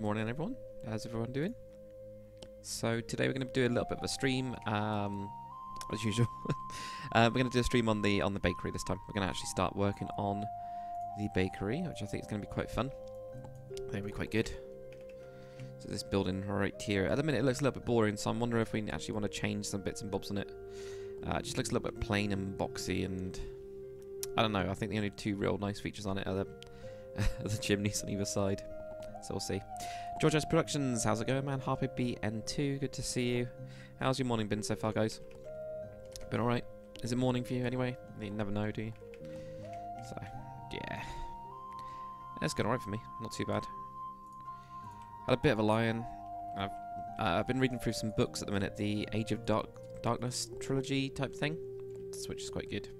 morning everyone. How's everyone doing? So today we're going to do a little bit of a stream, as usual. We're going to do a stream on the bakery this time. We're going to actually start working on the bakery, which I think is going to be quite fun. I think it'll be quite good. So this building right here, at the minute it looks a little bit boring, so I'm wondering if we actually want to change some bits and bobs on it. It just looks a little bit plain and boxy, and I don't know, I think the only two real nice features on it are the chimneys on either side. So we'll see. George S. Productions, how's it going, man? Harpy BN2, good to see you. How's your morning been so far, guys? Been alright? Is it morning for you anyway? You never know, do you? So, yeah. It's going alright for me, not too bad. Had a bit of a lie-in. I've been reading through some books at the minute, the Age of Darkness trilogy type thing, which is quite good.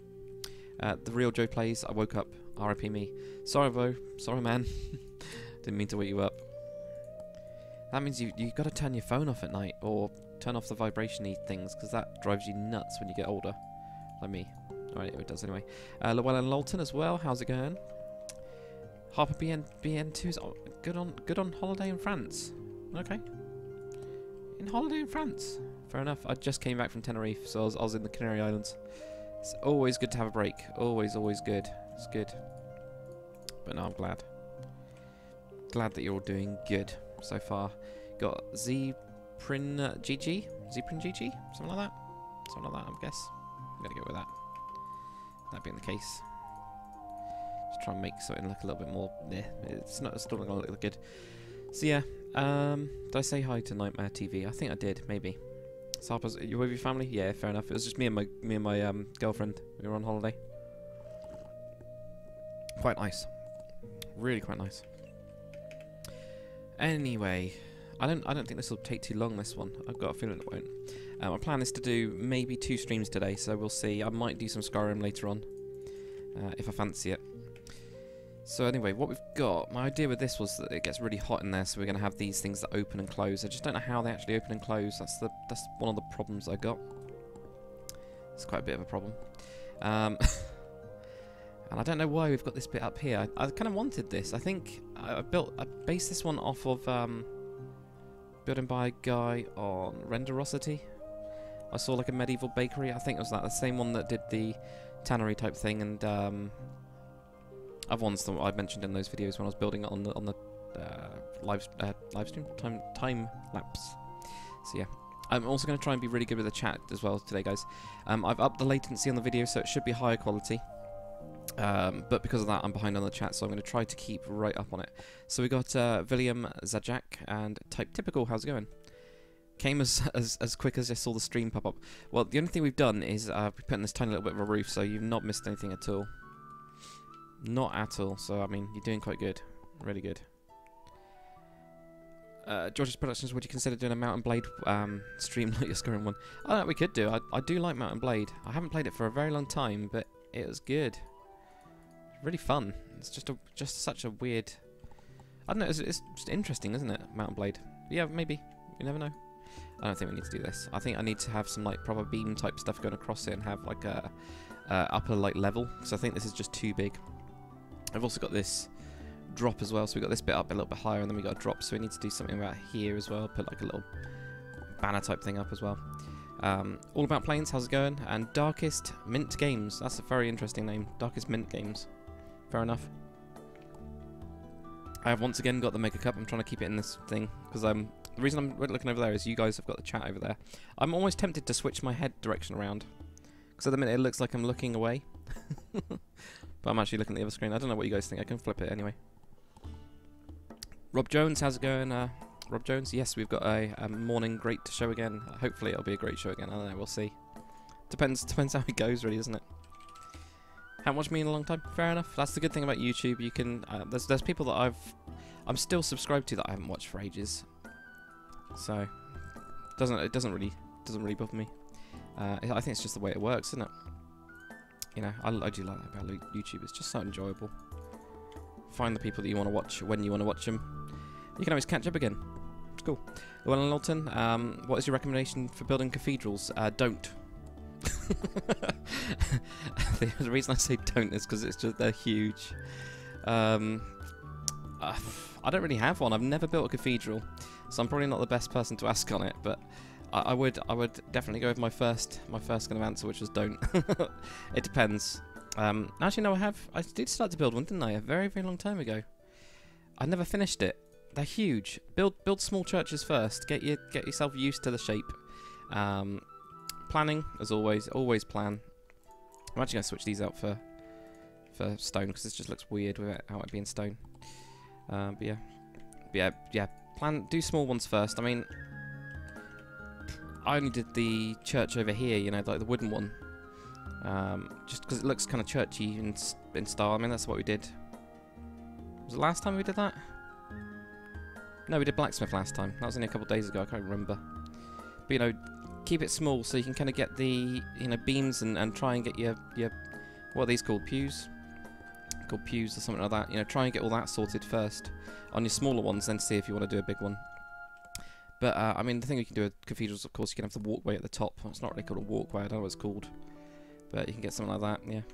The Real Joe Plays, I woke up, RIP me. Sorry, Vo, sorry, man. Didn't mean to wake you up. That means you got to turn your phone off at night, or turn off the vibration-y things, because that drives you nuts when you get older. Like me. Alright, it does anyway. Llewellyn Lolton as well, how's it going? Harper BN2's good on holiday in France. Okay. In holiday in France. Fair enough. I just came back from Tenerife, so I was in the Canary Islands. It's always good to have a break. Always good. It's good. But no, I'm glad. Glad that you're all doing good so far. Got Zprin GG? Zprin GG? Something like that? Something like that, I guess. I'm gonna go with that. That being the case. Just try and make something look a little bit more. Yeah, it's still not gonna look good. So yeah, did I say hi to Nightmare TV? I think I did, maybe. Sarpa's, you with your family? Yeah, fair enough. It was just me and my girlfriend. We were on holiday. Quite nice. Really quite nice. Anyway, I don't think this will take too long, this one. I've got a feeling it won't. My plan is to do maybe 2 streams today, so we'll see. I might do some Skyrim later on, if I fancy it. So anyway, what we've got, my idea with this was that it gets really hot in there, so we're going to have these things that open and close. I just don't know how they actually open and close. That's one of the problems I got. It's quite a bit of a problem. And I don't know why we've got this bit up here. I kind of wanted this. I think I based this one off of building by a guy on Renderosity. I saw like a medieval bakery. I think it was like the same one that did the tannery type thing, and other ones that I mentioned in those videos when I was building it on the live stream time lapse. So yeah. I'm also going to try and be really good with the chat as well today, guys. I've upped the latency on the video, so it should be higher quality. But because of that, I'm behind on the chat, so I'm going to try to keep right up on it. So we got William Zajak and Type Typical. How's it going? Came as quick as I saw the stream pop up. Well, the only thing we've done is we put in this tiny little bit of a roof, so you've not missed anything at all. Not at all. So I mean, you're doing quite good, really good. George's Productions, would you consider doing a Mountain Blade stream like your Skyrim one? I don't know, we could do. I do like Mountain Blade. I haven't played it for a very long time, but it was good. Really fun. It's just such a weird. I don't know. It's just interesting, isn't it? Mountain Blade. Yeah, maybe. You never know. I don't think we need to do this. I think I need to have some like proper beam type stuff going across it and have like a upper like level. So I think this is just too big. I've also got this drop as well. So we got this bit up a little bit higher, and then we got a drop. So we need to do something about here as well. Put like a little banner type thing up as well. All About Planes. How's it going? And Darkest Mint Games. That's a very interesting name. Darkest Mint Games. Fair enough. I have once again got the Mega Cup. I'm trying to keep it in this thing, because the reason I'm looking over there is you guys have got the chat over there. I'm almost tempted to switch my head direction around, because at the minute it looks like I'm looking away. But I'm actually looking at the other screen. I don't know what you guys think. I can flip it anyway. Rob Jones, how's it going? Rob Jones, yes, we've got a morning great show again. Hopefully it'll be a great show again. I don't know, we'll see. Depends how it goes, really, doesn't it? Haven't watched me in a long time. Fair enough. That's the good thing about YouTube. You can there's people that I'm still subscribed to that I haven't watched for ages. So it doesn't really bother me. I think it's just the way it works, isn't it? You know, I do like that about YouTube. It's just so enjoyable. Find the people that you want to watch when you want to watch them. You can always catch up again. It's cool. Llewellyn Lolton, what is your recommendation for building cathedrals? Don't. The reason I say don't is because it's just they're huge. I I don't really have one. I've never built a cathedral, so I'm probably not the best person to ask on it. But I would definitely go with my first kind of answer, which was don't. It depends. Actually, no, I did start to build one, didn't I? A very, very long time ago. I never finished it. They're huge. Build small churches first. Get yourself used to the shape. Planning, as always plan. I'm actually gonna switch these out for stone because this just looks weird with it how it being stone. But yeah. Do small ones first. I mean, I only did the church over here, you know, like the wooden one, just because it looks kind of churchy in style. I mean, that's what we did. Was it last time we did that? No, we did blacksmith last time. That was only a couple of days ago. I can't remember. But you know, keep it small so you can kind of get the beams and try and get your what are these called, pews? Called pews or something like that. You know, try and get all that sorted first on your smaller ones, then see if you want to do a big one. But I mean, the thing you can do with cathedrals, of course, you can have the walkway at the top. It's not really called a walkway. I don't know what it's called, but you can get something like that.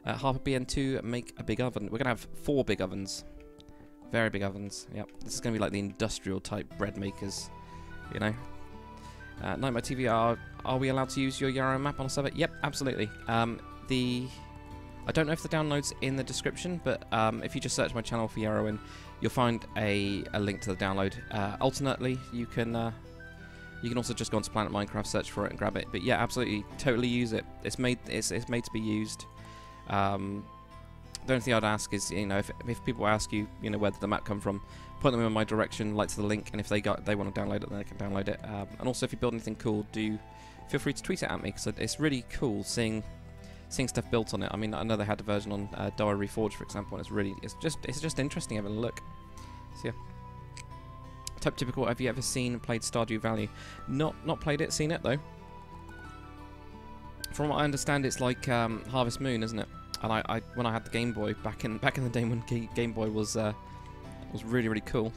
Yeah. Harper BN2 make a big oven. We're gonna have 4 big ovens. Very big ovens. Yep. This is going to be like the industrial type bread makers, you know. Nightmare TV, are we allowed to use your Yarrow map on a server? Yep, absolutely. I don't know if the download's in the description, but if you just search my channel for Yarowyn, you'll find a link to the download. Alternately, you can also just go onto Planet Minecraft, search for it, and grab it. But yeah, absolutely, totally use it. It's made to be used. The only thing I'd ask is, you know, if people ask you, you know, where did the map come from, point them in my direction, like to the link, and if they want to download it, then they can download it. And also, if you build anything cool, do feel free to tweet it at me, because it's really cool seeing stuff built on it. I mean, I know they had a version on Dora Reforged, for example, and it's just interesting having a look. So yeah. Type typical. Have you ever played Stardew Valley? Not played it, seen it though. From what I understand, it's like Harvest Moon, isn't it? And I when I had the Game Boy back in the day when Game Boy was really cool.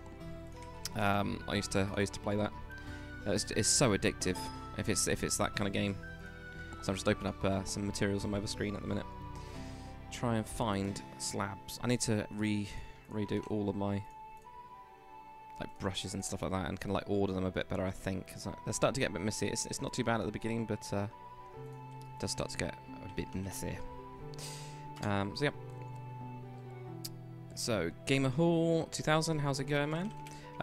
I used to play that. It's so addictive if it's that kind of game. So I'm just opening up some materials on my other screen at the minute. Try and find slabs. I need to redo all of my like brushes and stuff like that, and kind of like order them a bit better. I think cause they're starting to get a bit messy. It's not too bad at the beginning, but it does start to get a bit messy. So yeah. So Gamer Hall 2000, how's it going, man?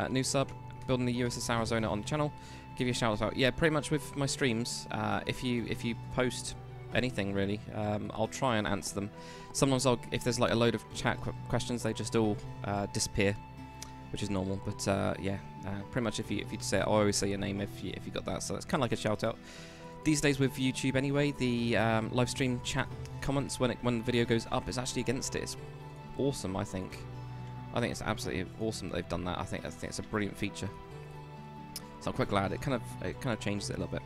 New sub, building the USS Arizona on the channel. Give you a shout out. Yeah, pretty much with my streams. If you post anything really, I'll try and answer them. Sometimes if there's like a load of chat questions, they just all disappear, which is normal. But yeah, pretty much if you say it, I always say your name if you got that. So it's kind of like a shout out. These days with YouTube anyway, the live stream chat comments when the video goes up is actually against it. It's awesome, I think. I think it's absolutely awesome that they've done that. I think it's a brilliant feature. So I'm quite glad. It kind of changes it a little bit.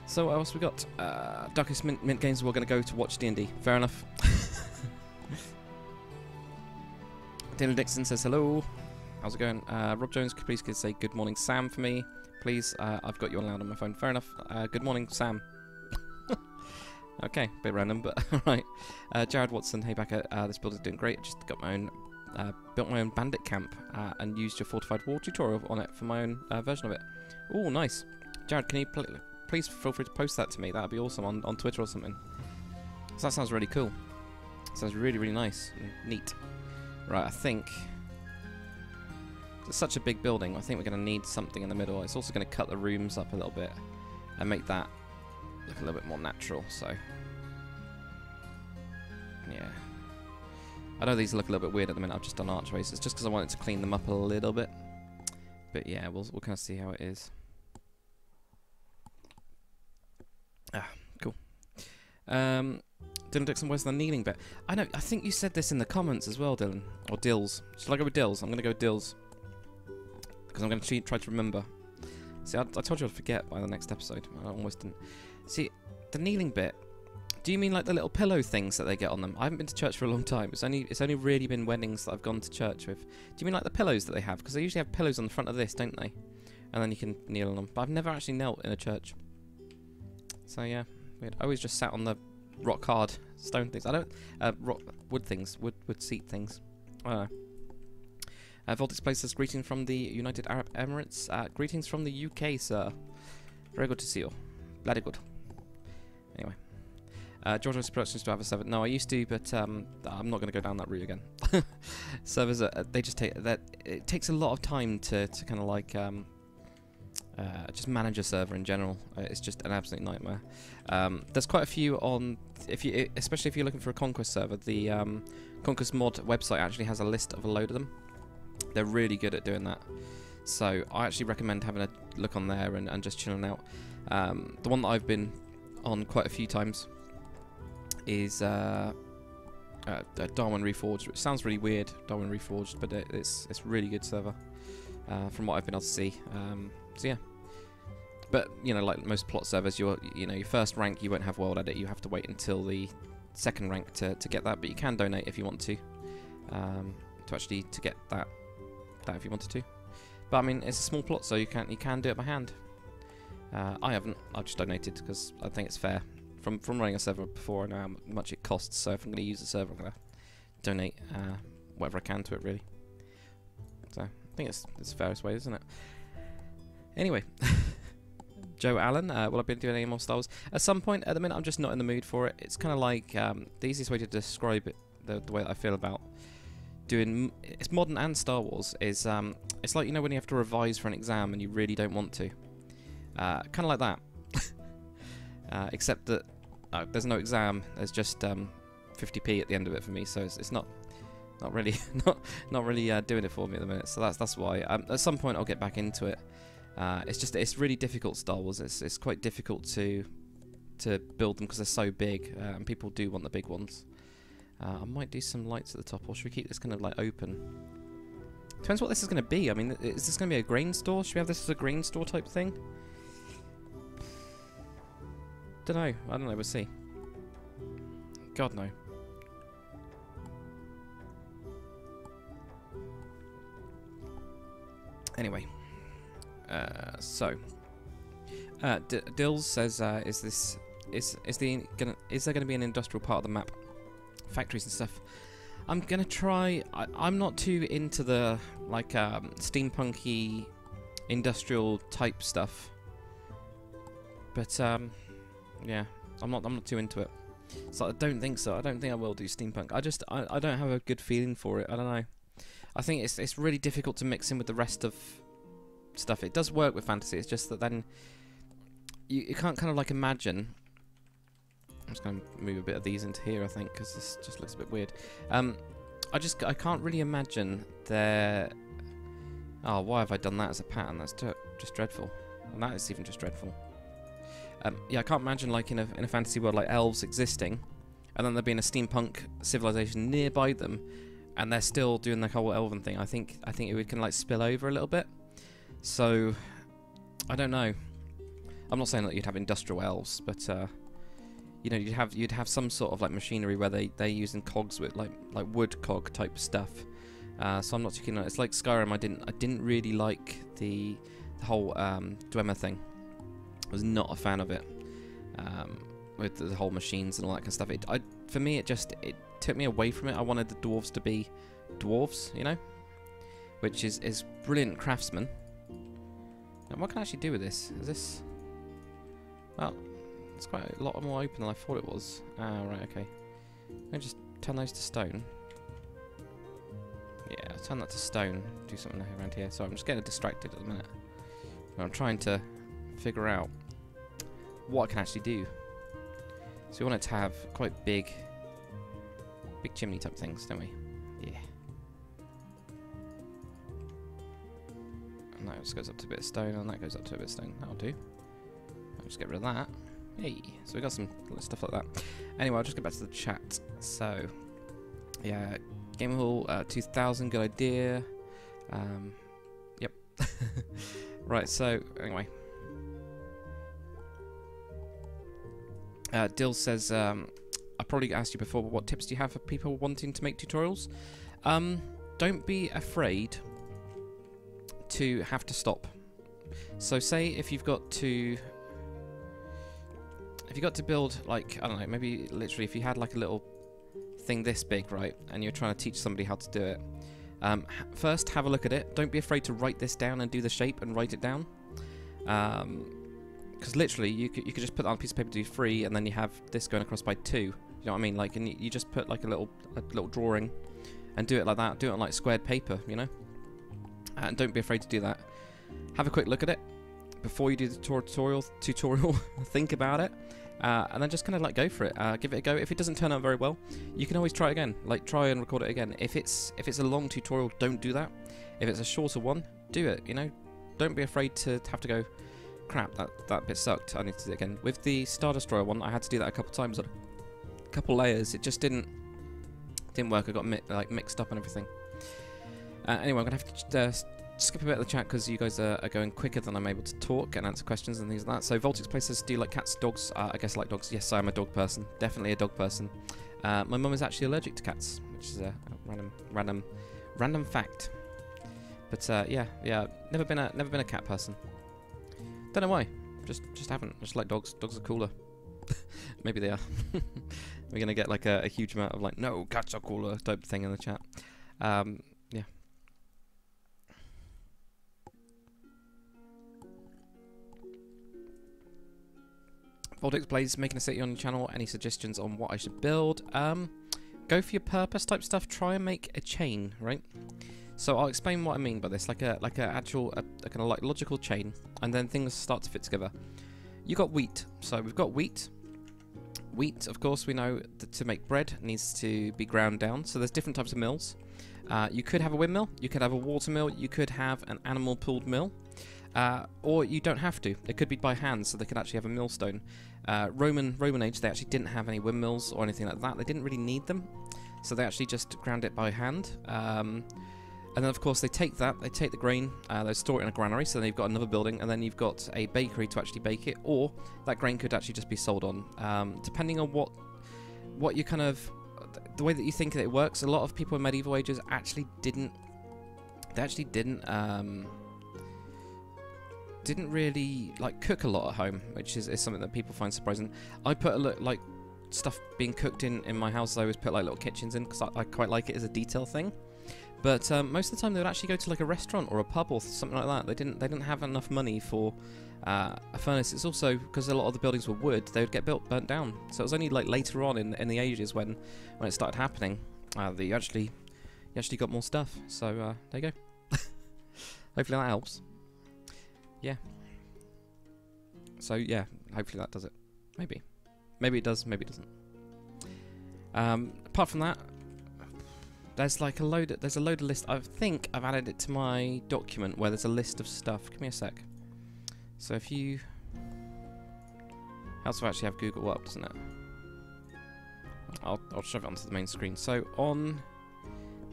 So what else we got? Darkest Mint Games. We're going to go to watch D&D. Fair enough. Daniel Dixon says hello. How's it going? Rob Jones, please could say good morning, Sam, for me. Please, I've got you on loud on my phone. Fair enough. Good morning, Sam. Okay, bit random, but alright. Jared Watson, hey Backer, this build is doing great. Just got my own, built my own bandit camp and used your fortified wall tutorial on it for my own version of it. Oh, nice. Jared, can you please feel free to post that to me? That'd be awesome on Twitter or something. So that sounds really cool. Sounds really, really nice and neat. Right, I think it's such a big building. I think we're going to need something in the middle. It's also going to cut the rooms up a little bit and make that look a little bit more natural. So yeah, I know these look a little bit weird at the minute. I've just done archways. It's just because I wanted to clean them up a little bit. But yeah, we'll kind of see how it is. Ah, cool. Dylan Dixon, where's the kneeling bit? I know. I think you said this in the comments as well, Dylan, or Dills. Should I go with Dills? I'm going to go with Dills because I'm going to try to remember. See, I told you I'd forget by the next episode. I almost didn't. See, the kneeling bit. Do you mean like the little pillow things that they get on them? I haven't been to church for a long time. It's only really been weddings that I've gone to church with. Do you mean like the pillows that they have? Because they usually have pillows on the front of this, don't they? And then you can kneel on them. But I've never actually knelt in a church. So yeah, weird. I always just sat on the rock hard stone things. I don't wood things, wood seat things. I don't know. Voltix Place says, greetings from the United Arab Emirates. Greetings from the UK, sir. Very good to see you. Bloody good. Anyway. George's Productions to have a server. No, I used to, but I'm not going to go down that route again. Servers, they just take that. It takes a lot of time to kind of like just manage a server in general. It's just an absolute nightmare. There's quite a few on, especially if you're looking for a Conquest server. The Conquest mod website actually has a list of a load of them. They're really good at doing that. So I actually recommend having a look on there and just chilling out. The one that I've been on quite a few times is Darwin Reforged, which sounds really weird, Darwin Reforged, but it's a really good server from what I've been able to see. So yeah, but you know, like most plot servers, your first rank you won't have world edit. You have to wait until the second rank to get that, but you can donate if you want to actually to get that if you wanted to. But I mean, it's a small plot, so you can do it by hand. I haven't. I've just donated because I think it's fair. From running a server before, I know how much it costs. So if I'm going to use a server, I'm going to donate whatever I can to it, really. So I think it's the fairest way, isn't it? Anyway, Joe Allen, will I be doing any more Star Wars? At some point, at the minute, I'm just not in the mood for it. It's kind of like the easiest way to describe it, the way that I feel about doing it's modern and Star Wars is it's like, you know, when you have to revise for an exam and you really don't want to, kind of like that. Except that there's no exam. There's just 50p at the end of it for me, so it's not really not really doing it for me at the minute. So that's why. At some point I'll get back into it. It's really difficult, Star Wars. It's quite difficult to build them because they're so big, and people do want the big ones. I might do some lights at the top, or should we keep this kind of like open? Depends what this is going to be. I mean, is this going to be a grain store? Should we have this as a grain store type thing? I don't know, we'll see. God, no. Anyway. Dills says, is there gonna be an industrial part of the map? Factories and stuff. I'm gonna try. I'm not too into the like steampunky industrial type stuff. But yeah, I'm not too into it. So I don't think so. I don't think I will do steampunk. I don't have a good feeling for it. I don't know. I think it's really difficult to mix in with the rest of stuff. It does work with fantasy. It's just that then you can't kind of like imagine. I'm just going to move a bit of these into here, I think, because this just looks a bit weird. I can't really imagine their. Oh, why have I done that as a pattern? That's just dreadful. And that is even just dreadful. Yeah, I can't imagine like in a fantasy world like elves existing, and then there being a steampunk civilization nearby them, and they're still doing the whole elven thing. I think it would kind of like spill over a little bit. So I don't know. I'm not saying that you'd have industrial elves, but you know, you'd have some sort of like machinery where they're using cogs with like wood cog type stuff. So I'm not too keen on it. It's like Skyrim. I didn't really like the whole Dwemer thing. I was not a fan of it, with the whole machines and all that kind of stuff. For me, it took me away from it. I wanted the dwarves to be dwarves, you know, which is brilliant craftsmen. And what can I actually do with this? Is this? Well, it's quite a lot more open than I thought it was. Ah, right, okay. Let me just turn those to stone. Yeah, I'll turn that to stone. Do something around here. So I'm just getting distracted at the minute. I'm trying to figure out what I can actually do. So we want it to have quite big chimney type things, don't we? Yeah. And that just goes up to a bit of stone, and that goes up to a bit of stone. That'll do. I'll just get rid of that. Hey, so we got some stuff like that. Anyway, I'll just get back to the chat. So, yeah, Game Hall 2000, good idea. Yep. Right, so anyway. Dill says, I probably asked you before, but what tips do you have for people wanting to make tutorials? Don't be afraid to have to stop. So say if you've got to build, like, I don't know, maybe literally if you had like a little thing this big, right, and you're trying to teach somebody how to do it, First, have a look at it. Don't be afraid to write this down and do the shape and write it down. Because literally, you could just put that on a piece of paper to do 3, and then you have this going across by 2. You know what I mean? Like, and you just put like a little drawing, and do it like that. Do it on like squared paper, you know. And don't be afraid to do that. Have a quick look at it before you do the tutorial. Think about it, and then just kind of like go for it. Give it a go. If it doesn't turn out very well, you can always try it again. Like, try and record it again. If it's a long tutorial, don't do that. If it's a shorter one, do it. You know, don't be afraid to have to go, crap, that bit sucked, I need to do it again. With the Star Destroyer one, I had to do that a couple times, a couple layers. It just didn't work. I got mixed up and everything. Anyway, I'm gonna have to skip a bit of the chat because you guys are going quicker than I'm able to talk and answer questions and things like that. So Voltix places, do you like cats, dogs? I guess I like dogs. Yes, I am a dog person. Definitely a dog person. My mum is actually allergic to cats, which is a random fact. But yeah, never been a cat person. Don't know why. Just haven't. Just like dogs. Dogs are cooler. Maybe they are. We're gonna get like a huge amount of like, no, cats are cooler type thing in the chat. Yeah. Voltix plays making a city on your channel. Any suggestions on what I should build? Go for your purpose type stuff. Try and make a chain, right? So I'll explain what I mean by this, like a actual kind of like logical chain, and then things start to fit together. You got wheat, so we've got wheat. Wheat, of course, we know that to make bread needs to be ground down. So there's different types of mills. You could have a windmill, you could have a water mill, you could have an animal pulled mill, or you don't have to. It could be by hand, so they could actually have a millstone. Roman age, they actually didn't have any windmills or anything like that. They didn't really need them, so they actually just ground it by hand. And then, of course, they take the grain, they store it in a granary, so then you've got another building, and then you've got a bakery to actually bake it, or that grain could actually just be sold on. Depending on what you kind of, the way that you think that it works, a lot of people in medieval ages actually didn't really like cook a lot at home, which is something that people find surprising. I put like stuff being cooked in my house. I always put like little kitchens in because I quite like it as a detail thing. But most of the time they would actually go to like a restaurant or a pub or something like that. They didn't have enough money for a furnace. It's also because a lot of the buildings were wood, they would get burnt down. So it was only like later on in the ages when it started happening that you actually got more stuff. So there you go. Hopefully that helps. Yeah. So yeah, hopefully that does it. Maybe it does. Maybe it doesn't. Apart from that, there's like a load of list. I think I've added it to my document where there's a list of stuff. Give me a sec. So if you helps to actually have Google up, doesn't it? I'll shove it onto the main screen. So on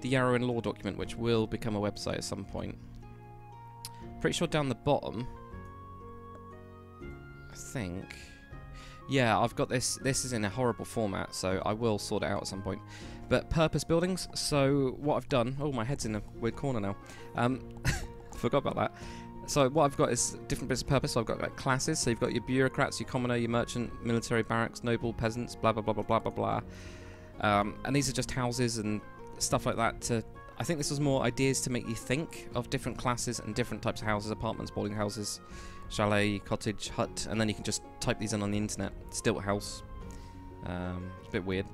the Yarowyn Lore document, which will become a website at some point, pretty sure down the bottom, I think. Yeah, I've got this. This is in a horrible format, so I will sort it out at some point. But purpose buildings. So what I've done. Oh, my head's in a weird corner now. Forgot about that. So what I've got is different bits of purpose. So I've got like classes. So you've got your bureaucrats, your commoner, your merchant, military, barracks, noble, peasants, blah blah blah blah blah blah blah. And these are just houses and stuff like that. I think this was more ideas to make you think of different classes and different types of houses: apartments, boarding houses, chalet, cottage, hut, and then you can just type these in on the internet. Stilt house. It's a bit weird.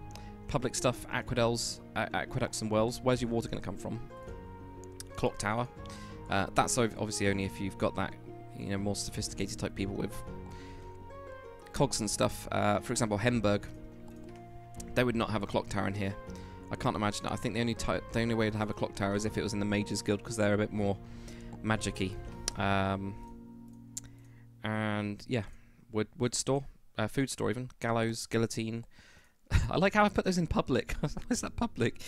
Public stuff: aqueducts and wells. Where's your water going to come from? Clock tower. That's obviously only if you've got that, more sophisticated type people with cogs and stuff. For example, Hemburg. They would not have a clock tower in here. I can't imagine it. I think the only way to have a clock tower is if it was in the Mages Guild, because they're a bit more magic-y. And yeah, wood store, food store even, gallows, guillotine. I like how I put those in public. Is that public?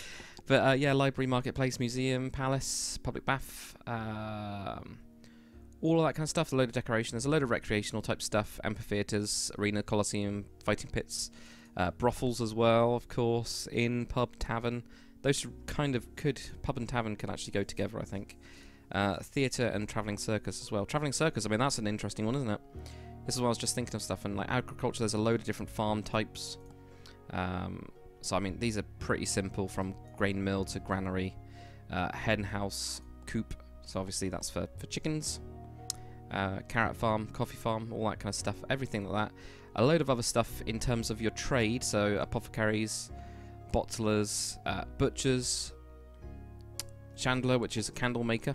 But yeah, library, marketplace, museum, palace, public bath, all of that kind of stuff. A load of decoration. There's a load of recreational type stuff: amphitheatres, arena, coliseum, fighting pits, brothels as well, of course. Inn, pub, tavern. Those kind of pub and tavern can actually go together, I think. Theatre and travelling circus as well. Travelling circus, I mean, that's an interesting one, isn't it? This is what I was just thinking of stuff. And like agriculture, there's a load of different farm types. So I mean, these are pretty simple, from grain mill to granary, hen house coop, so obviously that's for chickens. Carrot farm, coffee farm, all that kind of stuff, everything like that. A load of other stuff in terms of your trade, so apothecaries, bottlers, butchers, chandler, which is a candle maker,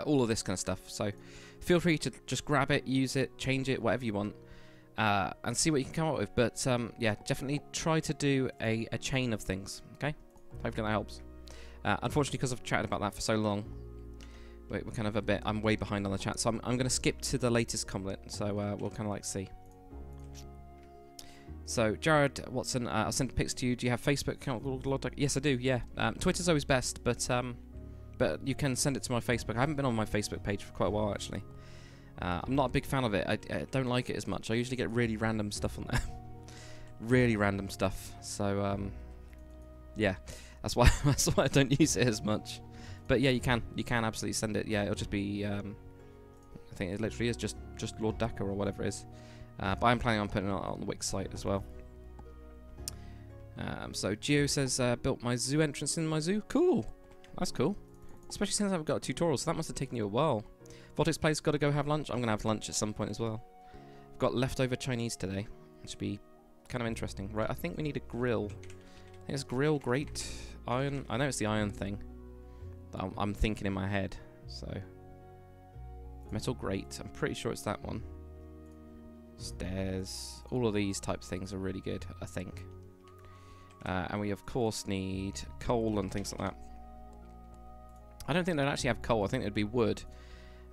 all of this kind of stuff. So feel free to just grab it, use it, change it, whatever you want, and see what you can come up with. But yeah, definitely try to do a chain of things, okay? Hopefully that helps. Unfortunately, because I've chatted about that for so long, we're kind of a bit, I'm way behind on the chat, so I'm going to skip to the latest comment, so we'll kind of like see. So, Jared Watson, I'll send pics to you. Do you have Facebook account? Yes, I do, yeah. Twitter's always best, but you can send it to my Facebook. I haven't been on my Facebook page for quite a while, actually. I'm not a big fan of it. I don't like it as much. I usually get really random stuff on there. Really random stuff. So, yeah. That's why I don't use it as much. But yeah, you can absolutely send it. Yeah, it'll just be I think it literally is just Lord Dakar or whatever it is. But I'm planning on putting it on the Wix site as well. So Geo says built my zoo entrance in my zoo. Cool, that's cool. Especially since I've got a tutorial, so that must have taken you a while. Vortex Play's got to go have lunch. I'm gonna have lunch at some point as well. I've got leftover Chinese today. It should be kind of interesting, right? I think we need a grill. I think it's grill, grate, iron. I know it's the iron thing. I'm thinking in my head, so metal grate, I'm pretty sure it's that one. Stairs, all of these types of things are really good, I think. And we of course need coal and things like that. I don't think they'd actually have coal, I think it'd be wood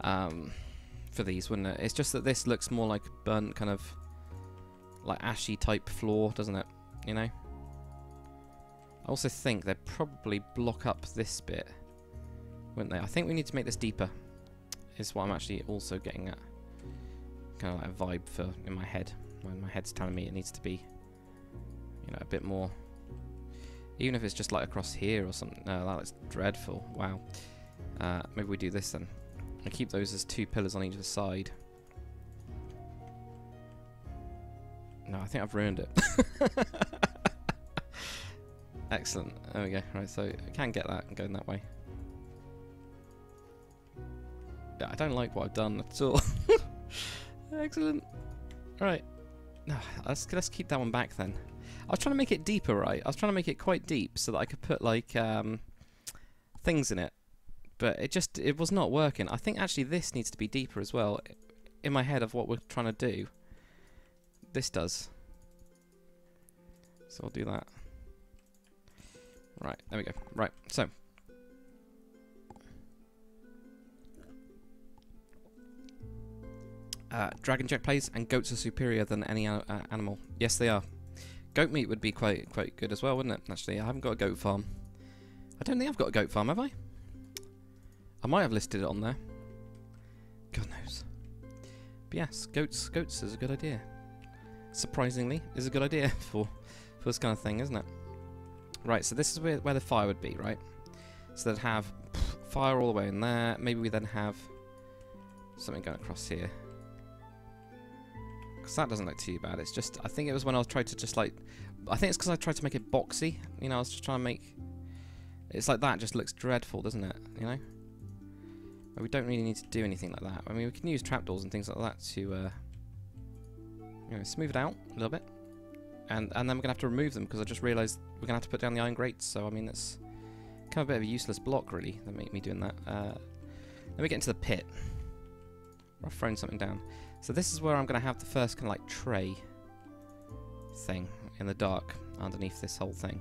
for these, wouldn't it? It's just that this looks more like burnt, kind of like ashy type floor, doesn't it? You know? I also think they'd probably block up this bit, wouldn't they? I think we need to make this deeper, is what I'm actually also getting at. Kind of like a vibe for in my head, when my head's telling me it needs to be, you know, a bit more. Even if it's just like across here or something. No, that looks dreadful. Wow. Maybe we do this then. And keep those as 2 pillars on each side. No, I think I've ruined it. Excellent. There we go. Right, so I can get that and going that way. Yeah, I don't like what I've done at all. Excellent. Alright. Let's keep that one back then. I was trying to make it deeper, right? I was trying to make it quite deep so that I could put like things in it. But it was not working. I think actually this needs to be deeper as well. In my head of what we're trying to do. This does. So I'll do that. Right, there we go. Right, so Dragon Jack plays, and goats are superior than any animal. Yes, they are. Goat meat would be quite good as well, wouldn't it? Actually, I haven't got a goat farm. I don't think I've got a goat farm, have I? I might have listed it on there. God knows. But yes, goats is a good idea. Surprisingly, is a good idea for this kind of thing, isn't it? Right, so this is where the fire would be, right? So they'd have fire all the way in there. Maybe we then have something going across here. Because that doesn't look too bad. It's just, I think it was when I was trying to just like, I think it's because I tried to make it boxy. You know, I was just trying to make, it's like that just looks dreadful, doesn't it? You know? But we don't really need to do anything like that. I mean, we can use trapdoors and things like that to, you know, smooth it out a little bit. And then we're going to have to remove them because I just realised we're going to have to put down the iron grates. So, I mean, that's kind of a bit of a useless block, really, that make me doing that. Then we get into the pit. I've thrown something down. So this is where I'm going to have the first kind of like tray thing in the dark underneath this whole thing.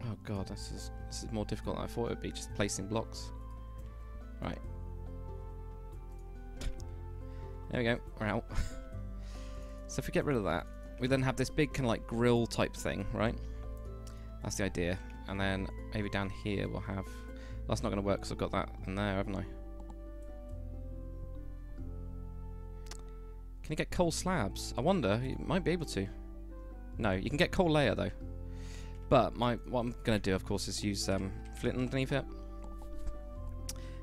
Oh god, this is more difficult than I thought it would be, just placing blocks. Right. There we go, we're out. So if we get rid of that, we then have this big kind of like grill type thing, right? That's the idea. And then maybe down here we'll have... That's not going to work because I've got that in there, haven't I? Can you get coal slabs? I wonder. You might be able to. No, you can get coal layer though. But what I'm going to do, of course, is use flint underneath it.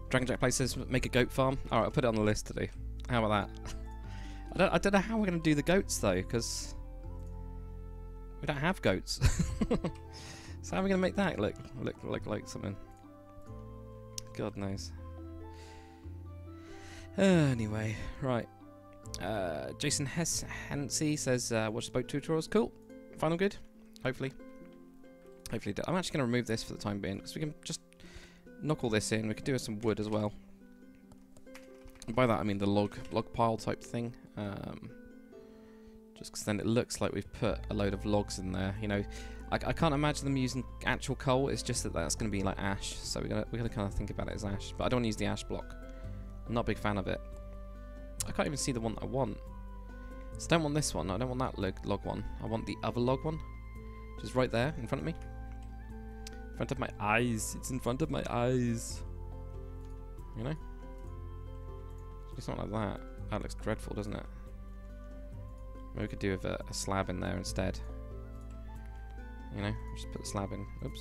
Dragon Jack Place says make a goat farm. Alright, I'll put it on the list to do. How about that? I don't know how we're going to do the goats though, because we don't have goats. So how are we going to make that look like something? God knows. Anyway, right. Jason Hensey says, watch the boat tutorials. Cool. Final good. Hopefully. Hopefully. I'm actually going to remove this for the time being, because we can just knock all this in. We could do some wood as well. And by that I mean the log pile type thing. Just because then it looks like we've put a load of logs in there. You know, I can't imagine them using actual coal. It's just that that's going to be like ash. So we're gonna kind of think about it as ash. But I don't want to use the ash block. I'm not a big fan of it. I can't even see the one that I want. So I don't want this one. I don't want that log one. I want the other log one. Just right there in front of me. In front of my eyes. It's in front of my eyes. You know? It's not like that. That looks dreadful, doesn't it? Maybe we could do with a slab in there instead. You know? Just put the slab in. Oops.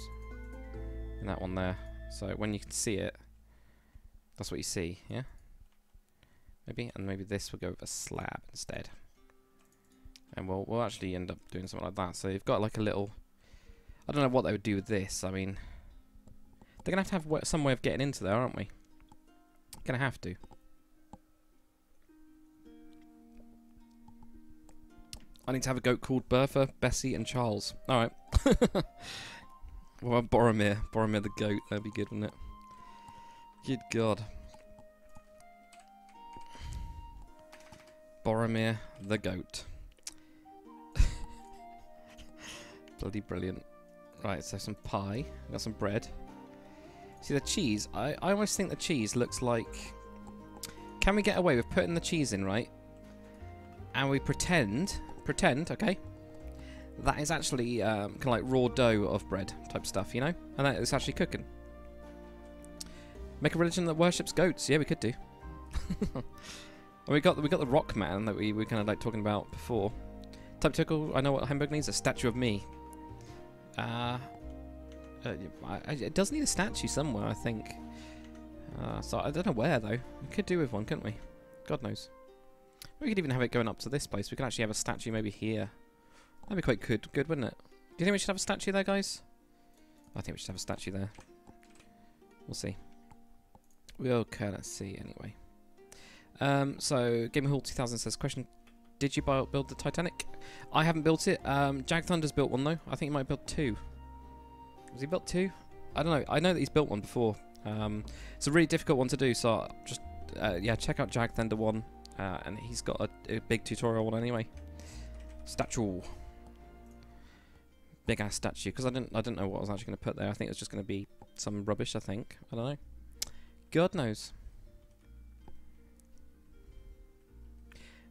And that one there. So when you can see it, that's what you see, yeah? Maybe? And maybe this will go with a slab instead. And we'll actually end up doing something like that. So you've got like a little... I don't know what they would do with this. I mean... They're going to have some way of getting into there, aren't we? Going to have to. I need to have a goat called Bertha, Bessie, and Charles. Alright. Well, Boromir. Boromir the goat. That'd be good, wouldn't it? Good God. Boromir the goat. Bloody brilliant. Right, so some pie. Got some bread. See the cheese? I almost think the cheese looks like... Can we get away with putting the cheese in, right? And we pretend, okay, that is actually kind of like raw dough of bread type stuff, you know? And that it's actually cooking. Make a religion that worships goats. Yeah, we could do. We got the rock man that we were kind of like talking about before. Type tickle. I know what Hemburg needs. A statue of me. It does need a statue somewhere, I think. So I don't know where though. We could do with one, couldn't we? God knows. We could even have it going up to this place. We could actually have a statue maybe here. That'd be quite good, wouldn't it? Do you think we should have a statue there, guys? I think we should have a statue there. We'll see. We'll kind of see anyway. So Gaming Hall 2000 says, question: did you build the Titanic? I haven't built it. Jag Thunder's built one though. I think he might have built two. Has he built two? I don't know. I know that he's built one before. It's a really difficult one to do. So just yeah, check out Jag Thunder 1. And he's got a big tutorial one anyway. Statue. Big ass statue. Because I didn't know what I was actually going to put there. I think it was just going to be some rubbish, I think. I don't know. God knows.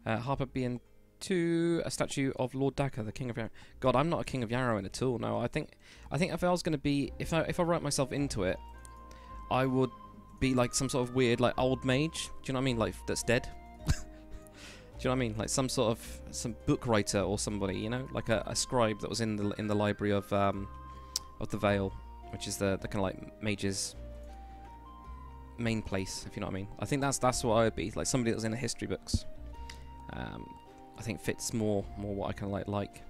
Harper being 2, a statue of Lord Daka, the King of Yarowyn. God, I'm not a King of Yarowyn at all. No, I think if I was going to be, if I write myself into it, I would be like some sort of weird like old mage. Do you know what I mean? Like that's dead. Do you know what I mean? Like some book writer or somebody, you know, like a scribe that was in the library of the Vale, which is the kind of like mage's main place, if you know what I mean. I think that's what I would be, like somebody that was in the history books. I think fits more what I kind of like.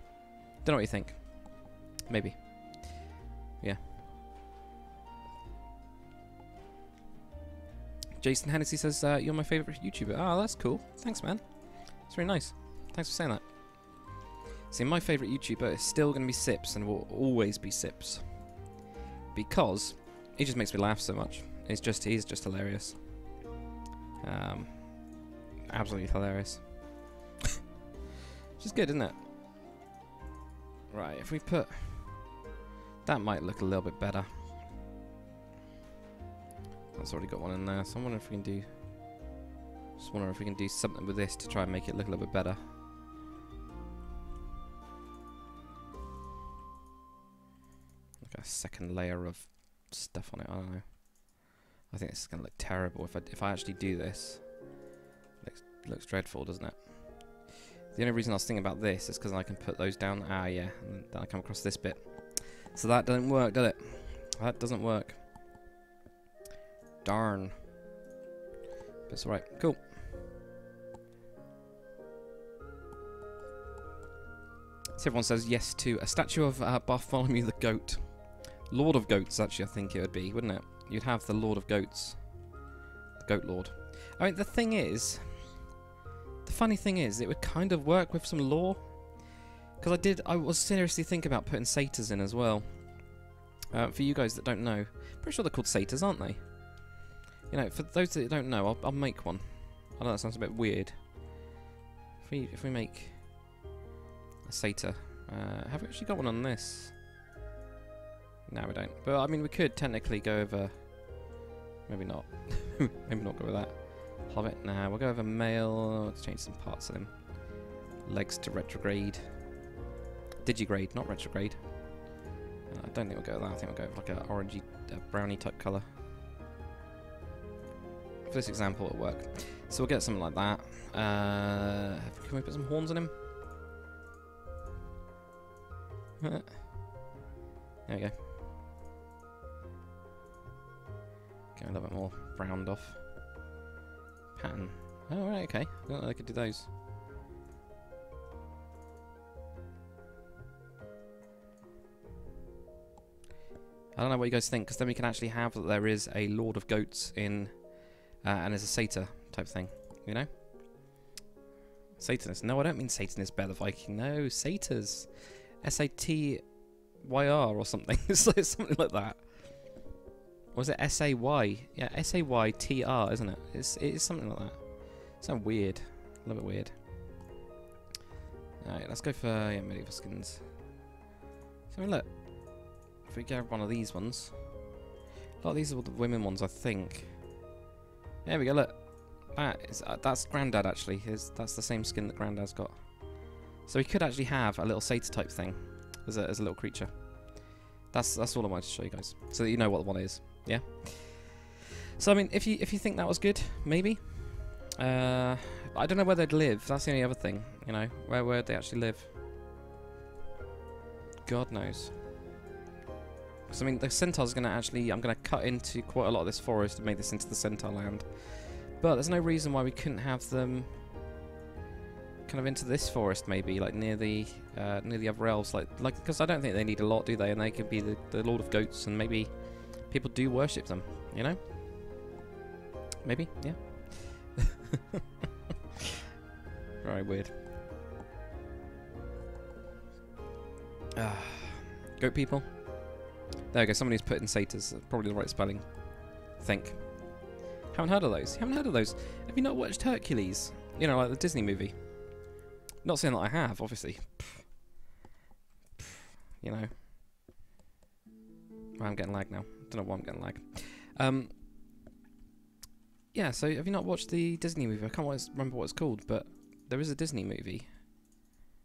Don't know what you think. Maybe. Yeah. Jason Hennessy says, you're my favourite YouTuber. Oh, that's cool. Thanks, man. It's very nice. Thanks for saying that. See, my favourite YouTuber is still going to be Sips and will always be Sips. Because he just makes me laugh so much. He's just hilarious. Absolutely hilarious. Which is good, isn't it? Right, if we put... That might look a little bit better. That's already got one in there, so I'm wondering if we can do... Just wondering if we can do something with this to try and make it look a little bit better. Like a second layer of stuff on it, I don't know. I think this is going to look terrible if I actually do this. Looks dreadful, doesn't it? The only reason I was thinking about this is because I can put those down. Ah, yeah, and then I come across this bit. So that doesn't work, does it? That doesn't work. Darn. But it's alright. Cool. So everyone says yes to a statue of Bartholomew the Goat. Lord of Goats, actually, I think it would be, wouldn't it? You'd have the Lord of Goats. The Goat Lord. I mean, the thing is... The funny thing is, it would kind of work with some lore. Because I was seriously thinking about putting satyrs in as well. For you guys that don't know, pretty sure they're called satyrs, aren't they? You know, for those that don't know, I'll make one. I know that sounds a bit weird. If we make a satyr, have we actually got one on this? No, we don't. But I mean, we could technically go over. Maybe not. Maybe not go with that. Hobbit. Nah, we'll go over male. Let's change some parts of him. Legs to retrograde. Digigrade, not retrograde. I don't think we'll go with that. I think we'll go with like an orangey, browny type colour. For this example, it'll work. So we'll get something like that. Can we put some horns on him? There we go. Get a little bit more browned off. Pattern. Oh, right, okay. I don't know I could do those. I don't know what you guys think, because then we can actually have that there is a Lord of Goats in, and there's a satyr type thing, you know? Satanist. No, I don't mean Satanist Bear the Viking. No, satyrs. S-A-T-Y-R or something. It's like something like that. Or is it S-A-Y? Yeah, S-A-Y-T-R, isn't it? It is something like that. Sounds weird. A little bit weird. Alright, let's go for medieval skins. So, I mean, look. If we grab one of these ones. A lot of these are the women ones, I think. There we go, look. That's Grandad, actually. That's the same skin that Grandad's got. So we could actually have a little satyr type thing as a little creature. That's all I wanted to show you guys, so that you know what the one is. Yeah. So I mean, if you think that was good, maybe. I don't know where they'd live. That's the only other thing. You know, where would they actually live? God knows. Because I mean, the centaur's gonna actually. I'm gonna cut into quite a lot of this forest and make this into the centaur land. But there's no reason why we couldn't have them kind of into this forest, maybe, like near the other elves, like because I don't think they need a lot, do they? And they could be the Lord of Goats, and maybe people do worship them, you know? Maybe, yeah. Very weird. Goat people. There we go. Somebody's put in satyrs. Probably the right spelling. I think. Haven't heard of those. Haven't heard of those. Have you not watched Hercules? You know, like the Disney movie. Not saying that I have, obviously. You know. I'm getting lag now. Don't know why I'm getting lag. Yeah, so have you not watched the Disney movie? I can't remember what it's called, but there is a Disney movie.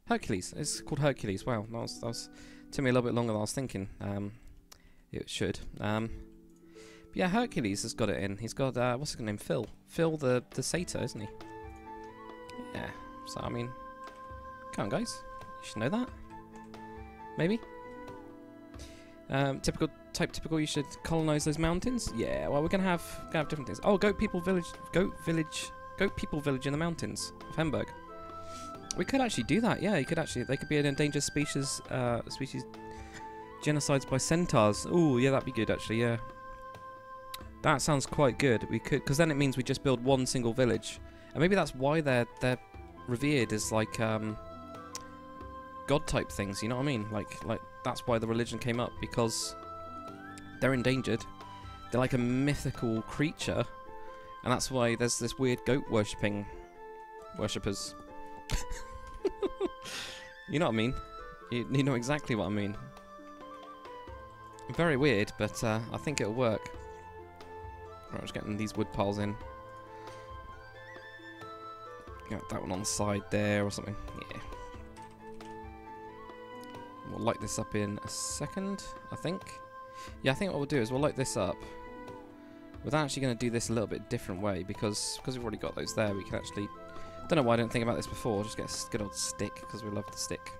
Hercules. It's called Hercules. Wow, that was took me a little bit longer than I was thinking. It should. But yeah, Hercules has got it in. He's got what's his name? Phil. Phil the satyr, isn't he? Yeah. So I mean, come on, guys. You should know that. Maybe. Typical. You should colonize those mountains. Yeah. Well, we're gonna have different things. Oh, goat people village in the mountains of Hemburg. We could actually do that. Yeah, you could actually. They could be an endangered species. Genocides by centaurs. Ooh, yeah, that'd be good actually. Yeah. That sounds quite good. We could, because then it means we just build one single village, and maybe that's why they're revered as like god type things. You know what I mean? Like that's why the religion came up, because they're endangered. They're like a mythical creature, and that's why there's this weird goat worshippers. You know what I mean? You know exactly what I mean. Very weird, but I think it'll work. Right, I'm just getting these wood piles in. Got that one on the side there or something. Yeah. We'll light this up in a second, I think. Yeah, I think what we'll do is we'll light this up. We're actually going to do this a little bit different way, because we've already got those there. We can actually... Don't know why I didn't think about this before. Just get a good old stick, because we love the stick.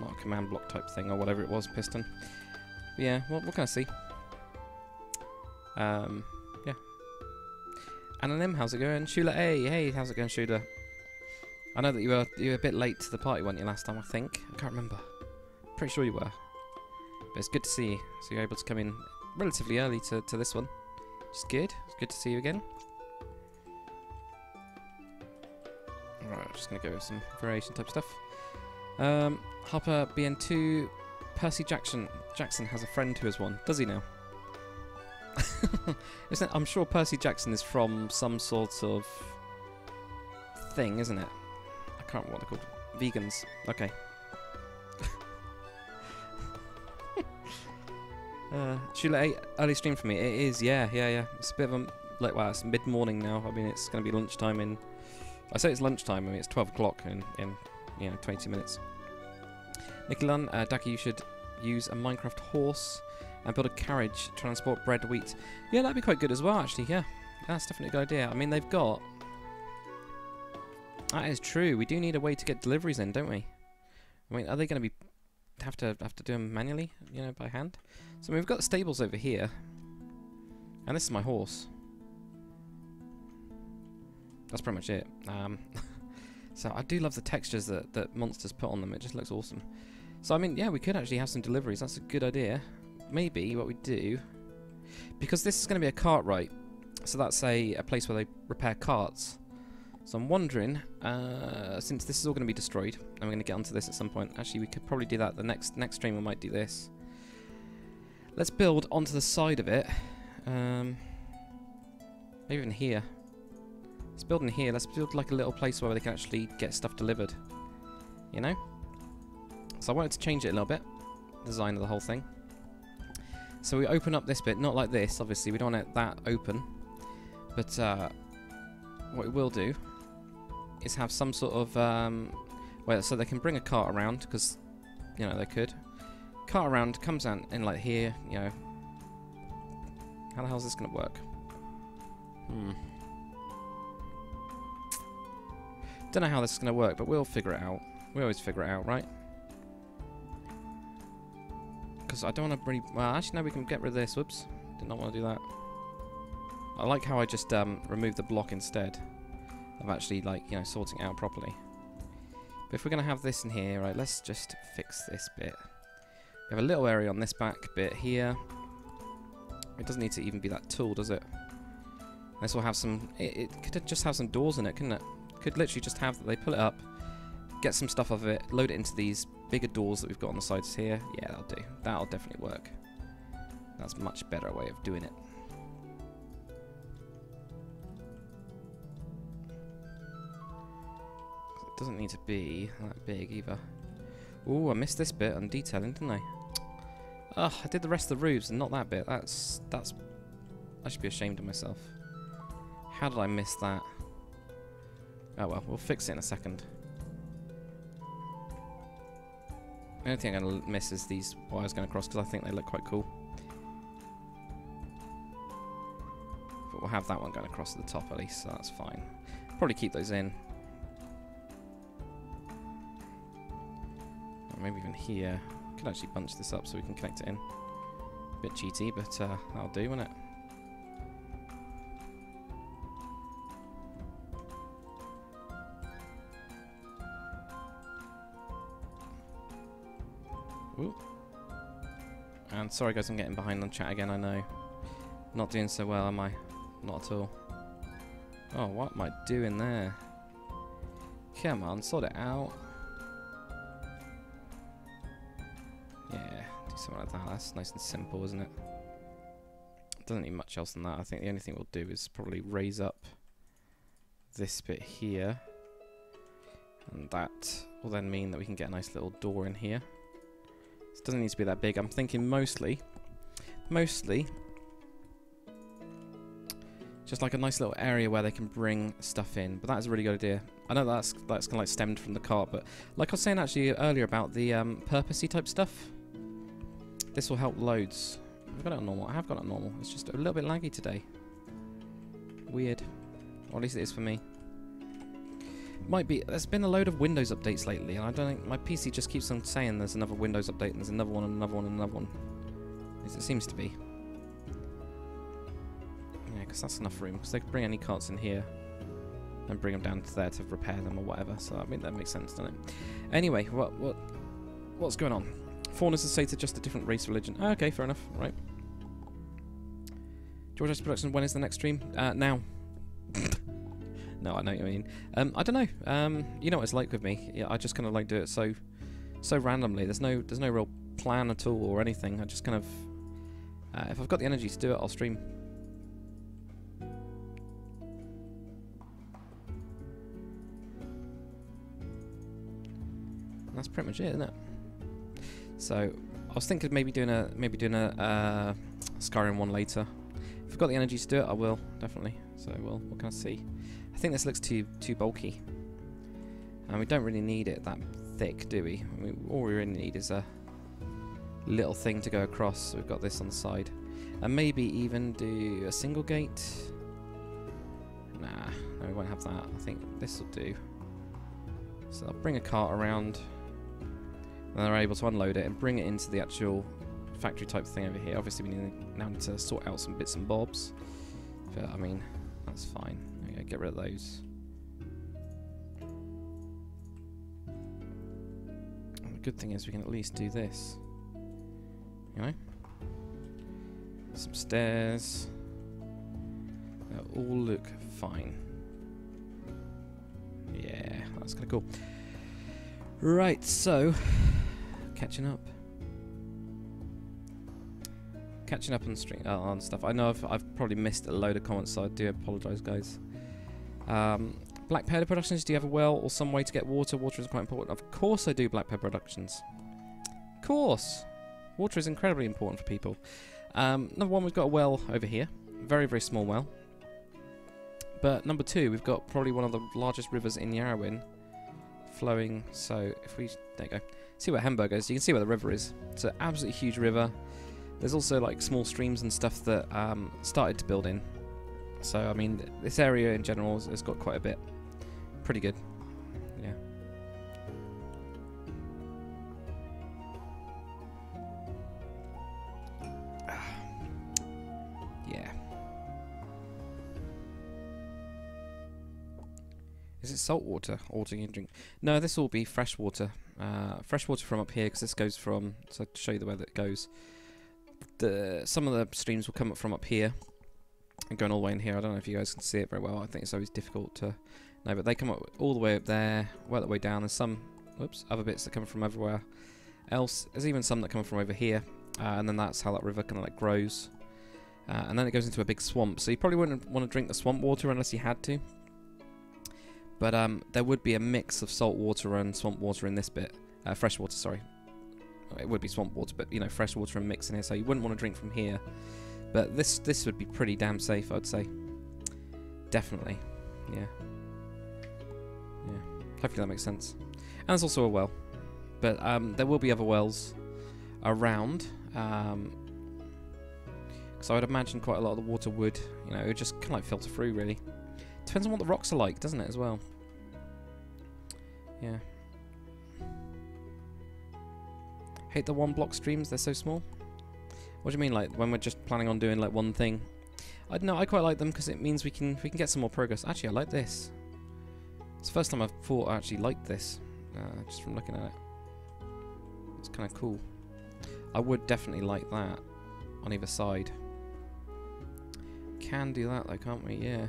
Not a command block type thing, or whatever it was, piston. But yeah, we'll kind of see. Yeah. Anonym, how's it going? Shula, hey, how's it going, Shula? I know that you were a bit late to the party, weren't you, last time, I think? I can't remember. Pretty sure you were. But it's good to see you. So you're able to come in relatively early to this one. Which is good. It's good to see you again. Alright, I'm just going to go with some variation type stuff. Hopper BN2. Percy Jackson has a friend who has one. Does he now? I'm sure Percy Jackson is from some sort of thing, isn't it? I can't remember what they're called. Vegans. Okay. Chula 8 early stream for me. It is, yeah. It's a bit of a like, well, it's mid-morning now. I mean, it's going to be lunchtime in. I say it's lunchtime. I mean, it's 12 o'clock in 22 minutes. Nikolon, Daki, you should use a Minecraft horse and build a carriage, transport bread, wheat. Yeah, that'd be quite good as well, actually. Yeah, that's definitely a good idea. I mean, they've got. That is true. We do need a way to get deliveries in, don't we? I mean, are they going to be have to do them manually, by hand? So we've got the stables over here, and this is my horse. That's pretty much it. So I do love the textures that monsters put on them. It just looks awesome. So I mean, yeah, we could actually have some deliveries. That's a good idea. Maybe what we do, because this is going to be a cart right, so that's a place where they repair carts. So I'm wondering, since this is all going to be destroyed, and we're going to get onto this at some point. Actually, we could probably do that the next stream. We might do this. Let's build onto the side of it. Maybe even here. Let's build in here. Let's build like a little place where they can actually get stuff delivered. So I wanted to change it a little bit. Design of the whole thing. So we open up this bit, not like this, obviously. We don't want it that open. But what we will do is have some sort of well, so they can bring a cart around, because they could. Cart around comes out in like here, How the hell is this gonna work? Don't know how this is gonna work, but we'll figure it out. We always figure it out, right? Because I don't want to really. Well, actually, no, we can get rid of this. Whoops, did not want to do that. I like how I just removed the block instead of actually, like, sorting it out properly. But if we're going to have this in here, right, let's just fix this bit. We have a little area on this back bit here. It doesn't need to even be that tall, does it? This will have some. It could just have some doors in it, couldn't it? Could literally just have that. They pull it up, get some stuff of it, load it into these bigger doors that we've got on the sides here. Yeah, that'll do. That'll definitely work. That's a much better way of doing it. It doesn't need to be that big either. Ooh, I missed this bit on detailing, didn't I? Ugh, I did the rest of the roofs and not that bit. That's. I should be ashamed of myself. How did I miss that? Oh well, we'll fix it in a second. The only thing I'm going to miss is these wires going across, because I think they look quite cool. But we'll have that one going across to the top at least, so that's fine. Probably keep those in. Or maybe even here. Could actually bunch this up so we can connect it in. A bit cheaty, but that'll do, won't it? Ooh. And sorry guys, I'm getting behind on chat again, I know. Not doing so well, am I? Not at all. Oh, what am I doing there? Come on, sort it out. Yeah, do something like that. That's nice and simple, isn't it? Doesn't need much else than that. I think the only thing we'll do is probably raise up this bit here. And that will then mean that we can get a nice little door in here. It doesn't need to be that big. I'm thinking mostly, just like a nice little area where they can bring stuff in. But that is a really good idea. I know that's kind of like stemmed from the cart, but like I was saying actually earlier about the purposey type stuff, this will help loads. I've got it on normal. I have got it on normal. It's just a little bit laggy today. Weird. Or at least it is for me. Might be. There's been a load of Windows updates lately, and I don't think my PC just keeps on saying there's another Windows update, and there's another one, and another one, and another one. As it seems to be. Yeah, because that's enough room. Because they could bring any carts in here and bring them down to there to repair them or whatever. So I mean that makes sense, doesn't it? Anyway, what's going on? Fawn is stated just a different race religion. Oh, okay, fair enough. Right. George S. Production, when is the next stream? Now. No, I know what you mean. I don't know. You know what it's like with me. Yeah, I just kind of like do it so randomly. There's no real plan at all or anything. I just kind of, if I've got the energy to do it, I'll stream. And that's pretty much it, isn't it? So I was thinking maybe doing a Skyrim one later. If I've got the energy to do it, I will definitely. So we'll kind of see. I think this looks too bulky, and we don't really need it that thick, do we? I mean, all we really need is a little thing to go across. So we've got this on the side, and maybe even do a single gate. Nah, no, we won't have that. I think this will do. So I'll bring a cart around, and they're able to unload it and bring it into the actual factory type thing over here. Obviously, we now need to sort out some bits and bobs, but I mean, that's fine. Okay, get rid of those. And the good thing is we can at least do this. You know? Some stairs. They all look fine. Yeah, that's kind of cool. Right, so catching up on stream on stuff. I know I've probably missed a load of comments, so I do apologise, guys. Black Pepper Productions, do you have a well or some way to get water? Water is quite important. Of course I do, Black Pepper Productions. Of course. Water is incredibly important for people. Number one, we've got a well over here. Very, very small well. But number two, we've got probably one of the largest rivers in Yarowyn flowing. So if we, there you go. See where Hemburg is. You can see where the river is. It's an absolutely huge river. There's also like small streams and stuff that started to build in. So I mean, this area in general has got quite a bit. Pretty good. Yeah. Yeah. Is it salt water or do you drink? No, this will be fresh water. Fresh water from up here, because this goes from, so to show you the way that it goes. Some of the streams will come up from up here and going all the way in here. I don't know if you guys can see it very well. I think it's always difficult to know, but they come up all the way up there, right the way down. There's some, other bits that come from everywhere else. There's even some that come from over here, and then that's how that river kind of like grows, and then it goes into a big swamp. So you probably wouldn't want to drink the swamp water unless you had to. But there would be a mix of salt water and swamp water in this bit, fresh water. Sorry. It would be swamp water, but you know, fresh water and mix in here, so you wouldn't want to drink from here. But this would be pretty damn safe, I'd say. Definitely, yeah. Hopefully that makes sense. And there's also a well, but there will be other wells around. So I would imagine quite a lot of the water would, you know, it would just kind of like filter through. Really, depends on what the rocks are like, doesn't it, as well? Yeah. Hate the one block streams, they're so small. What do you mean, like when we're just planning on doing like one thing? I don't know, I quite like them because it means we can get some more progress. Actually, I like this. It's the first time I've thought I actually liked this, just from looking at it. It's kind of cool. I would definitely like that on either side. Can do that though, can't we? Yeah.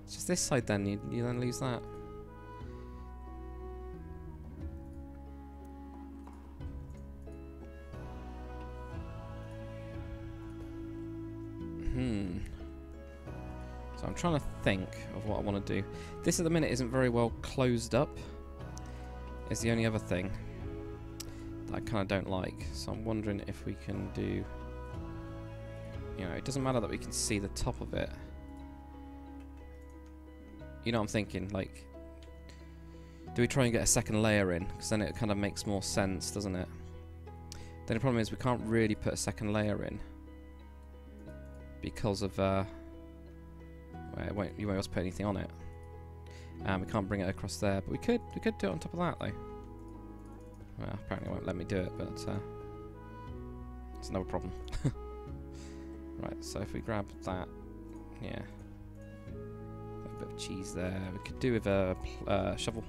It's just this side then, you then lose that. So I'm trying to think of what I want to do. This at the minute isn't very well closed up. Is the only other thing that I kind of don't like. So I'm wondering if we can do... You know, it doesn't matter that we can see the top of it. You know what I'm thinking? Like, do we try and get a second layer in? Because then it kind of makes more sense, doesn't it? Then the problem is we can't really put a second layer in. Because of... you won't be able to put anything on it. We can't bring it across there, but we could do it on top of that though. Well, apparently it won't let me do it, but it's another problem. Right, so if we grab that, yeah, a bit of cheese there. We could do with a shovel.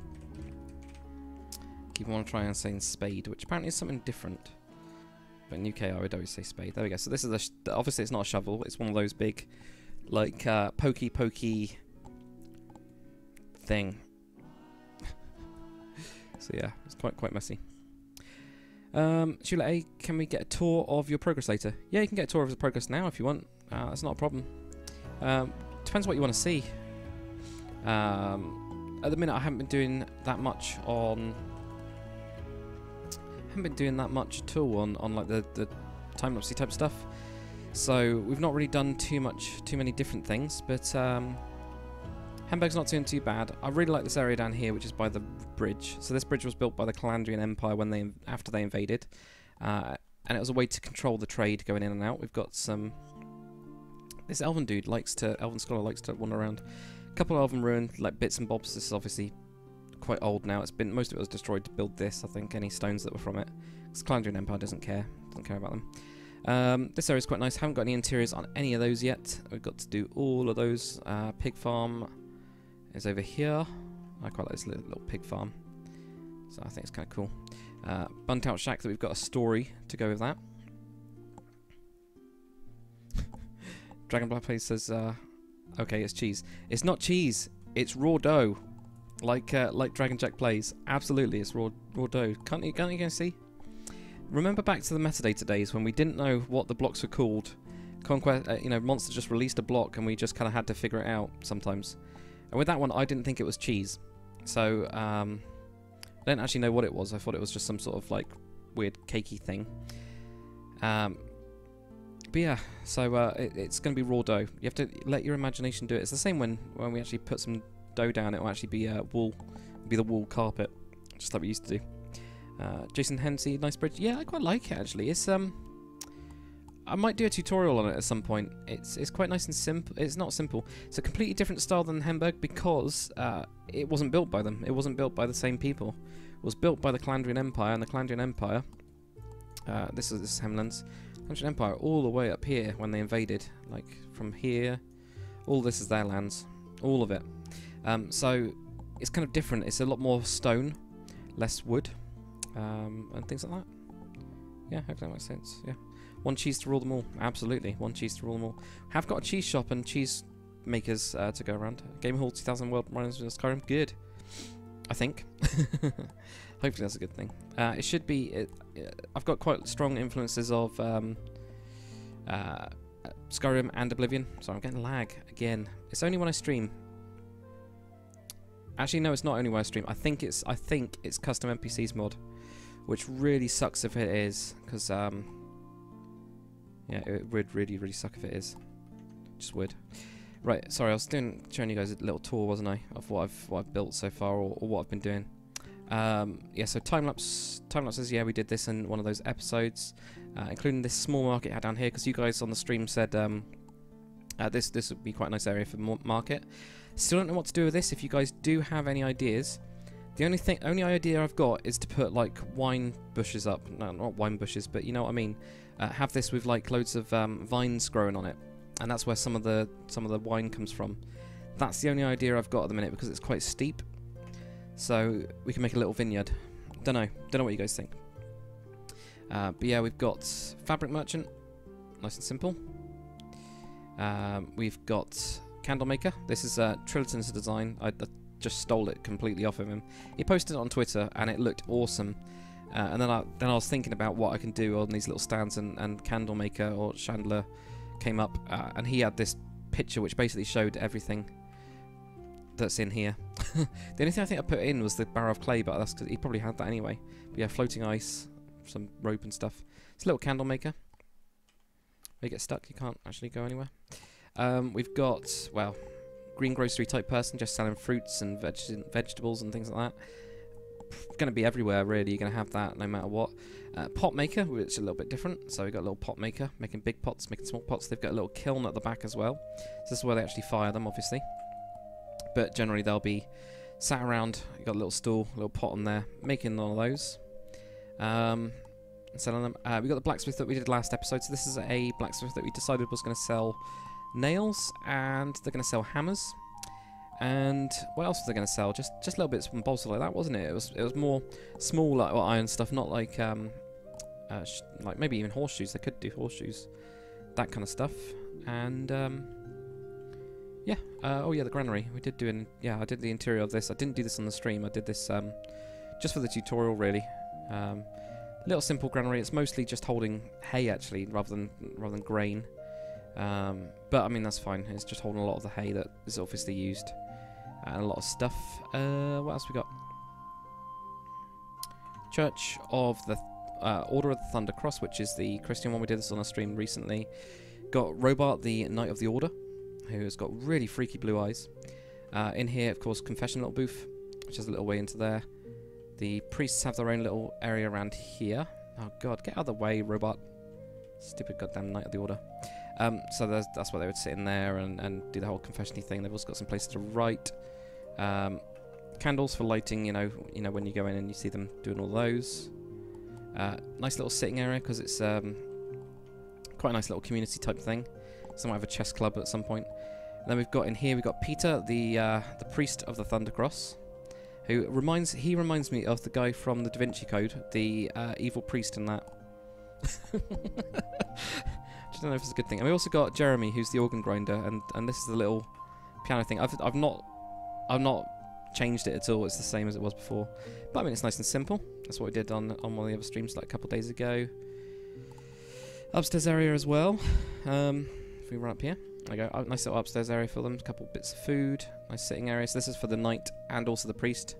Keep on trying and saying spade, which apparently is something different. But in UK, I would always say spade. There we go. So this is obviously it's not a shovel. It's one of those big, like pokey thing. So yeah, it's quite messy. Shula A, can we get a tour of your progress later? Yeah, you can get a tour of the progress now if you want. That's not a problem. Depends what you want to see. At the minute, I haven't been doing that much on. Haven't been doing that much at all on like the time-lapsey type stuff. So we've not really done too many different things, but Hemburg's not doing too bad. I really like this area down here, which is by the bridge. So this bridge was built by the Calandrian Empire after they invaded, and it was a way to control the trade going in and out. We've got some. This elven scholar likes to wander around. A couple of elven ruined, like bits and bobs. This is obviously quite old now. Most of it was destroyed to build this. I think any stones that were from it. Because Calandrian Empire doesn't care about them. This area is quite nice. Haven't got any interiors on any of those yet. We've got to do all of those. Pig farm is over here. I quite like this little pig farm, so I think it's kind of cool. Bunt out shack that we've got a story to go with that. Dragon Black Place says, okay, it's cheese. It's not cheese. It's raw dough, like Dragon Jack plays. Absolutely, it's raw dough. Can't you guys see? Remember back to the metadata days when we didn't know what the blocks were called. Conquest, Monster just released a block and we just kind of had to figure it out sometimes. And with that one, I didn't think it was cheese. So, I didn't actually know what it was. I thought it was just some sort of, like, weird cakey thing. But yeah, so it's going to be raw dough. You have to let your imagination do it. It's the same when we actually put some dough down. It will actually be wool. It'll be the wool carpet, just like we used to do. Jason Hensey, nice bridge. Yeah, I quite like it, actually. It's, I might do a tutorial on it at some point. It's quite nice and simple. It's not simple. It's a completely different style than Hemburg because it wasn't built by them. It wasn't built by the same people. It was built by the Calandrian Empire, and the Calandrian Empire. This is Hemlands. Calandrian Empire all the way up here when they invaded, like from here. All this is their lands, all of it. So it's kind of different. It's a lot more stone, less wood, and things like that. Yeah, hopefully that makes sense. Yeah. One cheese to rule them all. Absolutely. One cheese to rule them all. Have got a cheese shop and cheese makers to go around. Game Hall 2000 World Runners with Skyrim. Good. I think. Hopefully that's a good thing. It should be... I've got quite strong influences of Skyrim and Oblivion. Sorry, I'm getting lag again. It's only when I stream. Actually, no, it's not only when I stream. I think it's custom NPCs mod, which really sucks if it is, because yeah, it would really suck if it is. Just would. Right, sorry, I was showing you guys a little tour, wasn't I, of what I've built so far, or what I've been doing. Yeah, so time-lapses, yeah, we did this in one of those episodes, including this small market down here, because you guys on the stream said this would be quite a nice area for market. Still don't know what to do with this. If you guys do have any ideas, the only idea I've got is to put like wine bushes up. No, not wine bushes, but you know what I mean. Have this with like loads of vines growing on it, and that's where some of the wine comes from. That's the only idea I've got at the minute because it's quite steep. So we can make a little vineyard. Don't know what you guys think. But yeah, we've got fabric merchant, nice and simple. We've got candle maker. This is Trilitons design. I just stole it completely off of him. He posted it on Twitter and it looked awesome. And then I was thinking about what I can do on these little stands, and candle maker or chandelier came up, and he had this picture which basically showed everything that's in here. The only thing I think I put in was the barrel of clay, but that's because he probably had that anyway. But yeah, floating ice, some rope and stuff. It's a little candle maker. Where you get stuck, you can't actually go anywhere. We've got, well, green grocery type person, just selling fruits and vegetables and things like that. Going to be everywhere, really. You're going to have that no matter what. Pot maker, which is a little bit different. So we've got a little pot maker, making big pots, making small pots. They've got a little kiln at the back as well. So this is where they actually fire them, obviously. But generally they'll be sat around. You've got a little stool, a little pot on there, making all of those. And selling them. We've got the blacksmith that we did last episode. So this is a blacksmith that we decided was going to sell nails, and they're going to sell hammers. And what else was they going to sell? Just little bits and bobs like that, wasn't it? It was more small like iron stuff, not like like maybe even horseshoes. They could do horseshoes, that kind of stuff. And yeah. Oh yeah, the granary. We did do I did the interior of this. I didn't do this on the stream. I did this just for the tutorial, really. Little simple granary. It's mostly just holding hay actually, rather than grain. But I mean that's fine. It's just holding a lot of the hay that is obviously used, and a lot of stuff. What else we got? Church of the Order of the Thunder Cross, which is the Christian one. We did this on a stream recently. Got Robart, the Knight of the Order, who has got really freaky blue eyes. In here, of course, confession little booth, which is a little way into there. The priests have their own little area around here. Oh god, get out of the way, Robart. Stupid goddamn Knight of the Order. So that's where they would sit in there and do the whole confession-y thing. They've also got some places to write. Candles for lighting, you know when you go in and you see them doing all those. Nice little sitting area because it's quite a nice little community type thing. So might have a chess club at some point. And then we've got in here, we've got Peter, the priest of the Thunder Cross, who reminds me of the guy from the Da Vinci Code, the evil priest in that. I don't know if it's a good thing. And we also got Jeremy, who's the organ grinder, and this is the little piano thing. I've not changed it at all. It's the same as it was before. But I mean, it's nice and simple. That's what we did on one of the other streams like a couple of days ago. Upstairs area as well. If we run up here, there we go. Nice little upstairs area for them. A couple bits of food. Nice sitting area. So this is for the knight and also the priest.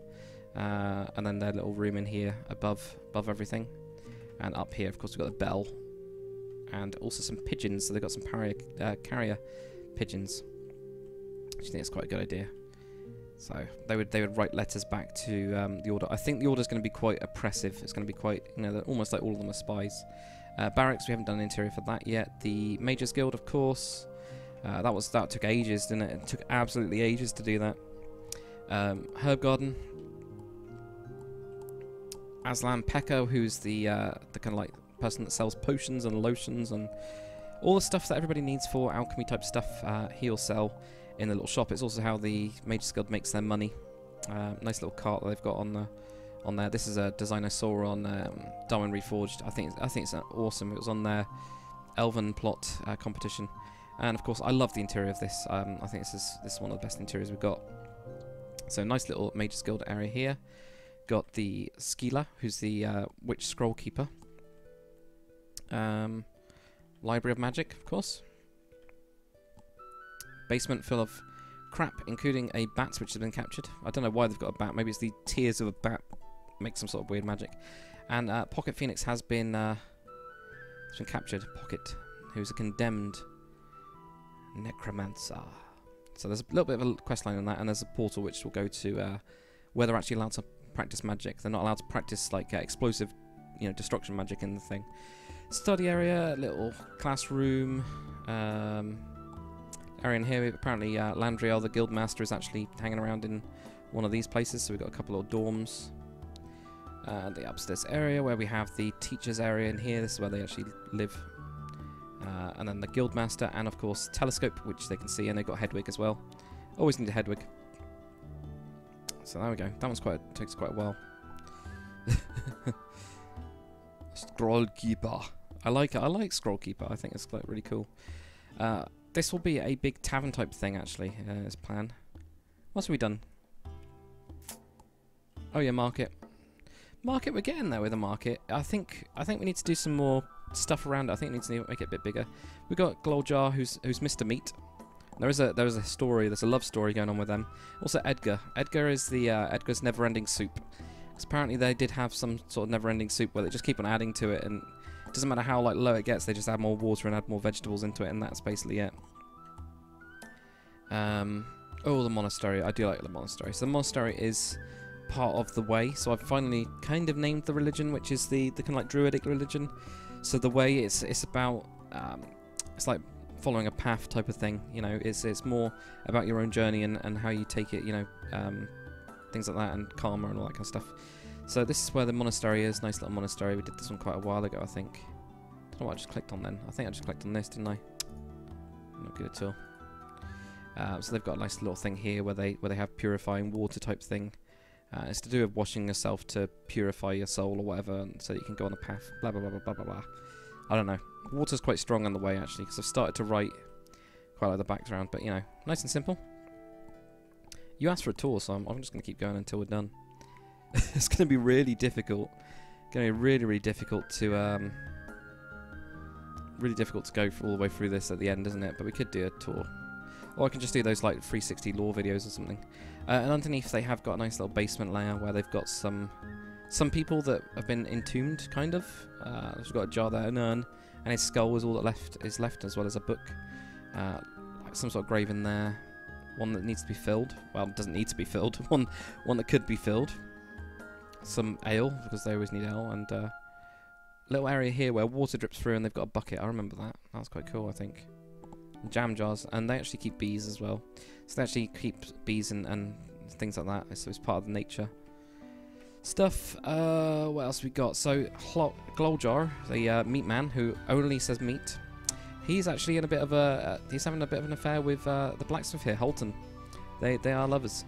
And then their little room in here above everything. And up here, of course, we've got the bell. And also some pigeons, so they've got some carrier pigeons. I think it's quite a good idea. So they would write letters back to the Order. I think the Order's going to be quite oppressive. It's going to be quite, almost like all of them are spies. Barracks, we haven't done an interior for that yet. The Mages Guild, of course. That took ages, didn't it? It took absolutely ages to do that. Herb Garden. Aslan Pekka, who's the kind of like person that sells potions and lotions and all the stuff that everybody needs for alchemy type stuff. He'll sell in the little shop. It's also how the Mages Guild makes their money. Nice little cart that they've got on there. This is a design I saw on Darwin Reforged. I think it's awesome. It was on their Elven plot competition, and of course I love the interior of this. I think this is one of the best interiors we've got. So nice little Mages Guild area here. Got the Skeeler, who's the Witch Scroll Keeper. Library of Magic, of course. Basement full of crap, including a bat which has been captured. I don't know why they've got a bat. Maybe it's the tears of a bat make some sort of weird magic. And Pocket Phoenix has been captured. Pocket, who's a condemned necromancer. So there's a little bit of a quest line on that, and there's a portal which will go to where they're actually allowed to practice magic. They're not allowed to practice like explosive, destruction magic in the thing. Study area, little classroom. Area in here. Apparently, Landriel, the guild master, is actually hanging around in one of these places. So we've got a couple of dorms. The upstairs area where we have the teachers area in here. This is where they actually live. And then the guild master, and of course telescope, which they can see, and they've got Hedwig as well. Always need a Hedwig. So there we go. That one's takes quite a while. Scroll Keeper. I like it. I like Scroll Keeper. I think it's like really cool. This will be a big tavern type thing actually. As plan. What have we done? Oh yeah, market. Market. We're getting there with the market. I think we need to do some more stuff around it. I think we need to make it a bit bigger. We got Gloljar, who's Mr. Meat. There is a story. There's a love story going on with them. Also Edgar. Edgar is the Edgar's never-ending soup. Because apparently they did have some sort of never-ending soup where they just keep on adding to it, and it doesn't matter how low it gets. They just add more water and add more vegetables into it, and that's basically it. Oh, the monastery. I do like the monastery. So the monastery is part of the way. So I've finally kind of named the religion, which is the kind of like druidic religion. So the way it's about it's like following a path type of thing. It's more about your own journey and how you take it. Things like that, and karma and all that kind of stuff. So this is where the monastery is. Nice little monastery. We did this one quite a while ago, I think. I don't know what I just clicked on then. I think I just clicked on this, didn't I? Not good at all. So they've got a nice little thing here where they have purifying water type thing. It's to do with washing yourself to purify your soul or whatever, and so you can go on a path. Blah blah blah blah blah blah blah. I don't know. Water's quite strong on the way actually, because I've started to write quite like the background, but you know, nice and simple. You asked for a tour, so I'm just going to keep going until we're done. It's going to be really difficult. Going to be really, really difficult to go all the way through this at the end, isn't it? But we could do a tour, or I can just do those like 360 lore videos or something. And underneath they have got a nice little basement layer where they've got some people that have been entombed, kind of. There's got a jar there, an urn, and his skull is all that is left, as well as a book, like some sort of grave in there. One that needs to be filled. Well, it doesn't need to be filled. One that could be filled. Some ale, because they always need ale, and little area here where water drips through, and they've got a bucket. I remember that. That was quite cool, I think. Jam jars, and they actually keep bees as well. So they actually keep bees and things like that. So it's part of the nature stuff. What else we got? So Gloljar, the meat man who only says meat. He's actually in a bit of a he's having a bit of an affair with the blacksmith here, Holton. They are lovers.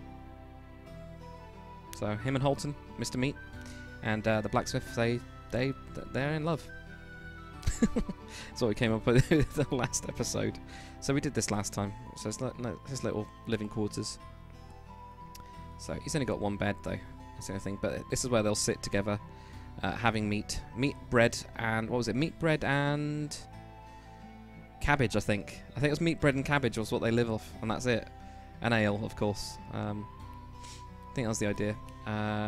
So him and Holton, Mr. Meat, and the blacksmith, they're in love. That's what we came up with the last episode. So we did this last time. So it's his little living quarters. So he's only got one bed though. That's the only thing. But this is where they'll sit together, having meat, bread, and what was it? Meat, bread, and cabbage. I think it was meat, bread, and cabbage was what they live off, and that's it. And ale, of course. I think that was the idea.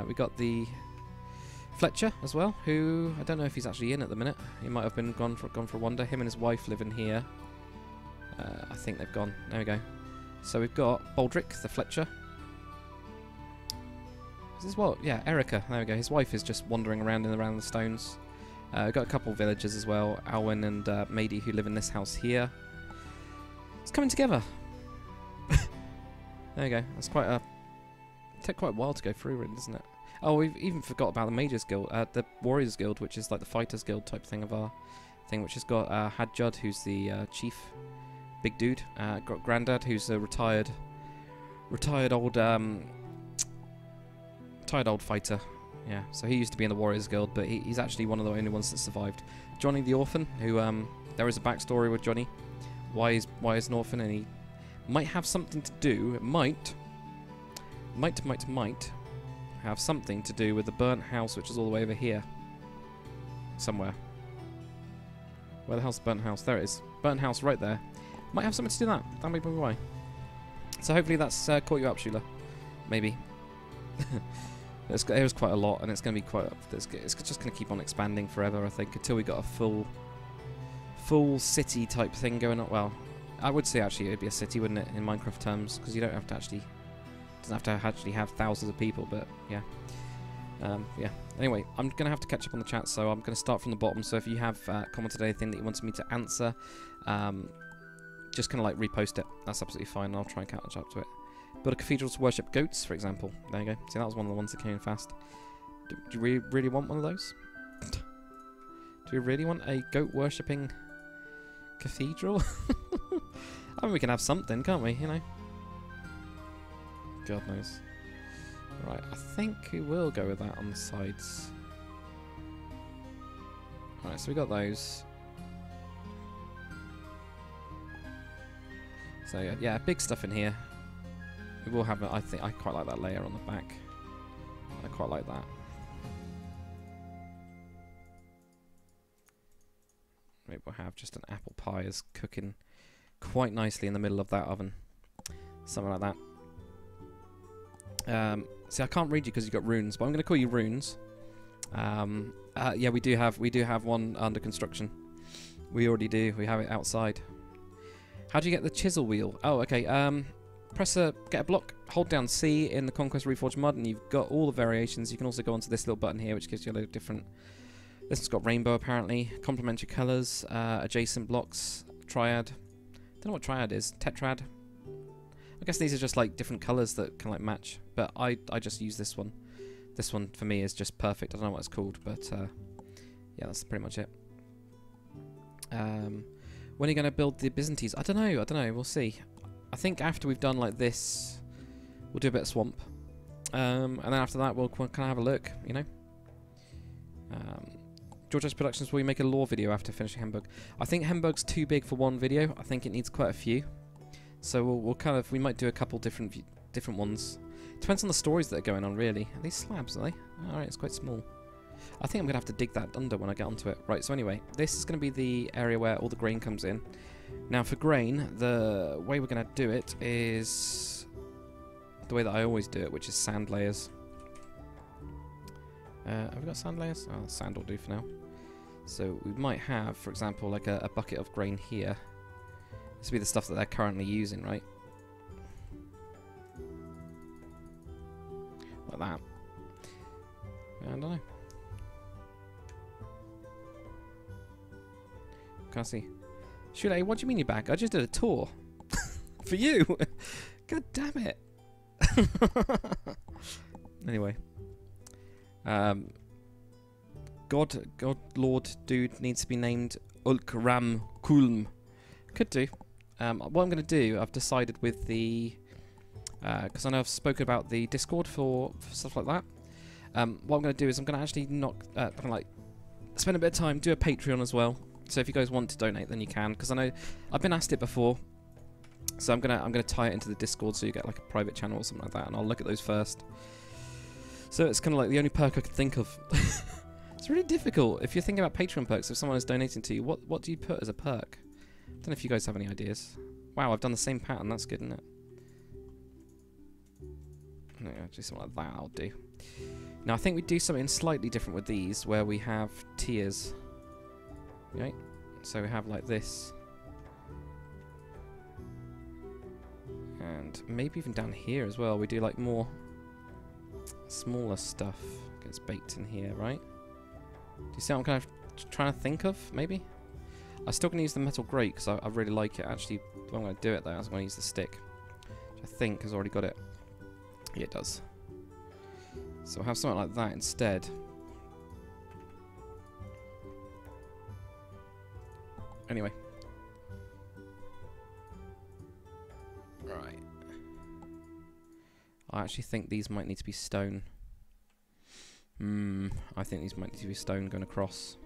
We got the Fletcher as well, who I don't know if he's actually in at the minute. He might have been gone for a wander. Him and his wife live in here. I think they've gone. There we go. So we've got Baldric, the Fletcher. Is this what? Yeah, Erica. There we go. His wife is just wandering around the stones. We've got a couple of villagers as well, Alwyn and Mady, who live in this house here. It's coming together. There we go. That's take quite a while to go through, doesn't it? Oh, we've even forgot about the Mages Guild, the Warriors Guild, which is like the Fighters Guild type thing of our thing, which has got Hadjud, who's the chief, big dude. Got Grandad, who's a retired old fighter. Yeah, so he used to be in the Warriors Guild, but he's actually one of the only ones that survived. Johnny the Orphan, who there is a backstory with Johnny. Why is an orphan, and he might have something to do. It might have something to do with the burnt house, which is all the way over here, somewhere. Where the hell's the burnt house? There it is. Burnt house right there. Might have something to do with that. That may be why. So hopefully that's caught you up, Shula. Maybe. There's quite a lot, and it's going to be it's just going to keep on expanding forever, I think, until we got a full city type thing going on. Well, I would say actually it'd be a city, wouldn't it, in Minecraft terms, because you don't have to actually, doesn't have to actually have thousands of people, but yeah. Yeah. Anyway, I'm going to have to catch up on the chat, so I'm going to start from the bottom. So if you have commented anything that you wanted me to answer, just kind of like repost it. That's absolutely fine, and I'll try and catch up to it. Build a cathedral to worship goats, for example. There you go. See, that was one of the ones that came in fast. Do you really want one of those? Do you really want a goat worshipping cathedral? I mean, we can have something, can't we? You know. God knows. Right, I think we will go with that on the sides. Right, so we got those. So yeah, big stuff in here. We will have, I think, I quite like that layer on the back. I quite like that. Maybe we'll have just an apple pie as cooking quite nicely in the middle of that oven. Something like that. See, I can't read you because you've got runes, but I'm going to call you runes. Yeah, we do have one under construction. We already do. We have it outside. How do you get the chisel wheel? Oh, okay. Get a block, hold down C in the Conquest Reforged mod, and you've got all the variations. You can also go onto this little button here, which gives you a load of different. This one's got rainbow apparently, complementary colours, adjacent blocks, triad. Don't know what triad is. Tetrad. I guess these are just like different colours that can like match. But I just use this one. This one for me is just perfect. I don't know what it's called, but yeah, that's pretty much it. When are you going to build the Byzantines? I don't know. We'll see. I think after we've done like this, we'll do a bit of swamp. And then after that, we'll kind of have a look, you know. George S Productions, will you make a lore video after finishing Hemburg? I think Hemburg's too big for one video. I think it needs quite a few. So we'll kind of, we might do a couple different ones. Depends on the stories that are going on, really. Are these slabs, are they? Alright, it's quite small. I think I'm going to have to dig that under when I get onto it. Right, so anyway, this is going to be the area where all the grain comes in. Now for grain, the way we're going to do it is the way that I always do it, which is sand layers. Have we got sand layers? Oh, sand will do for now. So we might have, for example, like a bucket of grain here. This will be the stuff that they're currently using, right? Like that. I don't know. Can't see. Shule, what do you mean you're back? I just did a tour. For you! God damn it! Anyway. God Lord dude needs to be named Ulkram Kulm. Could do. What I'm going to do, I've decided with the... because I know I've spoken about the Discord for stuff like that. What I'm going to do is I'm going to actually spend a bit of time, do a Patreon as well. So if you guys want to donate, then you can. Because I know I've been asked it before. So I'm gonna tie it into the Discord so you get like a private channel or something like that, and I'll look at those first. So it's kind of like the only perk I could think of. It's really difficult if you're thinking about Patreon perks. If someone is donating to you, what do you put as a perk? I don't know if you guys have any ideas. Wow, I've done the same pattern. That's good, isn't it? No, just something like that I'll do. Now I think we do something slightly different with these, where we have tiers. Right? So we have like this. And maybe even down here as well, we do like more smaller stuff gets baked in here, right? Do you see what I'm kind of trying to think of, maybe? I'm still going to use the metal grate because I really like it. Actually, if I'm going to do it though, I'm going to use the stick, which I think has already got it. Yeah, it does. So we'll have something like that instead. Anyway. Right. I actually think these might need to be stone. I think these might need to be stone going across.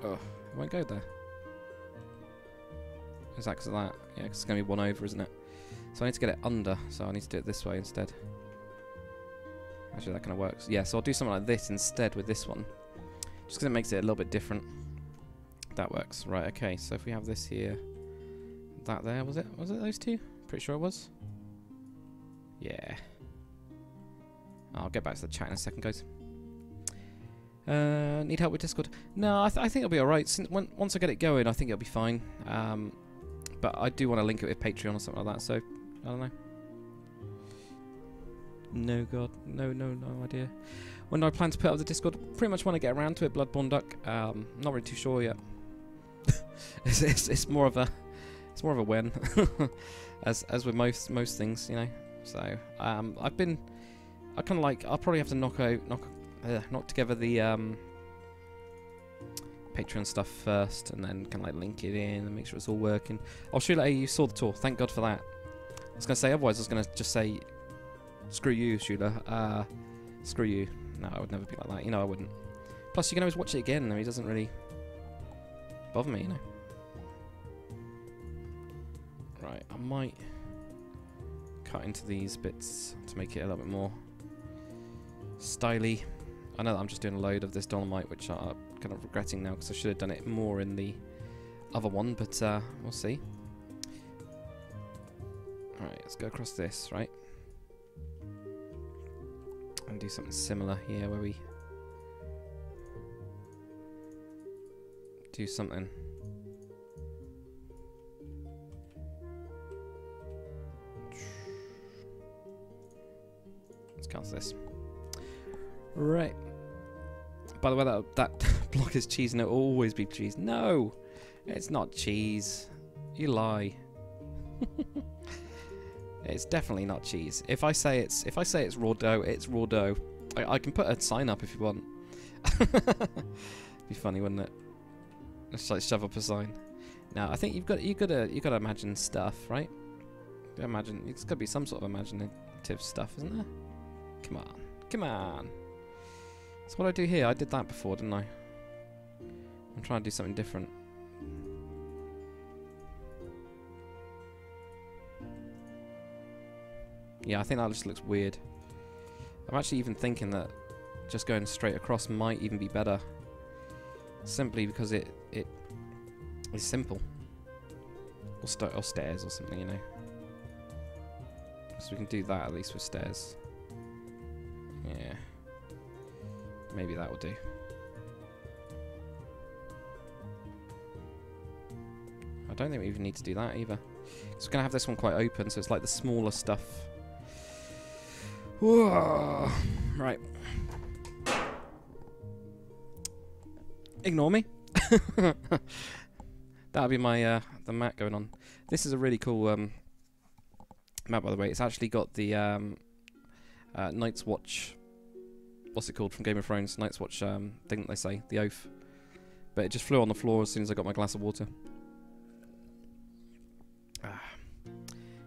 Oh, it won't go there. Is that because of that? Yeah, because it's going to be one over, isn't it? So I need to get it under, so I need to do it this way instead. Actually, that kind of works. Yeah, so I'll do something like this instead with this one. Just because it makes it a little bit different. That works. Right, okay, so if we have this here... That there, was it? Was it those two? Pretty sure it was. Yeah. I'll get back to the chat in a second, guys. Need help with Discord? No, I think it'll be alright. Once I get it going, I think it'll be fine. But I do want to link it with Patreon or something like that, so... I don't know. No, God. No idea. When do I plan to put up the Discord? Pretty much when I get around to it, Bloodborne Duck. Not really too sure yet. it's more of a when, as with most things, you know. So I'll probably have to knock together the Patreon stuff first, and then kind of like link it in and make sure it's all working. Oh, Sheila, you saw the tour. Thank God for that. I was gonna say otherwise. I was gonna just say, screw you, Sheila. Screw you. No, I would never be like that. You know, I wouldn't. Plus, you can always watch it again. I mean, it doesn't really bother me, you know. Right, I might cut into these bits to make it a little bit more styly. I know that I'm just doing a load of this dolomite, which I'm kind of regretting now because I should have done it more in the other one, but we'll see. Alright, let's go across this, right? And do something similar here where we do something. Let's count this. Right. By the way, that block is cheese and it'll always be cheese. No! It's not cheese. You lie. It's definitely not cheese. If I say it's raw dough, it's raw dough. I can put a sign up if you want. Be funny, wouldn't it? Let's like shove up a sign. Now I think you gotta imagine stuff, right? Imagine it's gotta be some sort of imaginative stuff, isn't there? Come on, come on. So what do I do here? I did that before, didn't I? I'm trying to do something different. Yeah, I think that just looks weird. I'm actually even thinking that just going straight across might even be better. Simply because it is simple. Or stairs or something, you know. So we can do that at least with stairs. Yeah. Maybe that will do. I don't think we even need to do that either. So we're going to have this one quite open, so it's like the smaller stuff. Whoa. Right. Ignore me. That'll be my the map going on. This is a really cool map, by the way. It's actually got the Night's Watch. What's it called from Game of Thrones? Night's Watch thing that they say, the oath. But it just flew on the floor as soon as I got my glass of water.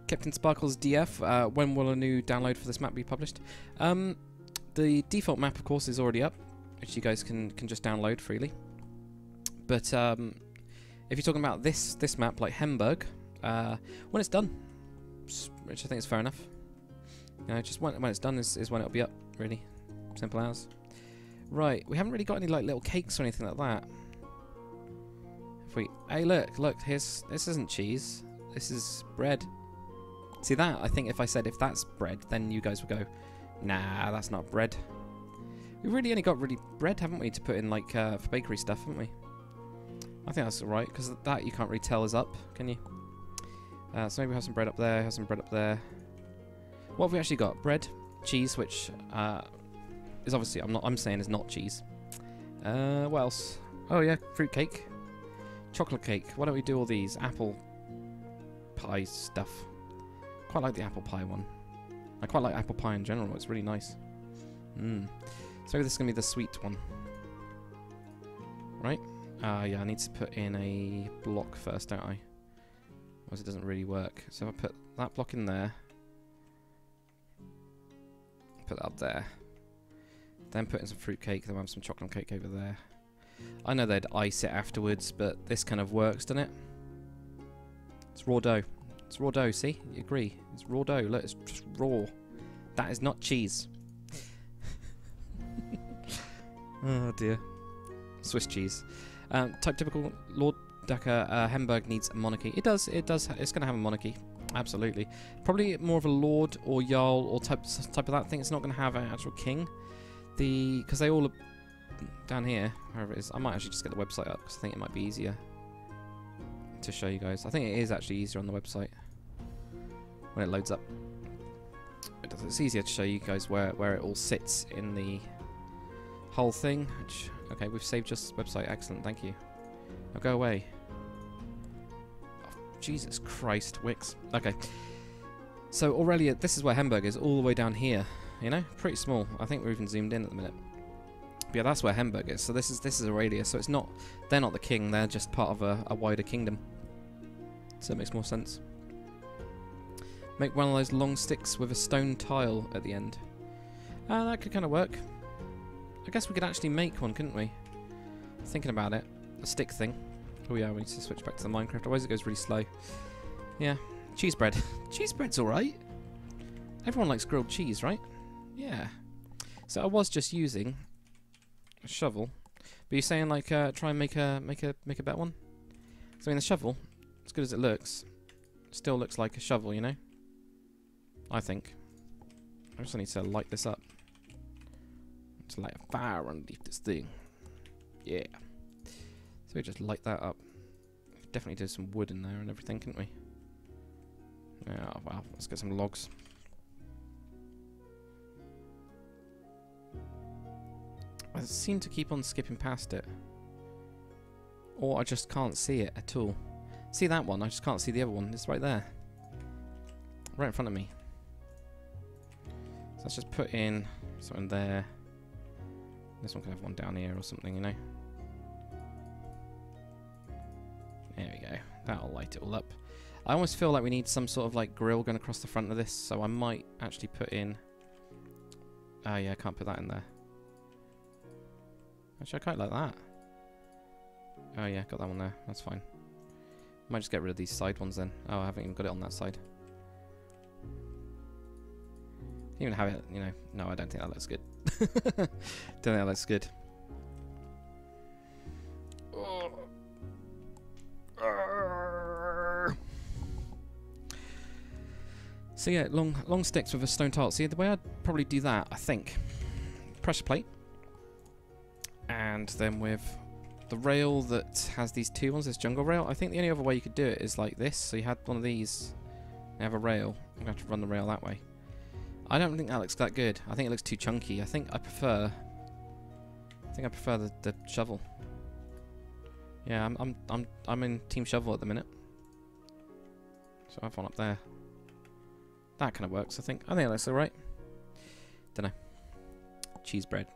Captain Sparkles DF. When will a new download for this map be published? The default map, of course, is already up, which you guys can just download freely. But if you're talking about this map, like Hemburg, when it's done, which I think is fair enough. You know, just when it's done is when it'll be up, really. Simple as. Right, we haven't really got any like little cakes or anything like that. If we, hey, look, this isn't cheese. This is bread. See that? I think if I said if that's bread, then you guys would go, nah, that's not bread. We've really only got bread, haven't we, to put in like for bakery stuff, haven't we? I think that's alright, because that you can't really tell is up, can you? So maybe we have some bread up there, have some bread up there. What have we actually got? Bread, cheese, which is obviously I'm saying is not cheese. What else? Oh yeah, fruit cake, chocolate cake. Why don't we do all these apple pie stuff? Quite like the apple pie one. I quite like apple pie in general. It's really nice. So maybe this is gonna be the sweet one, right? Yeah, I need to put in a block first, don't I? Otherwise it doesn't really work. So if I put that block in there, put that up there, then put in some fruit cake, then we'll have some chocolate cake over there. I know they'd ice it afterwards, but this kind of works, doesn't it? It's raw dough. It's raw dough, see? You agree? It's raw dough. Look, it's just raw. That is not cheese. Oh dear. Swiss cheese. Type typical Lord Dakar Hemburg needs a monarchy. It does. It's going to have a monarchy. Absolutely. Probably more of a lord or jarl or type of that thing. It's not going to have an actual king. Because they all are down here, wherever it is. I might actually just get the website up because I think it might be easier to show you guys. I think it is actually easier on the website when it loads up. It's easier to show you guys where it all sits in the whole thing. Which, okay, we've saved just this website. Excellent, thank you. Now go away. Oh, Jesus Christ, Wix. Okay. So Aurelia, this is where Hemburg is, all the way down here. You know, pretty small. I think we're even zoomed in at the minute. But yeah, that's where Hemburg is. So this is Aurelia. So it's not. They're not the king. They're just part of a wider kingdom. So it makes more sense. Make one of those long sticks with a stone tile at the end. That could kind of work. I guess we could actually make one, couldn't we? Thinking about it, a stick thing. Oh yeah, we need to switch back to the Minecraft. Otherwise it goes really slow. Yeah, cheese bread. Cheese bread's all right. Everyone likes grilled cheese, right? Yeah. So I was just using a shovel, but you're saying like try and make a better one. So I mean the shovel, as good as it looks, still looks like a shovel, you know. I think. I just need to light this up. To light a fire underneath this thing. Yeah. So we just light that up. Definitely do some wood in there and everything, couldn't we? Yeah. Wow. Let's get some logs. I seem to keep on skipping past it. Or I just can't see it at all. See that one? I just can't see the other one. It's right there. Right in front of me. So let's just put in something there. This one can have one down here or something, you know. There we go. That'll light it all up. I almost feel like we need some sort of like grill going across the front of this, so I might actually put in... Oh yeah, I can't put that in there. Actually, I quite like that. Oh yeah, got that one there. That's fine. Might just get rid of these side ones then. Oh, I haven't even got it on that side. Even have it, you know... No, I don't think that looks good. Don't think that looks good. So yeah, long sticks with a stone tile. See, the way I'd probably do that, I think, pressure plate, and then with the rail that has these two ones, this jungle rail, I think the only other way you could do it is like this. So you had one of these, and have a rail. I'm gonna have to run the rail that way. I don't think that looks that good. I think it looks too chunky. I think I prefer the shovel. Yeah, I'm in Team Shovel at the minute. So I have one up there. That kind of works, I think. I think that's alright. Dunno. Cheese bread.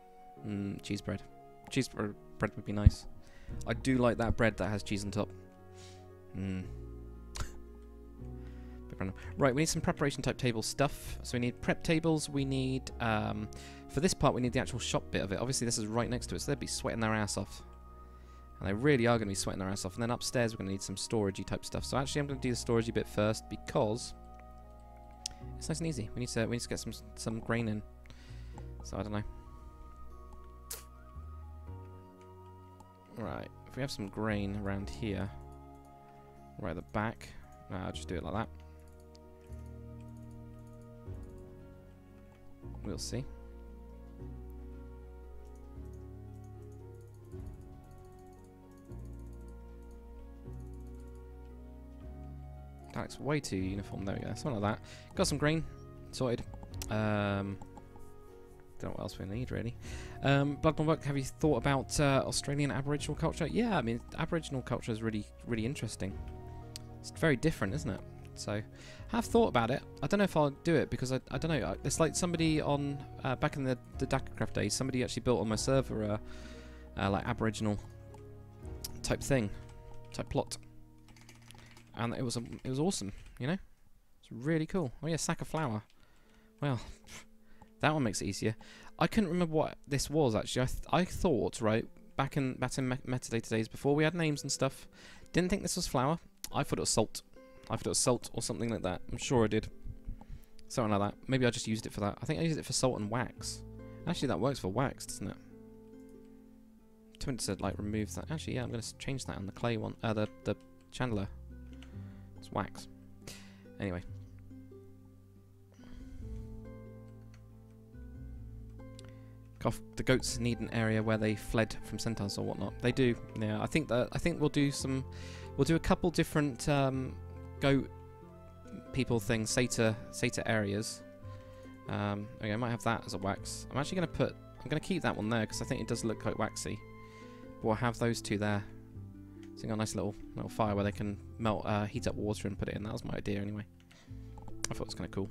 Cheese bread. Cheese bread would be nice. I do like that bread that has cheese on top. Right, we need some preparation type table stuff. So we need prep tables. We need, for this part, we need the actual shop bit of it. Obviously, this is right next to it, so they'd be sweating their ass off. And they really are going to be sweating their ass off. And then upstairs, we're going to need some storagey type stuff. So actually, I'm going to do the storagey bit first because it's nice and easy. We need to get some grain in. So I don't know. Right, if we have some grain around here, right at the back, I'll just do it like that. We'll see. That looks way too uniform. There we go. Something like that. Got some grain sorted. Don't know what else we need really. Bloodborne, have you thought about Australian Aboriginal culture? Yeah, I mean Aboriginal culture is really really interesting. It's very different, isn't it? So I have thought about it. I don't know if I'll do it because I don't know. It's like somebody on back in the Dakacraft days. Somebody actually built on my server like Aboriginal type thing, type plot, and it was awesome. You know, it's really cool. Oh yeah, sack of flour. Well, that one makes it easier. I couldn't remember what this was actually. I thought right back in metadata days before we had names and stuff. Didn't think this was flour. I thought it was salt. I thought it was salt or something like that. I'm sure I did. Something like that. Maybe I just used it for that. I think I used it for salt and wax. Actually, that works for wax, doesn't it? I meant to like remove that. Actually, yeah, I'm going to change that on the clay one. The chandelier. It's wax. Anyway. The goats need an area where they fled from centaurs or whatnot. They do. Yeah, I think we'll do a couple different goat people things, satyr areas. Okay, I might have that as a wax. I'm actually going to keep that one there because I think it does look quite waxy. But we'll have those two there. So you got a nice little fire where they can melt, heat up water and put it in. That was my idea anyway. I thought it was kind of cool.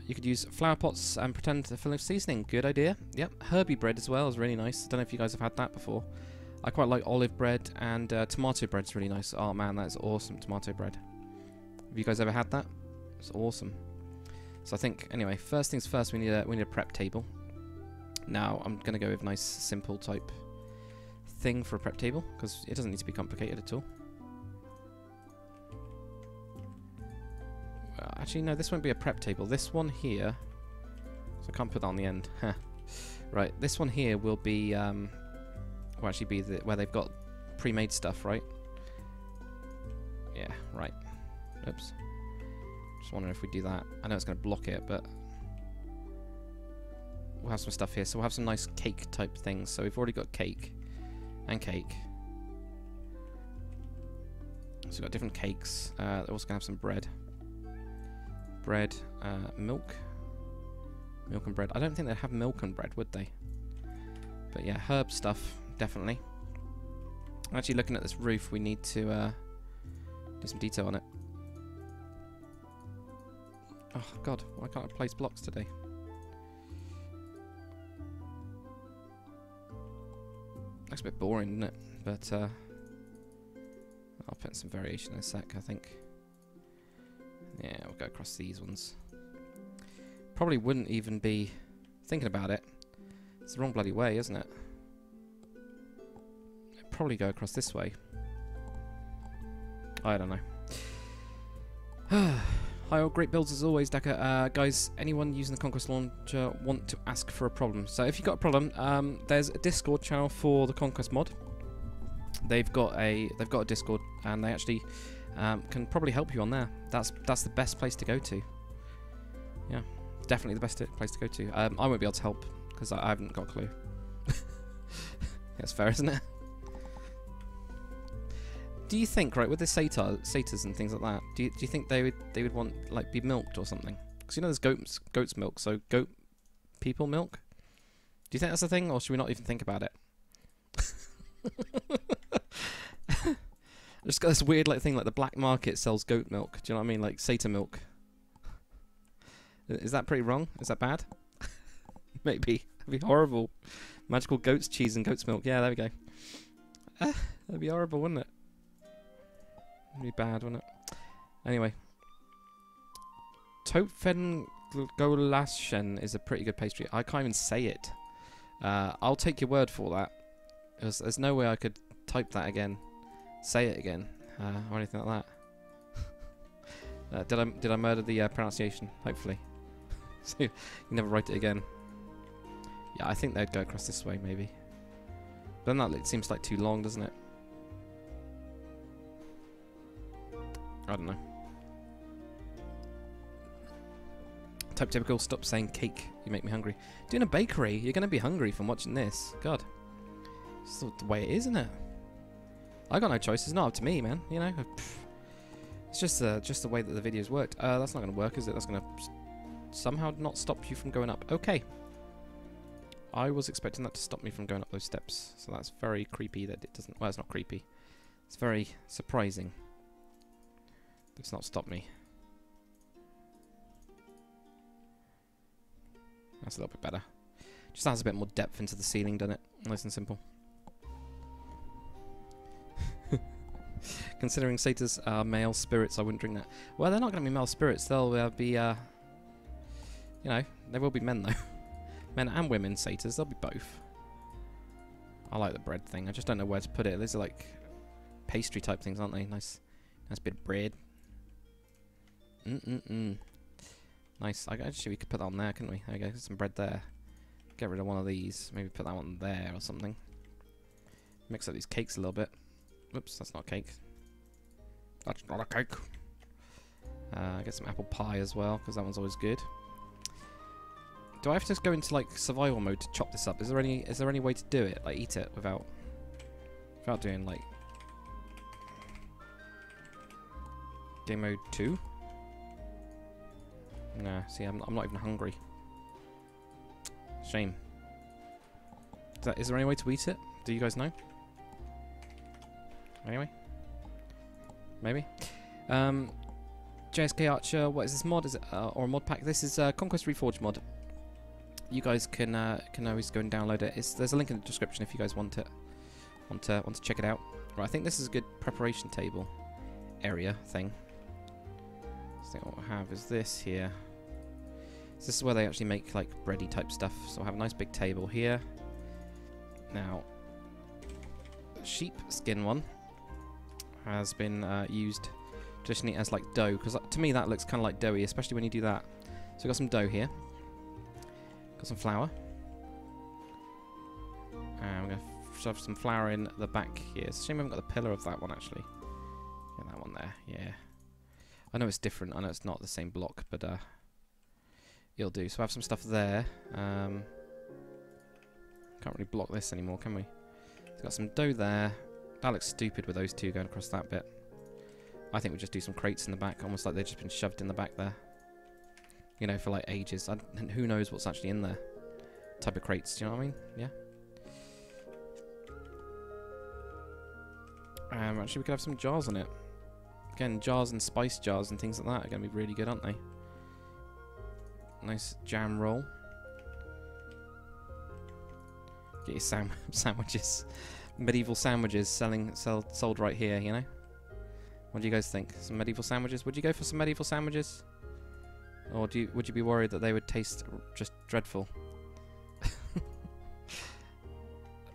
You could use flower pots and pretend to fill with seasoning. Good idea. Yep. Herbie bread as well is really nice. I don't know if you guys have had that before. I quite like olive bread, and tomato bread's really nice. Oh man, that is awesome, tomato bread. Have you guys ever had that? It's awesome. So I think, anyway, first things first, we need a prep table. Now, I'm going to go with a nice, simple type thing for a prep table, because it doesn't need to be complicated at all. Actually, no, this won't be a prep table. This one here, so I can't put that on the end. Right, this one here will be, will actually be where they've got pre-made stuff, right? Yeah, right. Oops. Just wondering if we do that. I know it's going to block it, but we'll have some stuff here. So we'll have some nice cake type things. So we've already got cake and cake. So we've got different cakes. They're also going to have some bread. Bread, milk. Milk and bread. I don't think they'd have milk and bread, would they? But yeah, herb stuff, definitely. Actually, looking at this roof, we need to do some detail on it. Oh god, why can't I place blocks today? Looks a bit boring, doesn't it? But I'll put in some variation in a sec, I think. Yeah, we'll go across these ones. Probably wouldn't even be thinking about it. It's the wrong bloody way, isn't it? I'd probably go across this way. I don't know. Hi, all great builds as always, Daka. Guys, anyone using the Conquest launcher want to ask for a problem? So if you've got a problem, there's a Discord channel for the Conquest mod. They've got a Discord, and they actually can probably help you on there. That's the best place to go to. Yeah, definitely the best place to go to. I won't be able to help because I haven't got a clue. That's fair, isn't it? Do you think, right, with the satyrs and things like that, do you think they would want like be milked or something? Because you know there's goat's milk, so goat people milk. Do you think that's a thing, or should we not even think about it? I've just got this weird like thing, like the black market sells goat milk. Do you know what I mean? Like satyr milk. Is that pretty wrong? Is that bad? Maybe. That'd be horrible. Magical goat's cheese and goat's milk. Yeah, there we go. That'd be horrible, wouldn't it? It'd be bad, wouldn't it? Anyway. Topfengolaschen is a pretty good pastry. I can't even say it. I'll take your word for that. There's no way I could type that again. Say it again. Or anything like that. Did I murder the pronunciation? Hopefully. So you never write it again. Yeah, I think they'd go across this way, maybe. But then that it seems like too long, doesn't it? I don't know. Type typical, stop saying cake. You make me hungry. Doing a bakery, you're going to be hungry from watching this. God. It's the way it is, isn't it? I got no choice. It's not up to me, man. You know? It's just the way that the videos worked. That's not going to work, is it? That's going to somehow not stop you from going up. Okay. I was expecting that to stop me from going up those steps. So that's very creepy that it doesn't... Well, it's not creepy. It's very surprising. It's not stopped me. That's a little bit better. Just adds a bit more depth into the ceiling, doesn't it? Nice and simple. Considering satyrs are male spirits, I wouldn't drink that. Well, they're not going to be male spirits. They'll be, you know, they will be men, though. Men and women satyrs. They'll be both. I like the bread thing. I just don't know where to put it. These are like pastry type things, aren't they? Nice bit of bread. Nice. Actually, we could put that on there, couldn't we? There we go. Some bread there. Get rid of one of these. Maybe put that one there or something. Mix up these cakes a little bit. Whoops, that's not a cake. That's not a cake. Get some apple pie as well, because that one's always good. Do I have to just go into like survival mode to chop this up? Is there any way to do it? Like eat it without doing like game mode 2? Nah, see, I'm not even hungry. Shame. Is there any way to eat it? Do you guys know? Anyway. Maybe. JSK Archer, what is this mod? Is it or a mod pack? This is Conquest Reforged mod. You guys can always go and download it. There's a link in the description if you guys want to check it out. Right, I think this is a good preparation table area thing. I think what we'll have is this here. So this is where they actually make like bready type stuff. So we'll have a nice big table here. Now, the sheep skin one has been used traditionally as like dough, because to me that looks kind of like doughy, especially when you do that. So we've got some dough here. Got some flour. And we're going to shove some flour in the back here. It's a shame we haven't got the pillar of that one actually. Get that one there, yeah. I know it's different, I know it's not the same block, but it'll do. So I have some stuff there. Can't really block this anymore, can we? So got some dough there. That looks stupid with those two going across that bit. I think we just do some crates in the back, almost like they've just been shoved in the back there. You know, for like ages. And who knows what's actually in there. Type of crates, do you know what I mean? Yeah. Actually, we could have some jars on it. Again, jars and spice jars and things like that are going to be really good, aren't they? Nice jam roll. Get your sandwiches. Medieval sandwiches sold right here, you know? What do you guys think? Some medieval sandwiches? Would you go for some medieval sandwiches? Or would you be worried that they would taste just dreadful?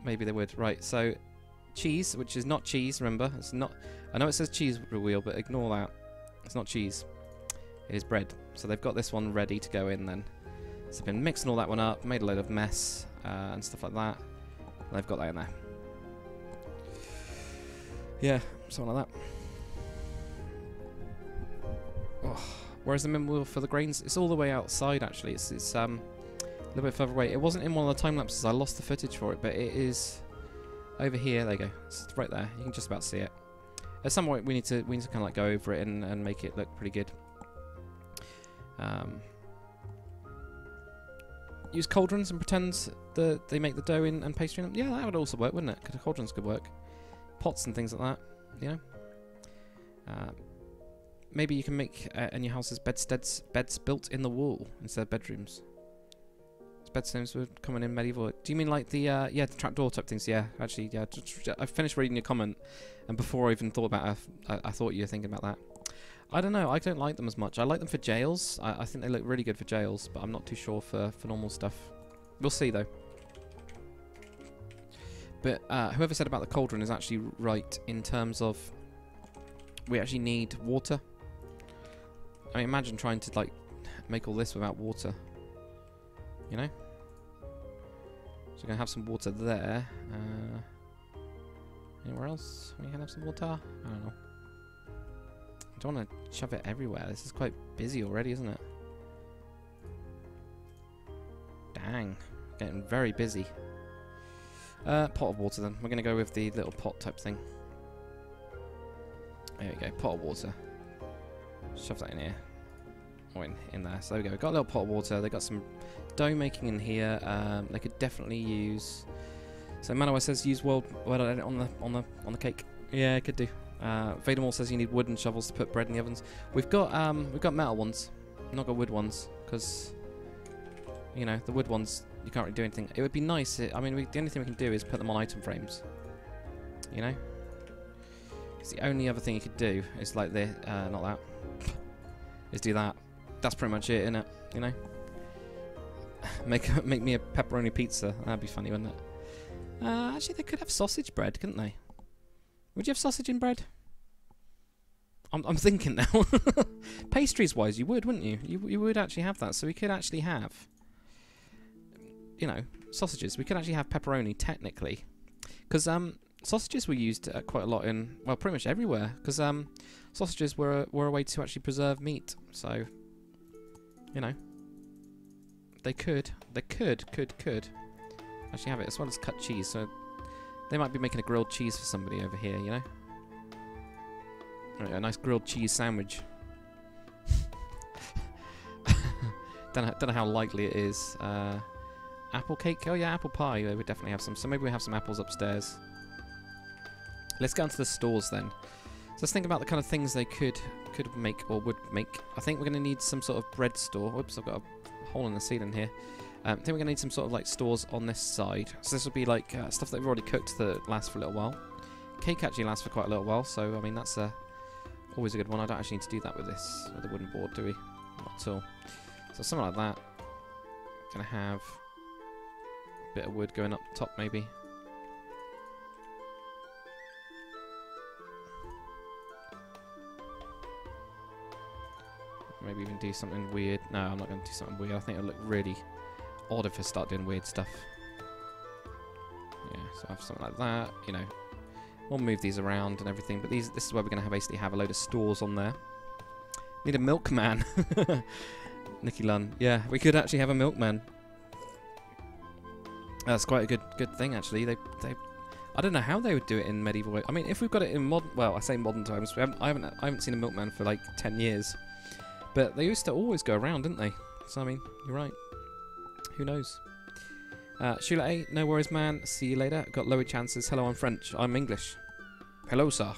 Maybe they would. Right, so cheese, which is not cheese, remember. It's not. I know it says cheese wheel, but ignore that. It's not cheese. It is bread. So they've got this one ready to go in then. So they've been mixing all that one up, made a load of mess and stuff like that. And they've got that in there. Yeah, something like that. Oh. Whereas the mill wheel for the grains, it's all the way outside actually. It's a little bit further away. It wasn't in one of the time lapses. I lost the footage for it, but it is over here. There you go. It's right there. You can just about see it. At some point we need to kind of like go over it and make it look pretty good. Use cauldrons and pretend that they make the dough in and pastry in them. Yeah, that would also work, wouldn't it? Because cauldrons could work. Pots and things like that. You know. Maybe you can make in your houses beds built in the wall instead of bedrooms. Bedstems were common in medieval. Do you mean like the yeah, the trapdoor type things? Yeah, actually, yeah. I finished reading your comment, and before I even thought about it, I thought you were thinking about that. I don't know. I don't like them as much. I like them for jails. I think they look really good for jails, but I'm not too sure for normal stuff. We'll see though. But whoever said about the cauldron is actually right in terms of we actually need water. I mean, imagine trying to like make all this without water. You know? So we're going to have some water there. Anywhere else? We can have some water? I don't know. I don't want to shove it everywhere. This is quite busy already, isn't it? Dang. Getting very busy. Pot of water then. We're going to go with the little pot type thing. There we go. Pot of water. Shove that in here. Or in there. So there we go. We've got a little pot of water. They've got some dough making in here. They could definitely use. So Manowar says use world edit on the cake. Yeah, it could do. Vadermore says you need wooden shovels to put bread in the ovens. We've got metal ones. Not got wood ones because you know the wood ones you can't really do anything. It would be nice. I mean, the only thing we can do is put them on item frames. You know. It's the only other thing you could do is like the not that. Is do that. That's pretty much it, innit? You know. Make me a pepperoni pizza. That'd be funny, wouldn't it? Actually, they could have sausage bread, couldn't they? Would you have sausage in bread? I'm thinking now. Pastries wise, you would, wouldn't you? You would actually have that. So we could actually have, you know, sausages. We could actually have pepperoni technically, because sausages were used quite a lot in, well, pretty much everywhere. Because sausages were a way to actually preserve meat. So, you know, they could actually have it as well as cut cheese. So they might be making a grilled cheese for somebody over here, you know. Right, a nice grilled cheese sandwich. don't know how likely it is. Apple cake? Oh yeah, apple pie. They would definitely have some. So maybe we have some apples upstairs. Let's get onto the stores then. So let's think about the kind of things they could make or would make. I think we're going to need some sort of bread store. Whoops, I've got a hole in the ceiling here. I think we're going to need some sort of like stores on this side. So this will be like stuff that we've already cooked that lasts for a little while. Cake actually lasts for quite a little while, so I mean that's always a good one. I don't actually need to do that with the wooden board, do we? Not at all. So something like that. Gonna have a bit of wood going up the top maybe. Maybe even do something weird. No, I'm not going to do something weird. I think it'll look really odd if I start doing weird stuff. Yeah, so I have something like that, you know. We'll move these around and everything, but this is where we're going to basically have a load of stores on there. Need a milkman. Nicky Lunn. Yeah, we could actually have a milkman. That's quite a good thing actually. They I don't know how they would do it in medieval. I mean, if we've got it in modern, well, I say modern times. I haven't seen a milkman for like 10 years. But they used to always go around, didn't they? So I mean, you're right. Who knows? Shula A, no worries, man. See you later. Got lower chances. Hello, I'm French. I'm English. Hello, sir.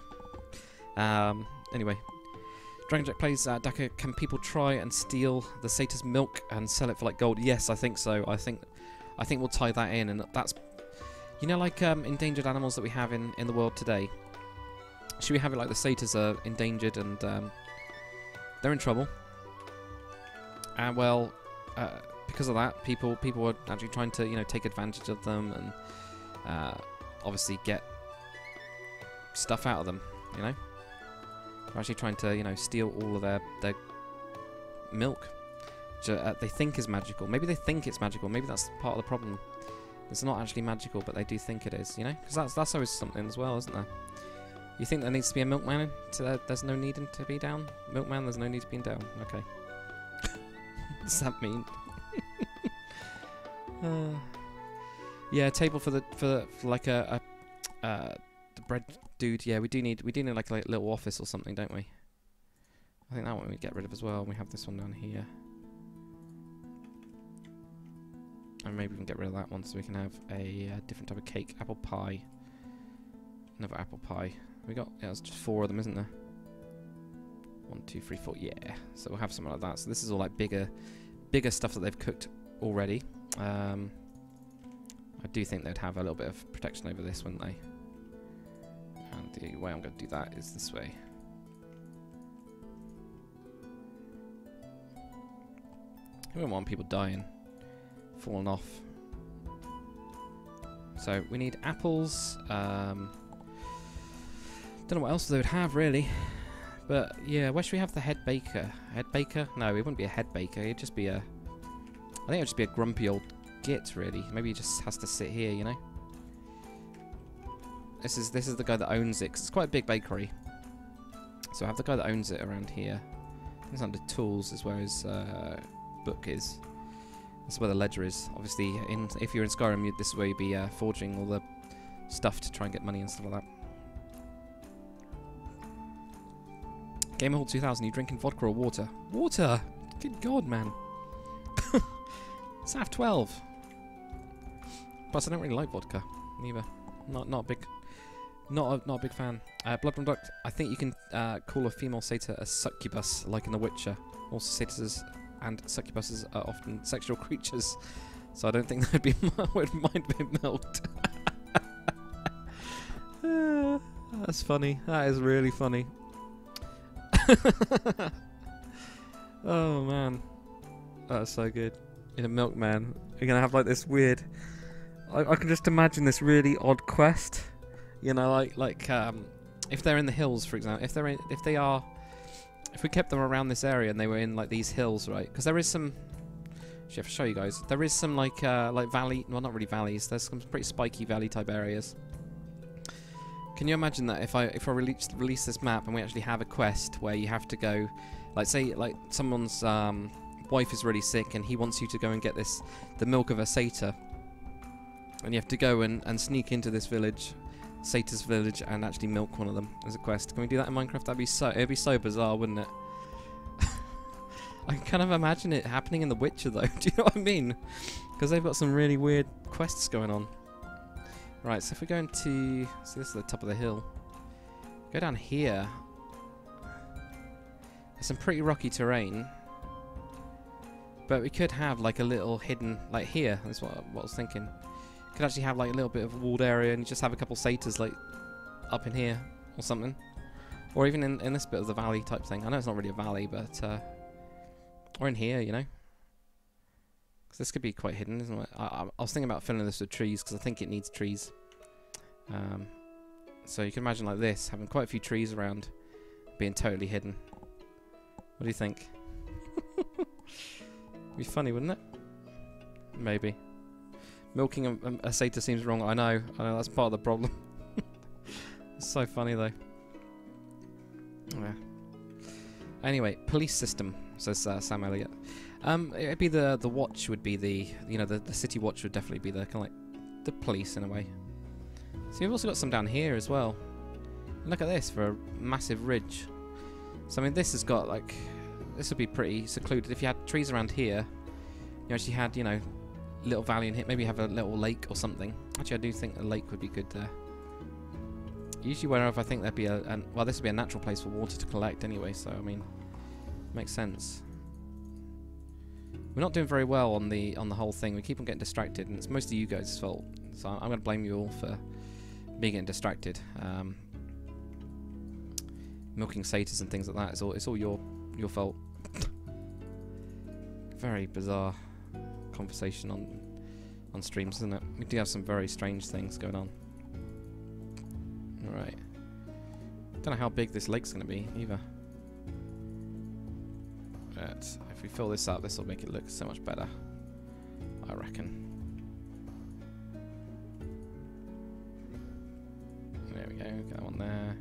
Anyway, Dragon Jack plays Daka. Can people try and steal the satyr's milk and sell it for like gold? Yes, I think so. I think we'll tie that in, and that's, you know, like endangered animals that we have in the world today. Should we have it like the satyrs are endangered and they're in trouble? And well, because of that, people are actually trying to, you know, take advantage of them and obviously get stuff out of them, you know? They're actually trying to, you know, steal all of their milk, which they think is magical. Maybe they think it's magical. Maybe that's part of the problem. It's not actually magical, but they do think it is, you know? Because that's always something as well, isn't there? You think there needs to be a milkman? There's no need to be down? Milkman, there's no need to be down. Okay. What does that mean? Yeah, table for like the bread dude. Yeah, we do need like a little office or something, don't we? I think that one we get rid of as well. We have this one down here, and maybe we can get rid of that one so we can have a different type of cake. Apple pie. Another apple pie. We got, yeah, it's just 4 of them, isn't there? 1, 2, 3, 4. Yeah. So we'll have something like that. So this is all like bigger stuff that they've cooked already. I do think they'd have a little bit of protection over this, wouldn't they? And the way I'm going to do that is this way. I don't want people dying, falling off. So we need apples. Don't know what else they would have really, but yeah, where should we have the head baker? Head baker? No, it wouldn't be a head baker. It'd just be a. I think it'd just be a grumpy old git, really. Maybe he just has to sit here, you know. This is the guy that owns it, 'cause it's quite a big bakery. So I have the guy that owns it around here. It's under tools, is where his book is. That's where the ledger is. Obviously, if you're in Skyrim, this is where you'd be forging all the stuff to try and get money and stuff like that. Gamer Hall 2000, you drinking vodka or water? Water! Good God, man. It's half 12. Plus, I don't really like vodka, neither. Not a big fan. Bloodborne Duct, I think you can call a female satyr a succubus, like in The Witcher. Also, satyrs and succubuses are often sexual creatures, so I don't think that would mind being milked. That's funny. That is really funny. Oh man, that's so good. In a milkman, you're gonna have like this weird. I can just imagine this really odd quest. You know, like if they're in the hills, for example, if we kept them around this area and they were in like these hills, right? Because there is some. Actually, I have to show you guys. There is some like valley. Well, not really valleys. There's some pretty spiky valley type areas. Can you imagine that if I release this map and we actually have a quest where you have to go, like say like someone's wife is really sick and he wants you to go and get the milk of a satyr, and you have to go and sneak into this village, satyr's village, and actually milk one of them as a quest. Can we do that in Minecraft? It'd be so bizarre, wouldn't it? I can kind of imagine it happening in The Witcher though. Do you know what I mean? Because they've got some really weird quests going on. Right, so if we go into... See, this is the top of the hill. Go down here. There's some pretty rocky terrain. But we could have, like, a little hidden... Like, here. That's what I was thinking. Could actually have, like, a little bit of a walled area and you just have a couple satyrs, like, up in here or something. Or even in this bit of the valley type thing. I know it's not really a valley, but... or in here, you know. Because this could be quite hidden, isn't it? I was thinking about filling this with trees, because I think it needs trees. So you can imagine like this, having quite a few trees around, being totally hidden. What do you think? Be funny, wouldn't it? Maybe. Milking a satyr seems wrong. I know, that's part of the problem. It's so funny though. Yeah. Anyway, police system, says Sam Elliott. It'd be the watch would be the city watch would definitely be the kind of like the police in a way. So you've also got some down here as well. Look at this for a massive ridge. So I mean, this has got like, this would be pretty secluded if you had trees around here. You actually had, you know, little valley in here. Maybe have a little lake or something. Actually, I do think a lake would be good there. Usually, wherever I think there'd be well, this would be a natural place for water to collect anyway. So I mean, makes sense. We're not doing very well on the whole thing. We keep on getting distracted, and it's mostly you guys' fault. So I'm going to blame you all for being getting distracted. milking satyrs and things like that. It's all your fault. Very bizarre conversation on streams, isn't it? We do have some very strange things going on. Alright. Don't know how big this lake's going to be, either. But if we fill this up, this will make it look so much better, I reckon. There we go, get that one there.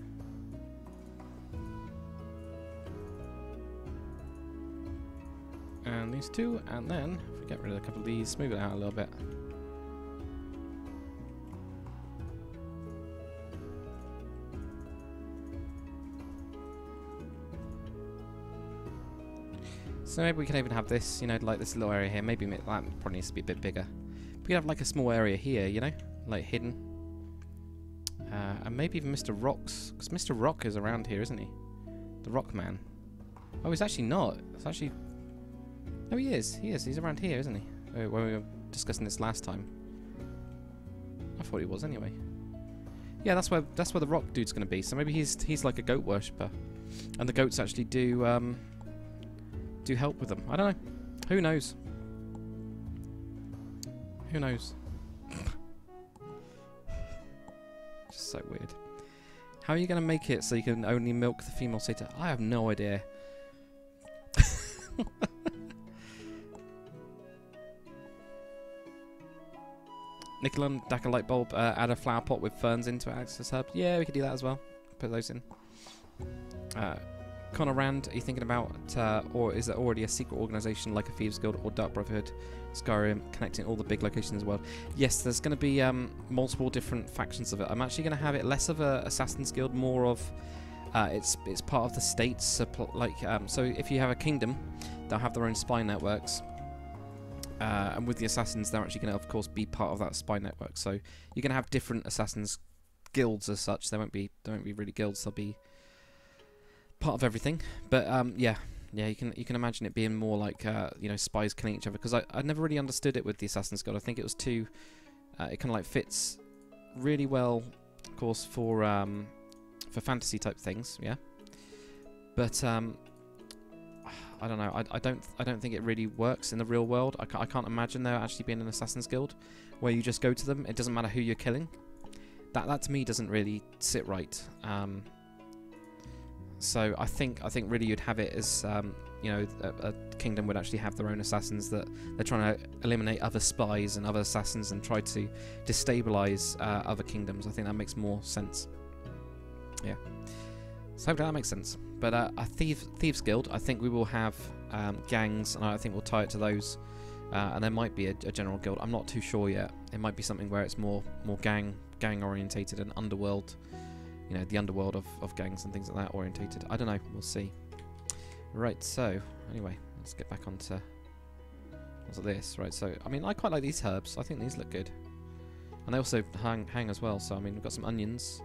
And these two, and then, if we get rid of a couple of these, smooth it out a little bit. So maybe we can even have this, you know, like this little area here. Maybe that probably needs to be a bit bigger. We could have like a small area here, you know, like hidden. And maybe even Mr. Rock's, because Mr. Rock is around here, isn't he? The Rock Man. Oh, he's actually not. It's actually... Oh, he is. He is. He's around here, isn't he? When we were discussing this last time. I thought he was anyway. Yeah, that's where the rock dude's going to be. So maybe he's like a goat worshipper, and the goats actually do help with them. I don't know. Who knows? Who knows? Just so weird. How are you going to make it so you can only milk the female satyr? I have no idea. Nickel and Dacker light bulb, add a flower pot with ferns into it, access herb. Yeah, we could do that as well. Put those in. Connor Rand, are you thinking about, or is there already a secret organisation like a Thieves Guild or Dark Brotherhood, Skyrim, connecting all the big locations as well? Yes, there's going to be multiple different factions of it. I'm actually going to have it less of a Assassin's Guild, more of it's part of the states. So if you have a kingdom, they'll have their own spy networks. And with the assassins, they're actually going to, of course, be part of that spy network. So you're going to have different assassins guilds as such. They won't be really guilds. They'll be part of everything. But yeah, you can imagine it being more like you know, spies killing each other. Because I never really understood it with the Assassin's Guild. I think it was too it kind of like fits really well, of course, for fantasy type things. Yeah, but I don't know. I don't think it really works in the real world. I can't imagine there actually being an Assassin's Guild where you just go to them. It doesn't matter who you're killing. That to me doesn't really sit right. So I think really you'd have it as you know, a kingdom would actually have their own assassins that they're trying to eliminate other spies and other assassins and try to destabilize other kingdoms. I think that makes more sense. Yeah. So hopefully that makes sense. But a Thieves Guild, I think we will have gangs, and I think we'll tie it to those. And there might be a general guild. I'm not too sure yet. It might be something where it's more gang orientated and underworld, you know, the underworld of gangs and things like that orientated. I don't know. We'll see. Right. So anyway, let's get back onto this. Right. So I mean, I quite like these herbs. I think these look good, and they also hang as well. So I mean, we've got some onions,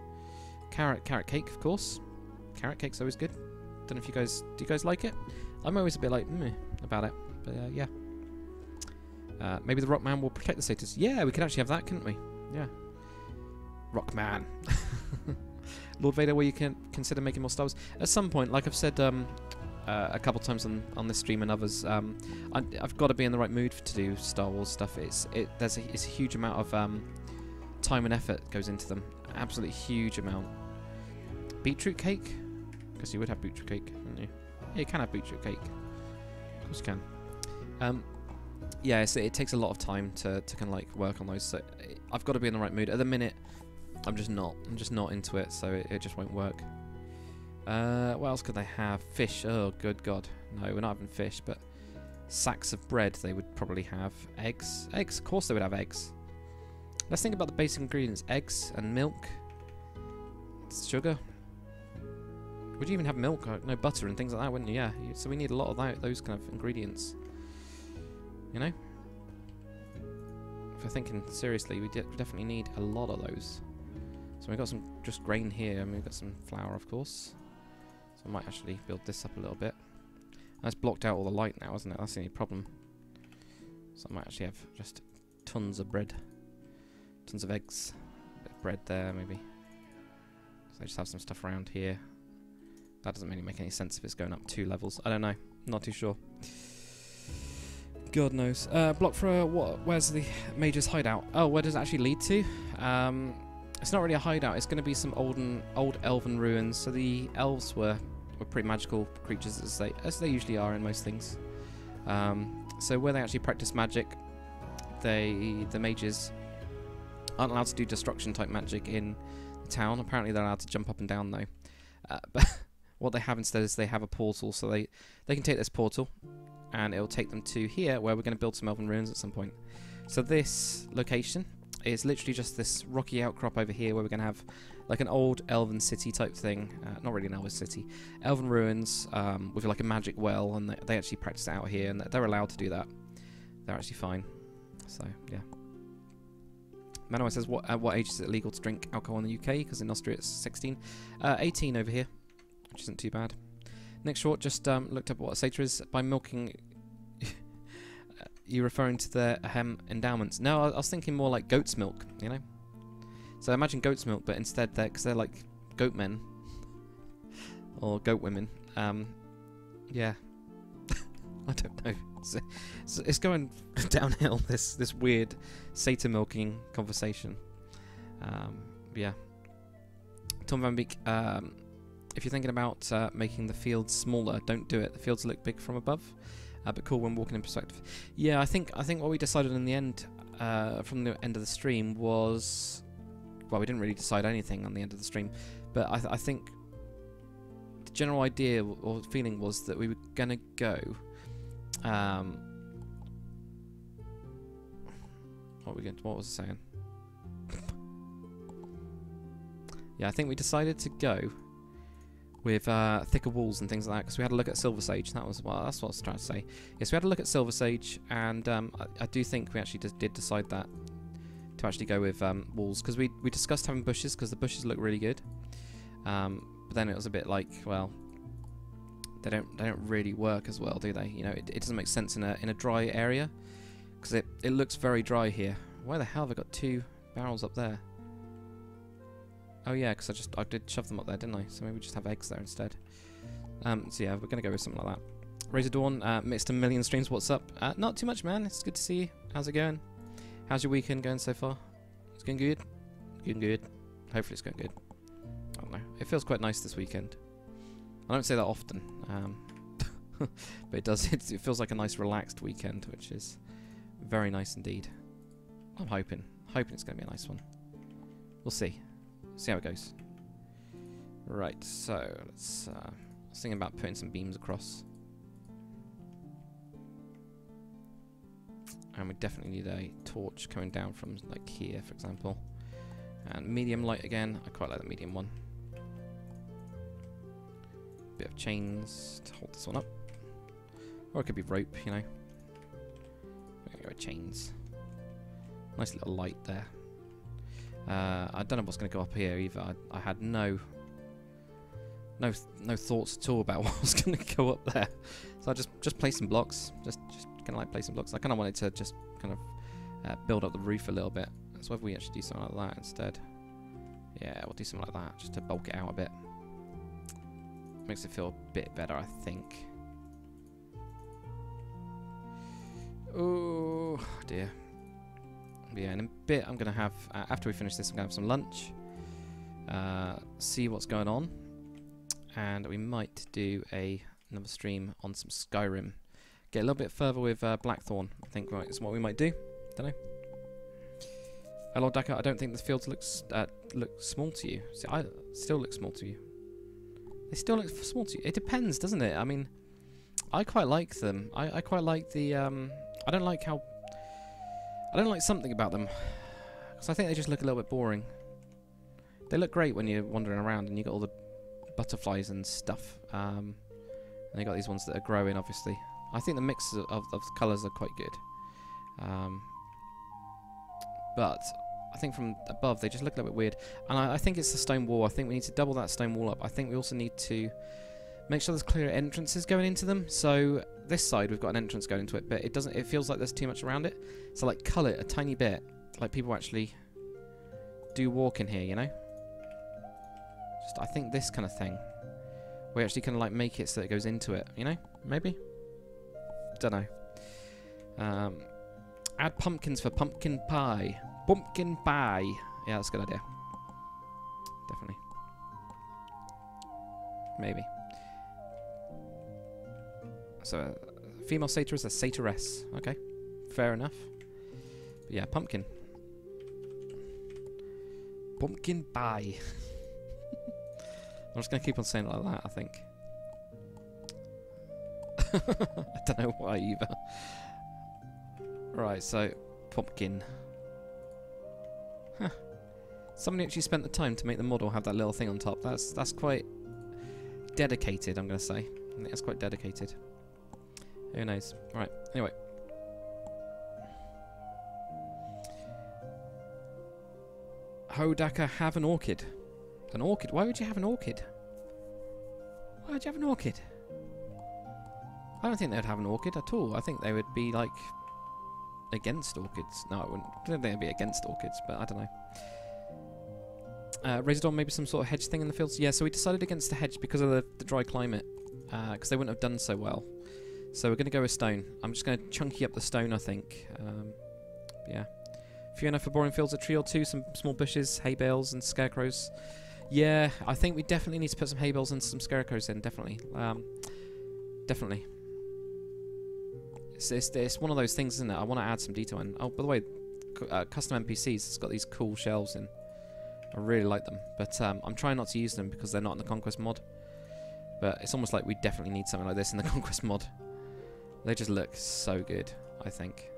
carrot cake, of course. Carrot cake's always good. Don't know if do you guys like it? I'm always a bit like meh about it, but yeah. Maybe the Rockman will protect the satyrs. Yeah, we could actually have that, couldn't we? Yeah. Rockman. Lord Vader, where you can consider making more Star Wars at some point. Like I've said a couple times on this stream and others, I've got to be in the right mood to do Star Wars stuff. It's a huge amount of time and effort goes into them. Absolutely huge amount. Beetroot cake? Guess you would have beetroot cake, wouldn't you? Yeah, you can have beetroot cake. Of course you can. Yeah, so it takes a lot of time to kind of like work on those. So I've got to be in the right mood. At the minute, I'm just not into it, so it just won't work. What else could they have? Fish. Oh, good God. No, we're not having fish, but sacks of bread they would probably have. Eggs. Eggs, of course they would have eggs. Let's think about the basic ingredients. Eggs and milk. Sugar. Would you even have milk? No, butter and things like that, wouldn't you? Yeah. So we need a lot of those kind of ingredients. You know? If we're thinking seriously, we definitely need a lot of those. So we've got some just grain here, and we've got some flour, of course. So I might actually build this up a little bit. That's blocked out all the light now, isn't it? That's the only problem. So I might actually have just tons of bread. Tons of eggs. A bit of bread there, maybe. So I just have some stuff around here. That doesn't really make any sense if it's going up 2 levels. I don't know. Not too sure. God knows. Block for what? Where's the mage's hideout? Oh, where does it actually lead to? It's not really a hideout. It's going to be some old elven ruins. So the elves were pretty magical creatures as they usually are in most things. So where they actually practice magic, the mages aren't allowed to do destruction type magic in the town. Apparently they're allowed to jump up and down though. But what they have instead is they have a portal, so they can take this portal and it will take them to here where we're going to build some elven ruins at some point. So this location is literally just this rocky outcrop over here where we're going to have like an old elven city type thing. Not really an elven city. Elven ruins with like a magic well, and they actually practice it out here, and they're allowed to do that. They're actually fine. So, yeah. Manuel says, what age is it legal to drink alcohol in the UK? Because in Austria it's 16. 18 over here, which isn't too bad. Nick Short just looked up what a satyr is. By milking... You're referring to the endowments. No, I was thinking more like goat's milk, you know? So imagine goat's milk, but instead because they're like goat men. Or goat women. Yeah. I don't know. It's going downhill, this weird satyr milking conversation. Yeah. Tom Van Beek, if you're thinking about making the fields smaller, don't do it. The fields look big from above. But cool when walking in perspective. Yeah, I think what we decided in the end, from the end of the stream was, well, we didn't really decide anything on the end of the stream, but I think the general idea or feeling was that we were gonna go. What was I saying? Yeah, I think we decided to go with thicker walls and things like that, because we had a look at Silver Sage. That's what I was trying to say. Yes, we had a look at Silver Sage, and I do think we actually did decide that to actually go with walls, because we discussed having bushes, because the bushes look really good. But then it was a bit like, well, they don't really work as well, do they? You know, it doesn't make sense in a dry area, because it looks very dry here. Why the hell have I got 2 barrels up there? Oh yeah, because I did shove them up there, didn't I? So maybe we just have eggs there instead. So yeah, we're gonna go with something like that. Razor Dawn, missed a million streams. What's up? Not too much, man. It's good to see you. How's it going? How's your weekend going so far? It's going good. Going good. Hopefully it's going good. I don't know. It feels quite nice this weekend. I don't say that often, but it does. It feels like a nice, relaxed weekend, which is very nice indeed. I'm hoping it's gonna be a nice one. We'll see. See how it goes. Right, so let's. I was thinking about putting some beams across, and we definitely need a torch coming down from like here, for example. And medium light again. I quite like the medium one. Bit of chains to hold this one up, or it could be rope, you know. We're gonna go with chains. Nice little light there. I don't know what's going to go up here either. I had no thoughts at all about what was going to go up there. So I just placed some blocks. Just kind of like place some blocks. I kind of wanted to just kind of build up the roof a little bit. So whether we actually do something like that instead. Yeah, we'll do something like that just to bulk it out a bit. Makes it feel a bit better, I think. Oh dear. Yeah, in a bit I'm going to have, after we finish this, I'm going to have some lunch, see what's going on, and we might do another stream on some Skyrim. Get a little bit further with Blackthorn, I think is what we might do. Don't know. Hello, Dakar, I don't think the fields look small to you. See, I still look small to you. They still look small to you. It depends, doesn't it? I mean, I quite like them. I quite like the, I don't like something about them, because I think they just look a little bit boring. They look great when you're wandering around and you got all the butterflies and stuff, and you got these ones that are growing, obviously. I think the mix of colours are quite good, but I think from above they just look a little bit weird, and I think it's the stone wall. I think we need to double that stone wall up. I think we also need to make sure there's clear entrances going into them. So this side we've got an entrance going into it, but it feels like there's too much around it. So like cull it a tiny bit, like people actually do walk in here, you know? Just I think this kind of thing. We actually kind of like make it so it goes into it, you know? Maybe? Don't know. Add pumpkins for pumpkin pie. Pumpkin pie. Yeah, that's a good idea. Definitely. Maybe. So, female satyr is a satyress. Okay. Fair enough. But yeah, pumpkin. Pumpkin pie. I'm just going to keep on saying it like that, I think. I don't know why either. Right, so, pumpkin. Huh. Somebody actually spent the time to make the model have that little thing on top. That's quite dedicated, I'm going to say. I think that's quite dedicated. Who knows? Right, anyway. Hodaka have an orchid. An orchid? Why would you have an orchid? Why would you have an orchid? I don't think they would have an orchid at all. I think they would be, like, against orchids. No, I don't think they'd be against orchids, but I don't know. Razor maybe some sort of hedge thing in the fields? Yeah, so we decided against the hedge because of the dry climate. Because they wouldn't have done so well. So we're going to go with stone. I'm just going to chunky up the stone, I think. Yeah. Fiona for boring fields, a tree or two, some small bushes, hay bales and scarecrows. Yeah, I think we definitely need to put some hay bales and some scarecrows in, definitely. Definitely. It's one of those things, isn't it? I want to add some detail in. Oh, by the way, custom NPCs, it's got these cool shelves in. I really like them, but I'm trying not to use them because they're not in the Conquest mod. But it's almost like we definitely need something like this in the Conquest mod. They just look so good, I think.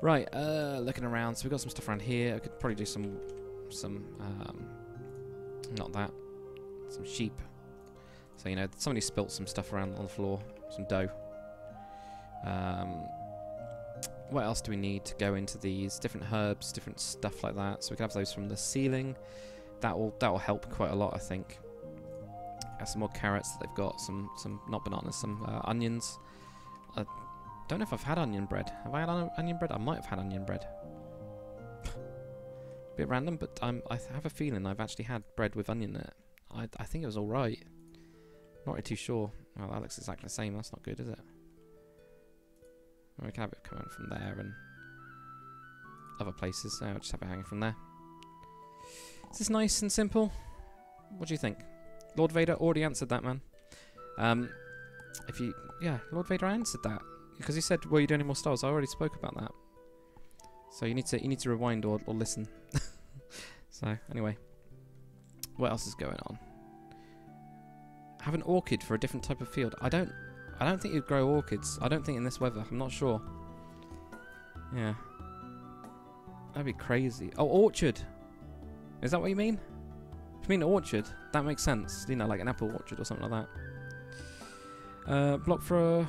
Right, looking around, so we've got some stuff around here. I could probably do some not that, some sheep. So, you know, somebody spilt some stuff around on the floor, some dough. What else do we need to go into these? Different herbs, different stuff like that. So we can have those from the ceiling. That will help quite a lot, I think. Some more carrots that they've got, some not bananas, some onions. I don't know if I've had onion bread. Have I had onion bread? I might have had onion bread. Bit random, but I have a feeling I've actually had bread with onion in it. I think it was alright. Not really too sure. Well, that looks exactly the same. That's not good, is it? Well, we can have it coming from there and other places. So I'll just have it hanging from there. Is this nice and simple? What do you think? Lord Vader already answered that, man. Yeah, Lord Vader answered that because he said, "Will you do any more styles?" I already spoke about that. So you need to rewind or listen. So anyway, what else is going on? Have an orchid for a different type of field. I don't think you'd grow orchids. I don't think in this weather. I'm not sure. Yeah, that'd be crazy. Oh, orchard. Is that what you mean? If you mean orchard, that makes sense. You know, like an apple orchard or something like that. Block for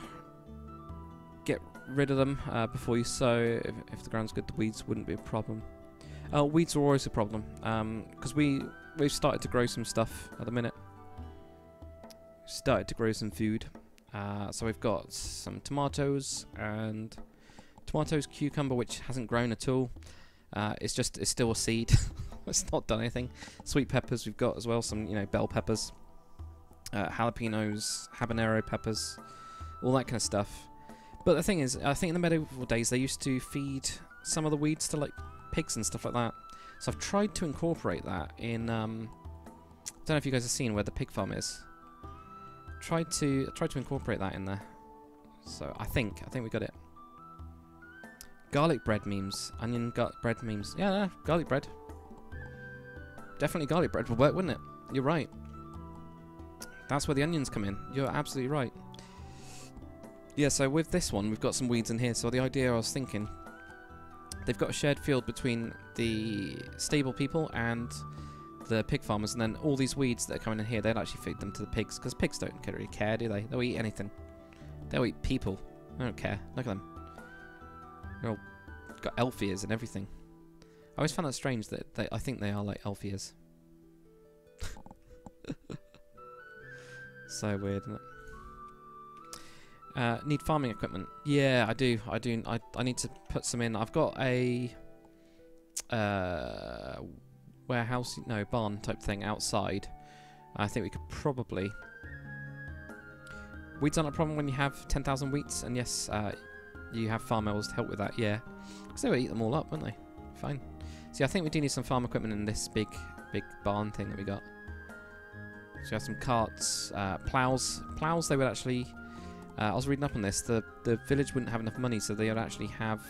get rid of them before you sow. If the ground's good, the weeds wouldn't be a problem. Weeds are always a problem because we've started to grow some stuff at the minute. Started to grow some food. So we've got some tomatoes and cucumber, which hasn't grown at all. It's still a seed. It's not done anything. Sweet peppers we've got as well. Some bell peppers, jalapenos, habanero peppers, all that kind of stuff. But the thing is, I think in the medieval days they used to feed some of the weeds to like pigs and stuff like that. So I've tried to incorporate that in. I don't know if you guys have seen where the pig farm is. Tried to incorporate that in there. So I think we got it. Garlic bread memes, onion bread memes. Yeah, no, garlic bread. Definitely garlic bread would work, wouldn't it? You're right. That's where the onions come in. You're absolutely right. Yeah, so with this one, we've got some weeds in here. So the idea I was thinking, they've got a shared field between the stable people and the pig farmers, and then all these weeds that are coming in here, they'd actually feed them to the pigs, because pigs don't really care, do they? They'll eat anything. They'll eat people. They don't care. Look at them. They're all got elf ears and everything. I always found that strange that I think they are like elf ears. So weird, isn't it? Need farming equipment. Yeah, I do. I need to put some in. I've got a warehouse, no, barn type thing outside. I think we could probably Weeds aren't a problem when you have 10,000 wheats, and yes, you have farm elves to help with that, yeah. Because they would eat them all up, wouldn't they? Fine. See, I think we do need some farm equipment in this big barn thing that we got. So we have some carts, plows. Plows, they would actually... I was reading up on this. The village wouldn't have enough money, so they would actually have...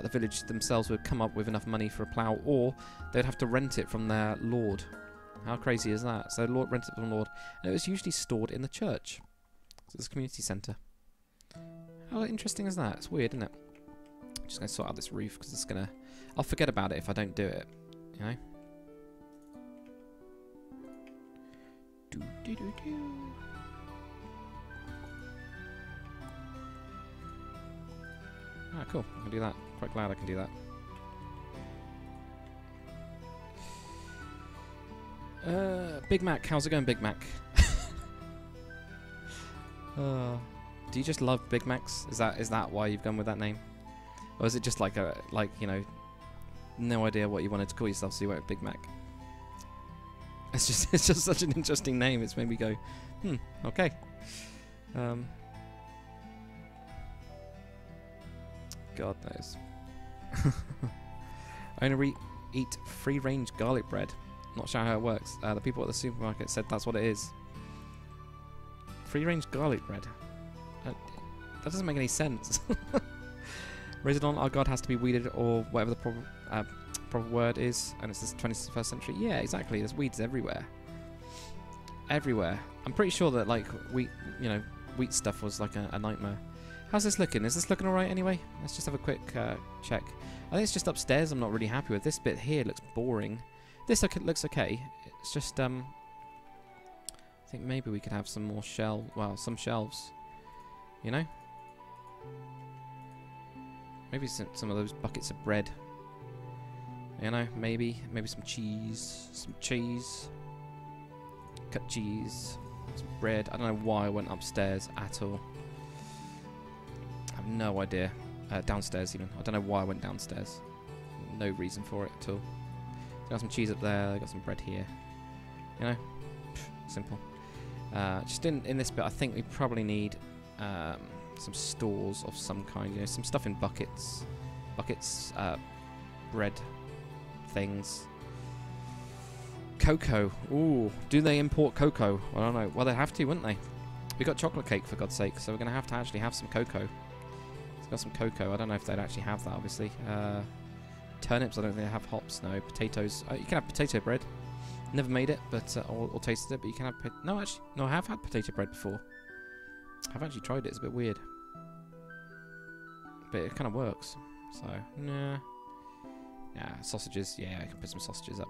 the village themselves would come up with enough money for a plow, or they'd have to rent it from their lord. How crazy is that? So Lord rented it from Lord, and it was usually stored in the church. So it's a community centre. How interesting is that? It's weird, isn't it? I'm just going to sort out this roof, because it's going to... I'll forget about it if I don't do it, you know? Ah, cool. I can do that. Quite glad I can do that. Big Mac. How's it going, Big Mac? Do you just love Big Macs? Is that why you've gone with that name? Or is it just like you know, no idea what you wanted to call yourself, so you went with Big Mac? It's just such an interesting name. It's made me go, okay. God knows. I only eat free-range garlic bread. Not sure how it works. The people at the supermarket said that's what it is. Free-range garlic bread. That doesn't make any sense. Resident, our god has to be weeded, or whatever the proper word is, and it's the 21st century. Yeah, exactly. There's weeds everywhere. Everywhere. I'm pretty sure that like wheat stuff was like a nightmare. How's this looking? Is this looking alright anyway? Let's just have a quick check. I think it's just upstairs I'm not really happy with. This bit here looks boring. This looks okay. It's just, I think maybe we could have some more some shelves. You know? Maybe some of those buckets of bread. You know, maybe some cheese. Some cheese. Cut cheese. Some bread. I don't know why I went upstairs at all. I have no idea. Downstairs even. I don't know why I went downstairs. No reason for it at all. Got some cheese up there. Got some bread here. You know, simple. Just in this bit, I think we probably need some stores of some kind. You know, some stuff in buckets, bread things. Cocoa. Ooh, do they import cocoa? I don't know. Well, they have to, wouldn't they? We got chocolate cake for God's sake, so we're gonna have to actually have some cocoa. Got some cocoa. I don't know if they'd actually have that, obviously. Turnips, I don't think they have hops. No. Potatoes. You can have potato bread. Never made it, but or tasted it, but you can have... No, actually. No, I have had potato bread before. I've actually tried it. It's a bit weird. But it kind of works. So, nah. Yeah, sausages. Yeah, I can put some sausages up.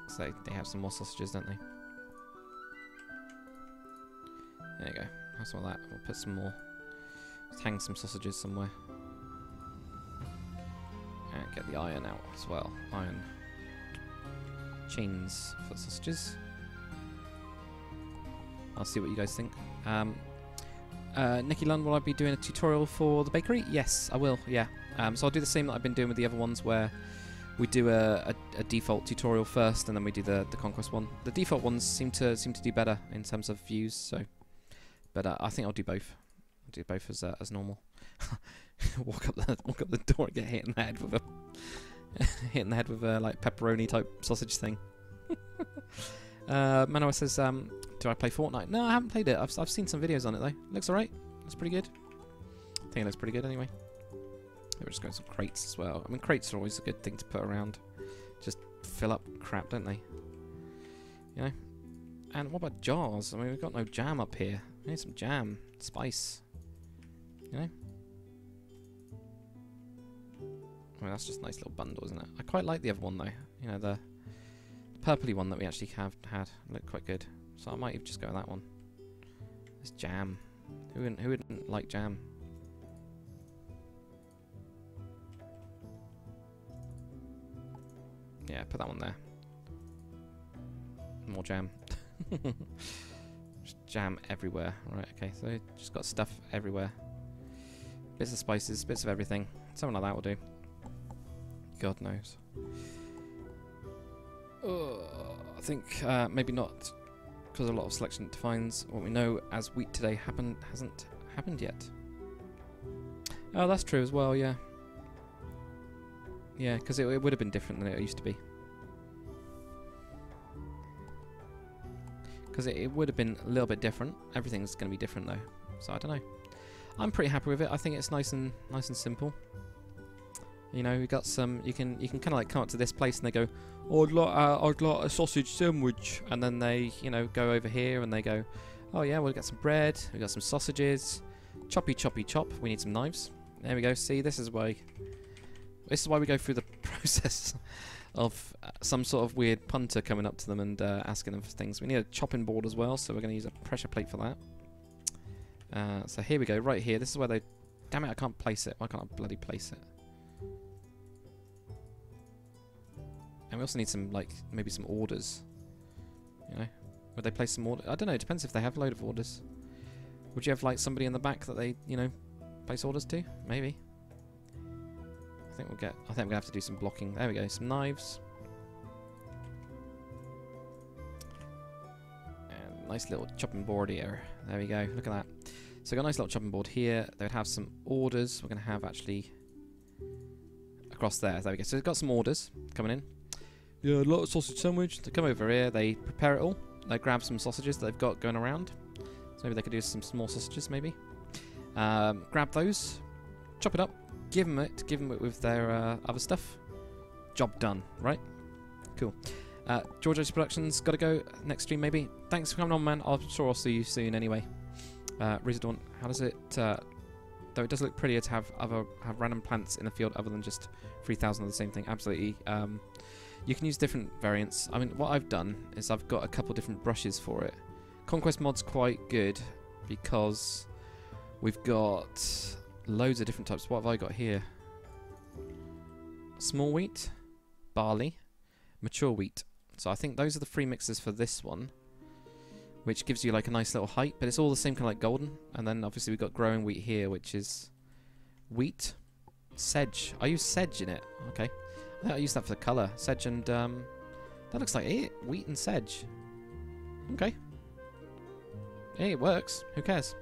So they have some more sausages, don't they? There you go. Have some of that. We'll put some more... Let's hang some sausages somewhere. And get the iron out as well. Iron chains for the sausages. I'll see what you guys think. Nikki Lund, will I be doing a tutorial for the bakery? Yes, I will, yeah. So I'll do the same that I've been doing with the other ones, where we do a default tutorial first, and then we do the conquest one. The default ones seem to do better in terms of views, so... But I think I'll do both. I'll do both as normal. walk up the door and get hit in the head with a like pepperoni type sausage thing. Manoa says, do I play Fortnite? No, I haven't played it. I've seen some videos on it though. Looks alright. Looks pretty good. I think it looks pretty good anyway. We're just going some crates as well. I mean, crates are always a good thing to put around. Just fill up crap, don't they? You know. And what about jars? I mean, we've got no jam up here. We need some jam, spice. You know. Well, that's just a nice little bundle, isn't it? I quite like the other one though. You know, the purpley one that we actually had looked quite good. So I might even just go with that one. This jam. Who wouldn't like jam? Yeah, put that one there. More jam. Just jam everywhere. Right, okay, so just got stuff everywhere. Bits of spices, bits of everything. Something like that will do. God knows. I think maybe not because a lot of selection defines what we know as wheat today hasn't happened yet. Oh, that's true as well, yeah. Yeah, because it would have been different than it used to be. Because it would have been a little bit different. Everything's going to be different though, so I don't know. I'm pretty happy with it. I think it's nice and simple. You know, we got some. You can kind of like come up to this place and they go, "Oh, I'd like a sausage sandwich," and then they, you know, go over here and they go, "Oh yeah, we'll get some bread. We got some sausages. Choppy, choppy, chop. We need some knives." There we go. See, this is why we go through the process of some sort of weird punter coming up to them and asking them for things. We need a chopping board as well, so we're going to use a pressure plate for that. So here we go, right here. This is where they... Damn it, I can't place it. Why can't I bloody place it? And we also need some, like, maybe some orders. You know? Would they place some orders? I don't know, it depends if they have a load of orders. Would you have, like, somebody in the back that they, you know, place orders to? Maybe. I think I'm gonna have to do some blocking. There we go, some knives. And nice little chopping board here. There we go, look at that. So we've got a nice little chopping board here. They would have some orders. We're gonna have actually across there. There we go. So we've got some orders coming in. Yeah, a lot of sausage sandwich. They come over here, they prepare it all. They grab some sausages that they've got going around. So maybe they could do some small sausages maybe. Grab those, chop it up. Give them it with their other stuff. Job done, right? Cool. George's Productions, gotta go. Next stream maybe. Thanks for coming on, man. I'm sure I'll see you soon anyway. Rizadorn, how does it... though it does look prettier to have random plants in the field other than just 3,000 of the same thing. Absolutely. You can use different variants. I mean, what I've done is I've got a couple different brushes for it. Conquest mod's quite good because we've got... loads of different types. What have I got here? Small wheat, barley, mature wheat. So I think those are the three mixes for this one, which gives you like a nice little height, but it's all the same kind of like golden. And then obviously we've got growing wheat here, which is wheat, sedge. I use sedge in it. Okay, I use that for the colour. Sedge and that looks like it. Wheat and sedge. Okay. Hey, it works. Who cares?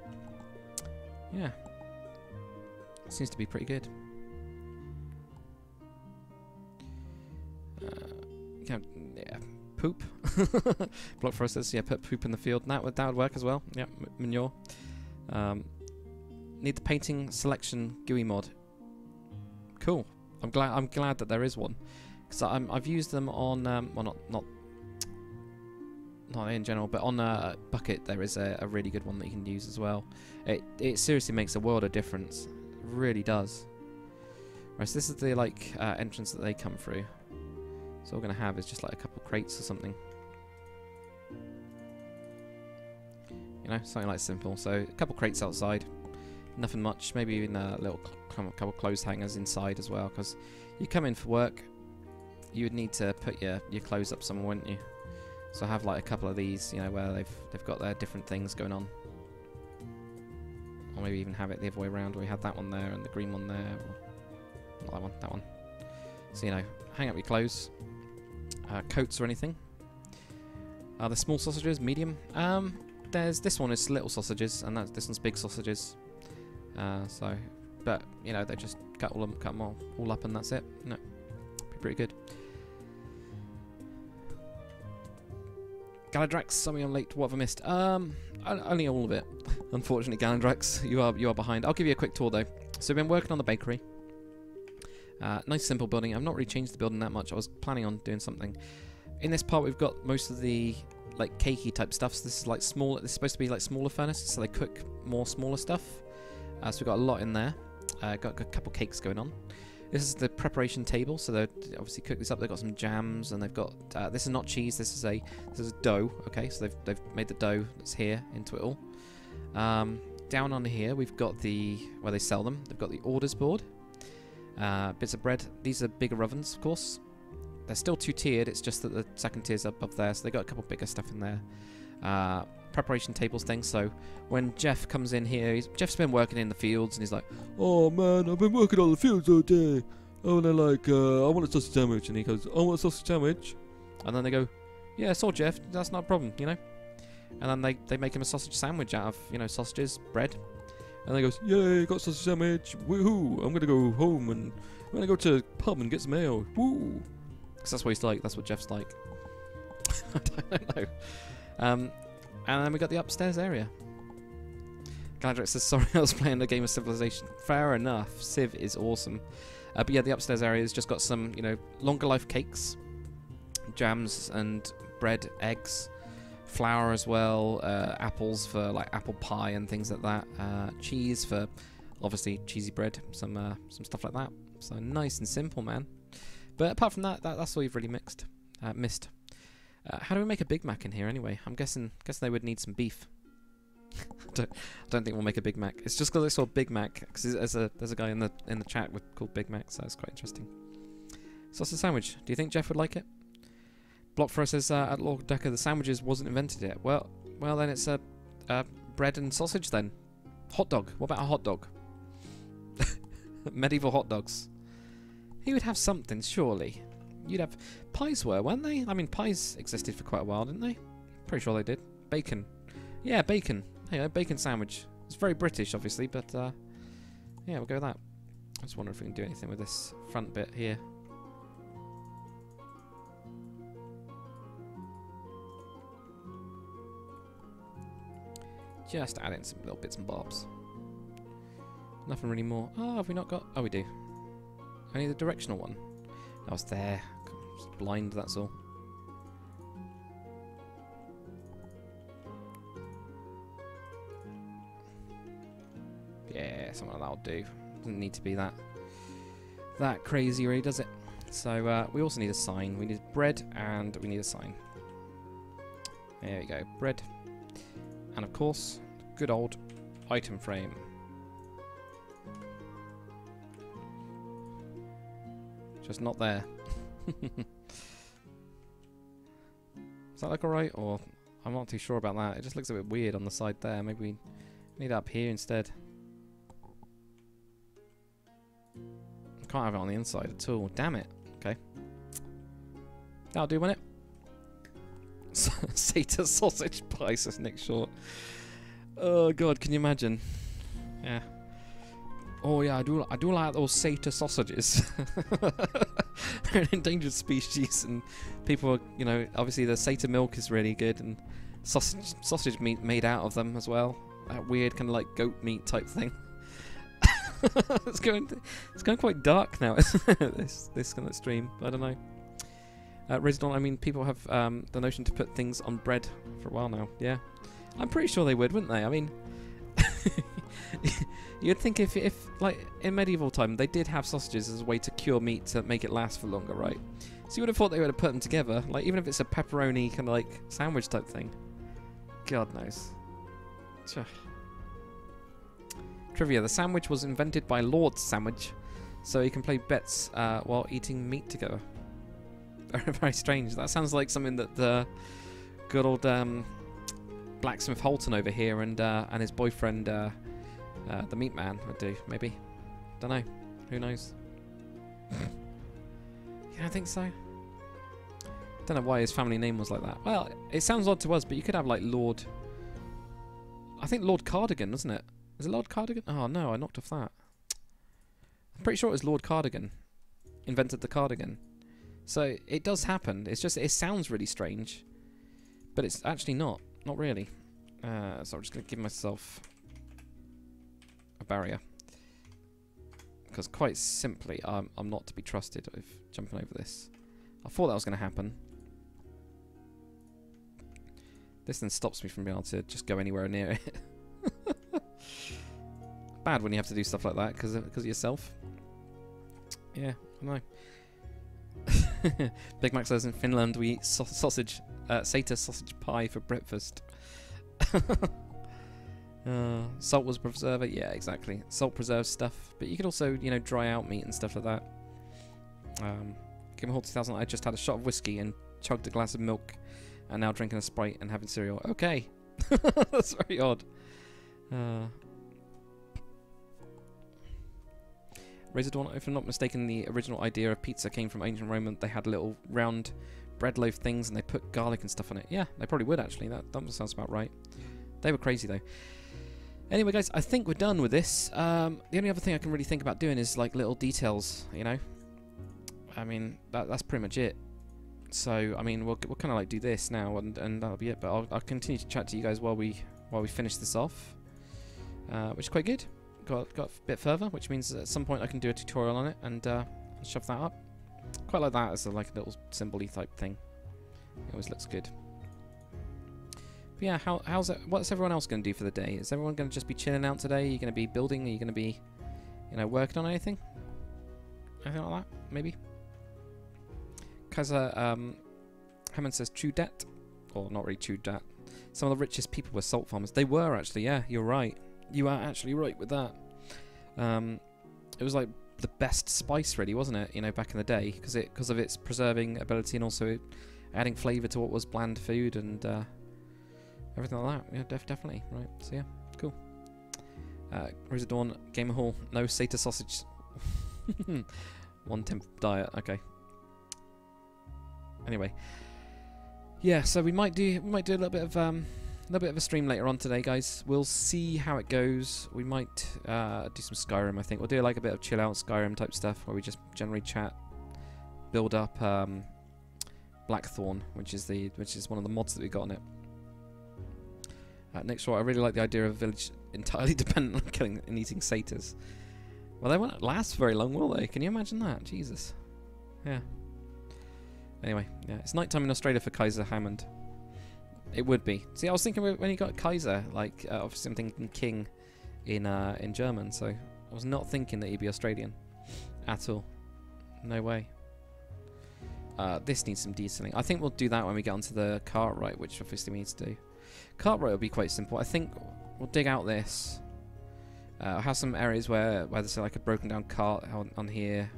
Yeah. Seems to be pretty good. Yeah, poop. Block process. Yeah, put poop in the field. That would work as well. Yeah, manure. Need the painting selection GUI mod. Cool. I'm glad that there is one, because I've used them on well, not in general, but on Bucket there is a really good one that you can use as well. It seriously makes a world of difference. Really does. Right, so this is the like entrance that they come through. So all we're gonna have is just like a couple crates or something. You know, something like simple. So a couple crates outside, nothing much. Maybe even a little couple clothes hangers inside as well. Because you come in for work, you would need to put your clothes up somewhere, wouldn't you? So I have like a couple of these, you know, where they've got their different things going on. Or maybe even have it the other way around, where we had that one there and the green one there. Or not that one, that one. So, you know, hang up your clothes. Coats or anything. The small sausages, medium. There's this one is little sausages, and this one's big sausages. So, but, you know, they just cut them all up and that's it. No, be pretty good. Galadrax, something I'm late. What have I missed? Only all of it. Unfortunately, Galadrax, you are behind. I'll give you a quick tour though. So we've been working on the bakery. Nice simple building. I've not really changed the building that much. I was planning on doing something. In this part, we've got most of the like cakey type stuff. So this is like small. This is supposed to be like smaller furnaces, so they cook more smaller stuff. So we've got a lot in there. Got a couple cakes going on. This is the preparation table, so they obviously cook this up. They've got some jams, and they've got this is not cheese. This is dough. Okay, so they've made the dough that's here into it all. Down on here, we've got where they sell them. They've got the orders board, bits of bread. These are bigger ovens, of course. They're still two-tiered. It's just that the second tier's up there, so they got a couple bigger stuff in there. Preparation tables thing. So when Jeff comes in here, Jeff's been working in the fields, and he's like, "Oh man, I've been working on the fields all day. Oh, and they're like, I want a sausage sandwich," and he goes, "I want a sausage sandwich," and then they go, "Yeah, so Jeff, that's not a problem, you know." And then they make him a sausage sandwich out of, you know, sausages, bread. And they goes, yay, got a sausage sandwich, woohoo, I'm gonna go home and I'm gonna go to the pub and get some ale, woo. Because that's what he's like, that's what Jeff's like. I don't know. And then we got the upstairs area. Galadric says, sorry, I was playing a game of Civilization. Fair enough, Civ is awesome. But yeah, the upstairs area has just got some, you know, longer life cakes, jams and bread, eggs, flour as well, apples for like apple pie and things like that, cheese for obviously cheesy bread, some stuff like that. So nice and simple, man. But apart from that, that's all you've really missed. How do we make a Big Mac in here anyway? I'm guessing they would need some beef. I don't think we'll make a Big Mac. It's just because I saw Big Mac. Because there's a guy in the chat called Big Mac, so it's quite interesting. Sausage sandwich. Do you think Jeff would like it? Blockfro says at Lord Decker the sandwiches wasn't invented yet. Well then it's bread and sausage then. Hot dog. What about a hot dog? Medieval hot dogs. He would have something, surely. You'd have pies weren't they? I mean, pies existed for quite a while, didn't they? Pretty sure they did. Bacon. Yeah, bacon. Hey, bacon sandwich. It's very British, obviously, but yeah, we'll go with that. I just wonder if we can do anything with this front bit here. Just add in some little bits and bobs. Nothing really more. Oh, have we not got... Oh, we do. Only the directional one. That was there. Just blind, that's all. Yeah, something like that'll do. Doesn't need to be that crazy, really, does it? So we also need a sign. We need bread and we need a sign. There we go. Bread. And of course, good old item frame. Just not there. Does that look alright? Or I'm not too sure about that. It just looks a bit weird on the side there. Maybe we need it up here instead. I can't have it on the inside at all. Damn it. Okay. That'll do, won't it? Sata sausage pie, says Nick Short. Oh god, can you imagine? Yeah. Oh yeah, I do like those Sata sausages. They're an endangered species, and people are, you know, obviously the Sata milk is really good, and sausage meat made out of them as well. That weird kind of like goat meat type thing. It's going quite dark now. this kind of stream. I don't know. Resident, I mean, people have the notion to put things on bread for a while now. Yeah, I'm pretty sure they would, wouldn't they? I mean, you'd think if like in medieval time they did have sausages as a way to cure meat to make it last for longer, right? So you would have thought they would have put them together, like even if it's a pepperoni kind of like sandwich type thing. God knows. Trivia: the sandwich was invented by Lord Sandwich, so you can play bets while eating meat together. Very, very strange. That sounds like something that the good old Blacksmith Holton over here and his boyfriend, the Meat Man, would do. Maybe. Don't know. Who knows? You don't think so? Don't know why his family name was like that. Well, it sounds odd to us, but you could have like Lord. I think Lord Cardigan, isn't it? Is it Lord Cardigan? Oh no, I knocked off that. I'm pretty sure it was Lord Cardigan invented the cardigan. So it does happen. It's just, it sounds really strange, but it's actually not really. So I'm just going to give myself a barrier, because quite simply I'm not to be trusted with jumping over this. I thought that was going to happen. This then stops me from being able to just go anywhere near it. Bad when you have to do stuff like that because of yourself. Yeah, I know. Big Mac says in Finland we eat sausage, Sata sausage pie for breakfast. Salt was preserver, yeah, exactly. Salt preserves stuff, but you could also, you know, dry out meat and stuff like that. Give me Hall 2000. I just had a shot of whiskey and chugged a glass of milk, and now drinking a Sprite and having cereal. Okay, that's very odd. Razor Dawn, if I'm not mistaken, the original idea of pizza came from ancient Rome. They had little round bread loaf things and they put garlic and stuff on it. Yeah, they probably would actually. That sounds about right. They were crazy though. Anyway, guys, I think we're done with this. The only other thing I can really think about doing is like little details, you know. I mean, that's pretty much it. So, I mean, we'll kind of like do this now, and that'll be it. But I'll continue to chat to you guys while we finish this off, which is quite good. Got a bit further, which means at some point I can do a tutorial on it and shove that up. Quite like that as like a little symbol-y type thing. It always looks good. But yeah, how's it? What's everyone else going to do for the day? Is everyone going to just be chilling out today? Are you going to be building? Are you going to be, you know, working on anything? Anything like that? Maybe. Kaiser Hammond says true debt, or not really true debt. Some of the richest people were salt farmers. They were actually, yeah. You're right. You are actually right with that. It was like the best spice, really, wasn't it? You know, back in the day, because of its preserving ability and also adding flavour to what was bland food and everything like that. Yeah, definitely. Right. So yeah, cool. Rosa Dawn, Gamer Hall, no Sata sausage. 1/10 diet. Okay. Anyway, yeah. So we might do a little bit of a stream later on today, guys. We'll see how it goes. We might do some Skyrim. I think we'll do like a bit of chill out Skyrim type stuff where we just generally chat, build up Blackthorn, which is one of the mods that we got on it. Next one, I really like the idea of a village entirely dependent on killing and eating satyrs. Well, they won't last very long, will they? Can you imagine that? Jesus. Yeah. Anyway, yeah, it's nighttime in Australia for Kaiser Hammond. It would be. See, I was thinking when you got Kaiser, like obviously I'm thinking King in German, so I was not thinking that he'd be Australian at all. No way. This needs some detailing. I think we'll do that when we get onto the Cartwright, which obviously we need to do. Cartwright will be quite simple. I think we'll dig out this. I'll have some areas where there's like a broken down cart on here,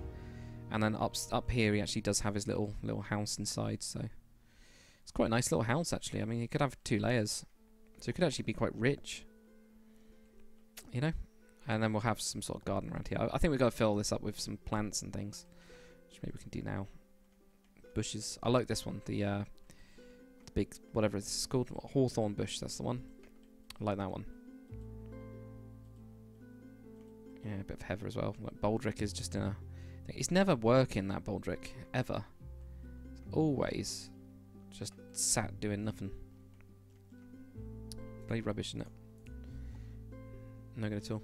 and then up here he actually does have his little house inside. So it's quite a nice little house actually. I mean, he could have 2 layers, so it could actually be quite rich, you know. And then we'll have some sort of garden around here. I think we've got to fill this up with some plants and things, which maybe we can do now. Bushes. I like this one. The big whatever it's called, hawthorn bush. That's the one. I like that one. Yeah, a bit of heather as well. Like Baldric is just in a... He's never working, that Baldric, ever. He's always just sat doing nothing. Bloody rubbish, isn't it? No good at all.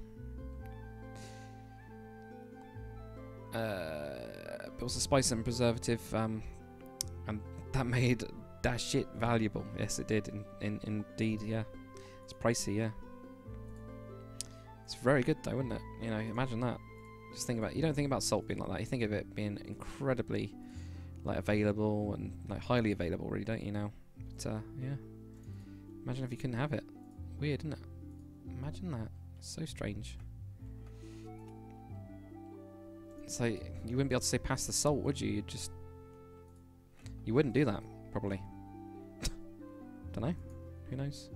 It was a spice and preservative, and that made that shit valuable. Yes, it did. Indeed, yeah. It's pricey, yeah. It's very good though, wouldn't it? You know, imagine that. Just think about, you don't think about salt being like that. You think of it being incredibly like available and like highly available, really, don't you now? But yeah. Imagine if you couldn't have it. Weird, isn't it? Imagine that. So strange. So you wouldn't be able to say pass the salt, would you? You wouldn't do that, probably. Don't know. Who knows?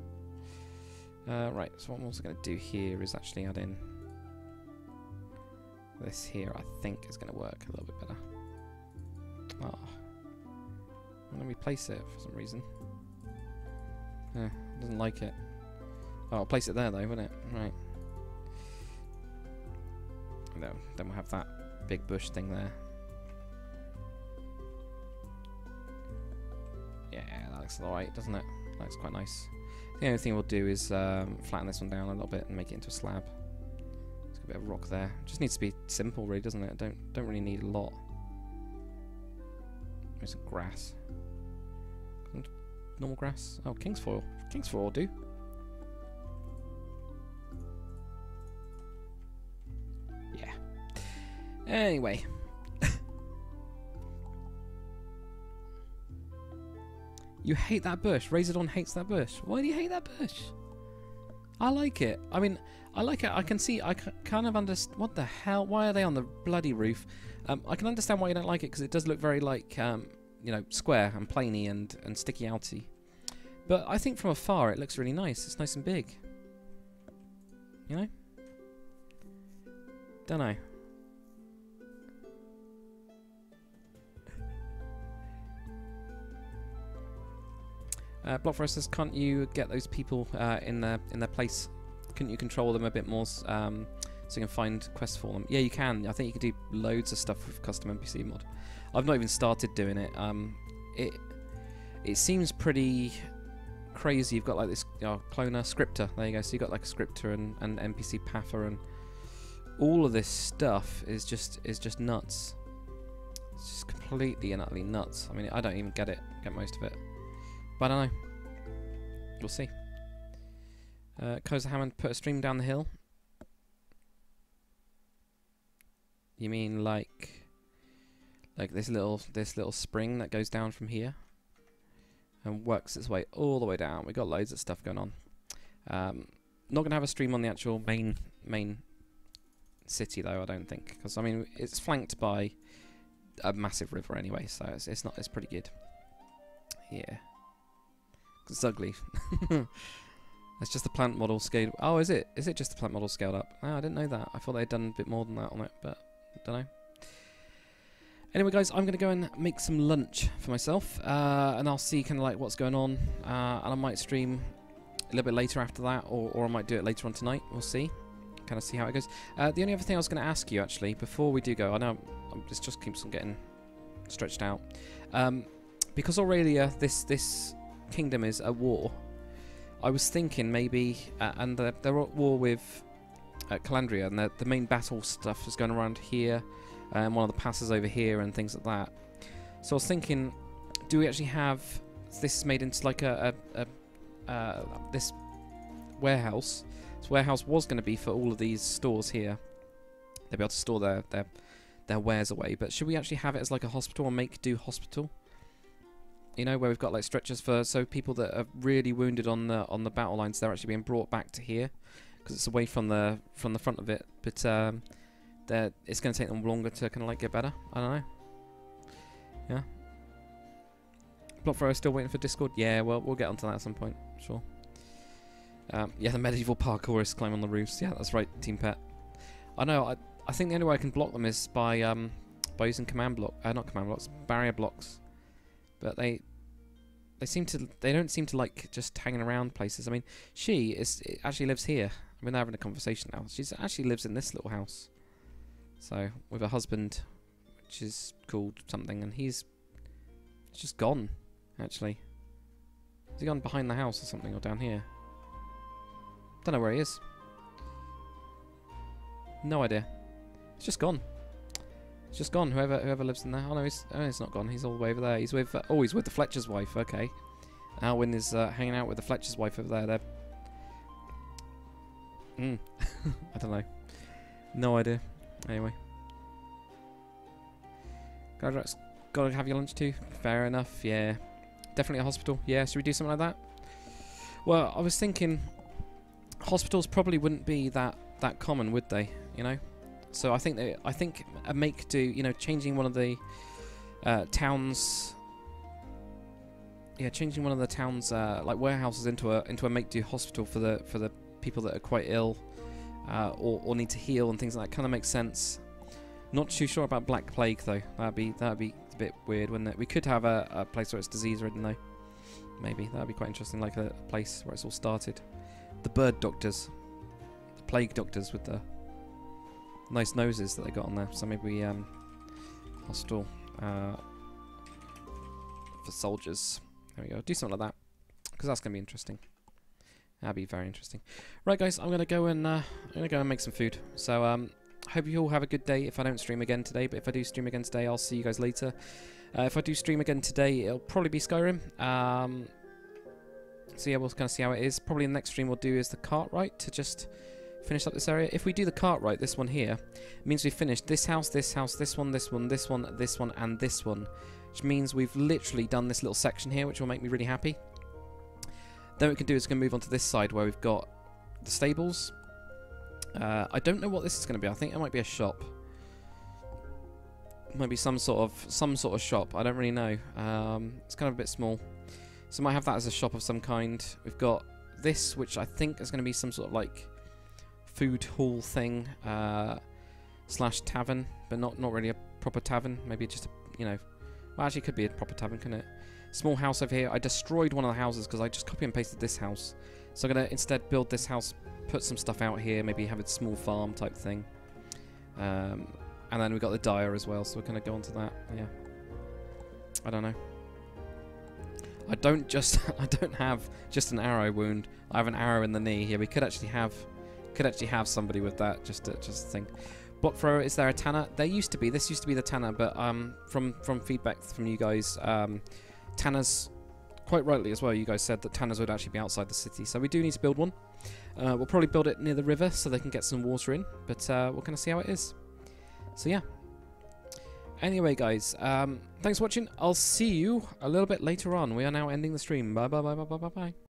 Right, so what I'm also going to do here is actually add in this here. I think is going to work a little bit better. Oh. I'm going to replace it for some reason. Doesn't like it. Oh, I'll place it there though, won't it? Right. No, then we'll have that big bush thing there. Yeah, that looks alright, doesn't it? That looks quite nice. The only thing we'll do is flatten this one down a little bit and make it into a slab. It's got a bit of rock there. It just needs to be simple, really, doesn't it? Don't really need a lot. Maybe some grass. Normal grass. Oh, Kingsfoil. Kingsfoil will do. Yeah. Anyway. You hate that bush. Razordon hates that bush. Why do you hate that bush? I like it. I mean, I like it. I can see. I kind of understand. What the hell? Why are they on the bloody roof? I can understand why you don't like it because it does look very like, you know, square and plainy and sticky outy. But I think from afar it looks really nice. It's nice and big. You know? Don't know. Blockforest says, can't you get those people in their place? Couldn't you control them a bit more so you can find quests for them? Yeah, you can. I think you can do loads of stuff with custom NPC mod. I've not even started doing it. It seems pretty crazy. You've got like this cloner, scripter. There you go. So you've got like a scripter and NPC pather, and all of this stuff is just nuts. It's just completely and utterly nuts. I mean, I don't even get most of it. But I don't know. We'll see. Koza Hammond put a stream down the hill. You mean like this little spring that goes down from here and works its way all the way down? We've got loads of stuff going on. Not gonna have a stream on the actual main city though, I don't think, because I mean it's flanked by a massive river anyway, so it's pretty good. Yeah, it's ugly. It's just the plant model scaled. Oh, is it? Is it just the plant model scaled up? Oh, I didn't know that. I thought they'd done a bit more than that on it, but I don't know. Anyway, guys, I'm going to go and make some lunch for myself, and I'll see kind of like what's going on, and I might stream a little bit later after that, or I might do it later on tonight. We'll see. Kind of see how it goes. The only other thing I was going to ask you, actually, before we do go, I know this just keeps on getting stretched out, because Aurelia, this kingdom is at war. I was thinking maybe, and they're at war with Calandria, and the main battle stuff is going around here, and one of the passes over here, and things like that. So I was thinking, do we actually have this made into like this warehouse? This warehouse was going to be for all of these stores here. They'll be able to store their wares away, but should we actually have it as like a hospital, or make-do hospital? You know, where we've got like stretchers for so people that are really wounded on the battle lines, they're actually being brought back to here because it's away from the front of it. But it's going to take them longer to kind of like get better. I don't know. Yeah. Blockfire is still waiting for Discord. Yeah, well we'll get onto that at some point. Sure. Yeah, the medieval parkourists climb on the roofs. Yeah, that's right, Team Pet. I know. I think the only way I can block them is by using not command blocks, barrier blocks. But they don't seem to like just hanging around places. I mean, she actually lives here. I mean, they're having a conversation now. She actually lives in this little house. So with her husband, which is called something, and he's just gone. Actually, has he gone behind the house or something, or down here? Don't know where he is. No idea. He's just gone. It's just gone. Whoever lives in there. Oh no, he's not gone. He's all the way over there. He's with he's with the Fletcher's wife. Okay. Alwyn is hanging out with the Fletcher's wife over there. They're I don't know. No idea. Anyway. Gotta have your lunch too. Fair enough. Yeah. Definitely a hospital. Yeah. Should we do something like that? Well, I was thinking hospitals probably wouldn't be that common, would they? You know. So I think a make-do, you know, changing one of the towns, changing one of the towns like warehouses into a make-do hospital for the people that are quite ill or need to heal and things like that kind of makes sense. Not too sure about Black Plague though. That'd be a bit weird, wouldn't it? We could have a place where it's disease-ridden though. Maybe that'd be quite interesting, like a place where it's all started. The bird doctors, the plague doctors with the nice noses that they got on there. So maybe hostel for soldiers. There we go. Do something like that, because that's gonna be interesting. That'd be very interesting. Right, guys, I'm gonna go and make some food. So hope you all have a good day. If I don't stream again today, but if I do stream again today, I'll see you guys later. If I do stream again today, it'll probably be Skyrim. So yeah, we'll kind of see how it is. Probably the next stream we'll do is the Cartwright to just finish up this area. If we do the Cartwright, this one here, it means we've finished this house, this one, this one, this one, this one, and this one, which means we've literally done this little section here, which will make me really happy. Then what we can do is going to move on to this side where we've got the stables. I don't know what this is going to be. I think it might be a shop. It might be some sort of shop. I don't really know. It's kind of a bit small, so I might have that as a shop of some kind. We've got this, which I think is going to be some sort of like food hall thing slash tavern, but not really a proper tavern. Maybe just a, well, actually it could be a proper tavern, couldn't it? small house over here. I destroyed one of the houses because I just copy and pasted this house. So I'm going to instead build this house, put some stuff out here, maybe have a small farm type thing. And then we've got the dyer as well, so we're going to go on to that. Yeah. I don't know. I don't have just an arrow wound. I have an arrow in the knee. Yeah, we could actually have somebody with that. Just a thing. Block thrower, is there a tanner? There used to be. This used to be the tanner, but from feedback from you guys, tanners, quite rightly as well, you guys said that tanners would actually be outside the city. So we do need to build one. We'll probably build it near the river so they can get some water in. But we're going to see how it is. So yeah. Anyway, guys, thanks for watching. I'll see you a little bit later on. We are now ending the stream. Bye, bye, bye, bye, bye, bye, bye.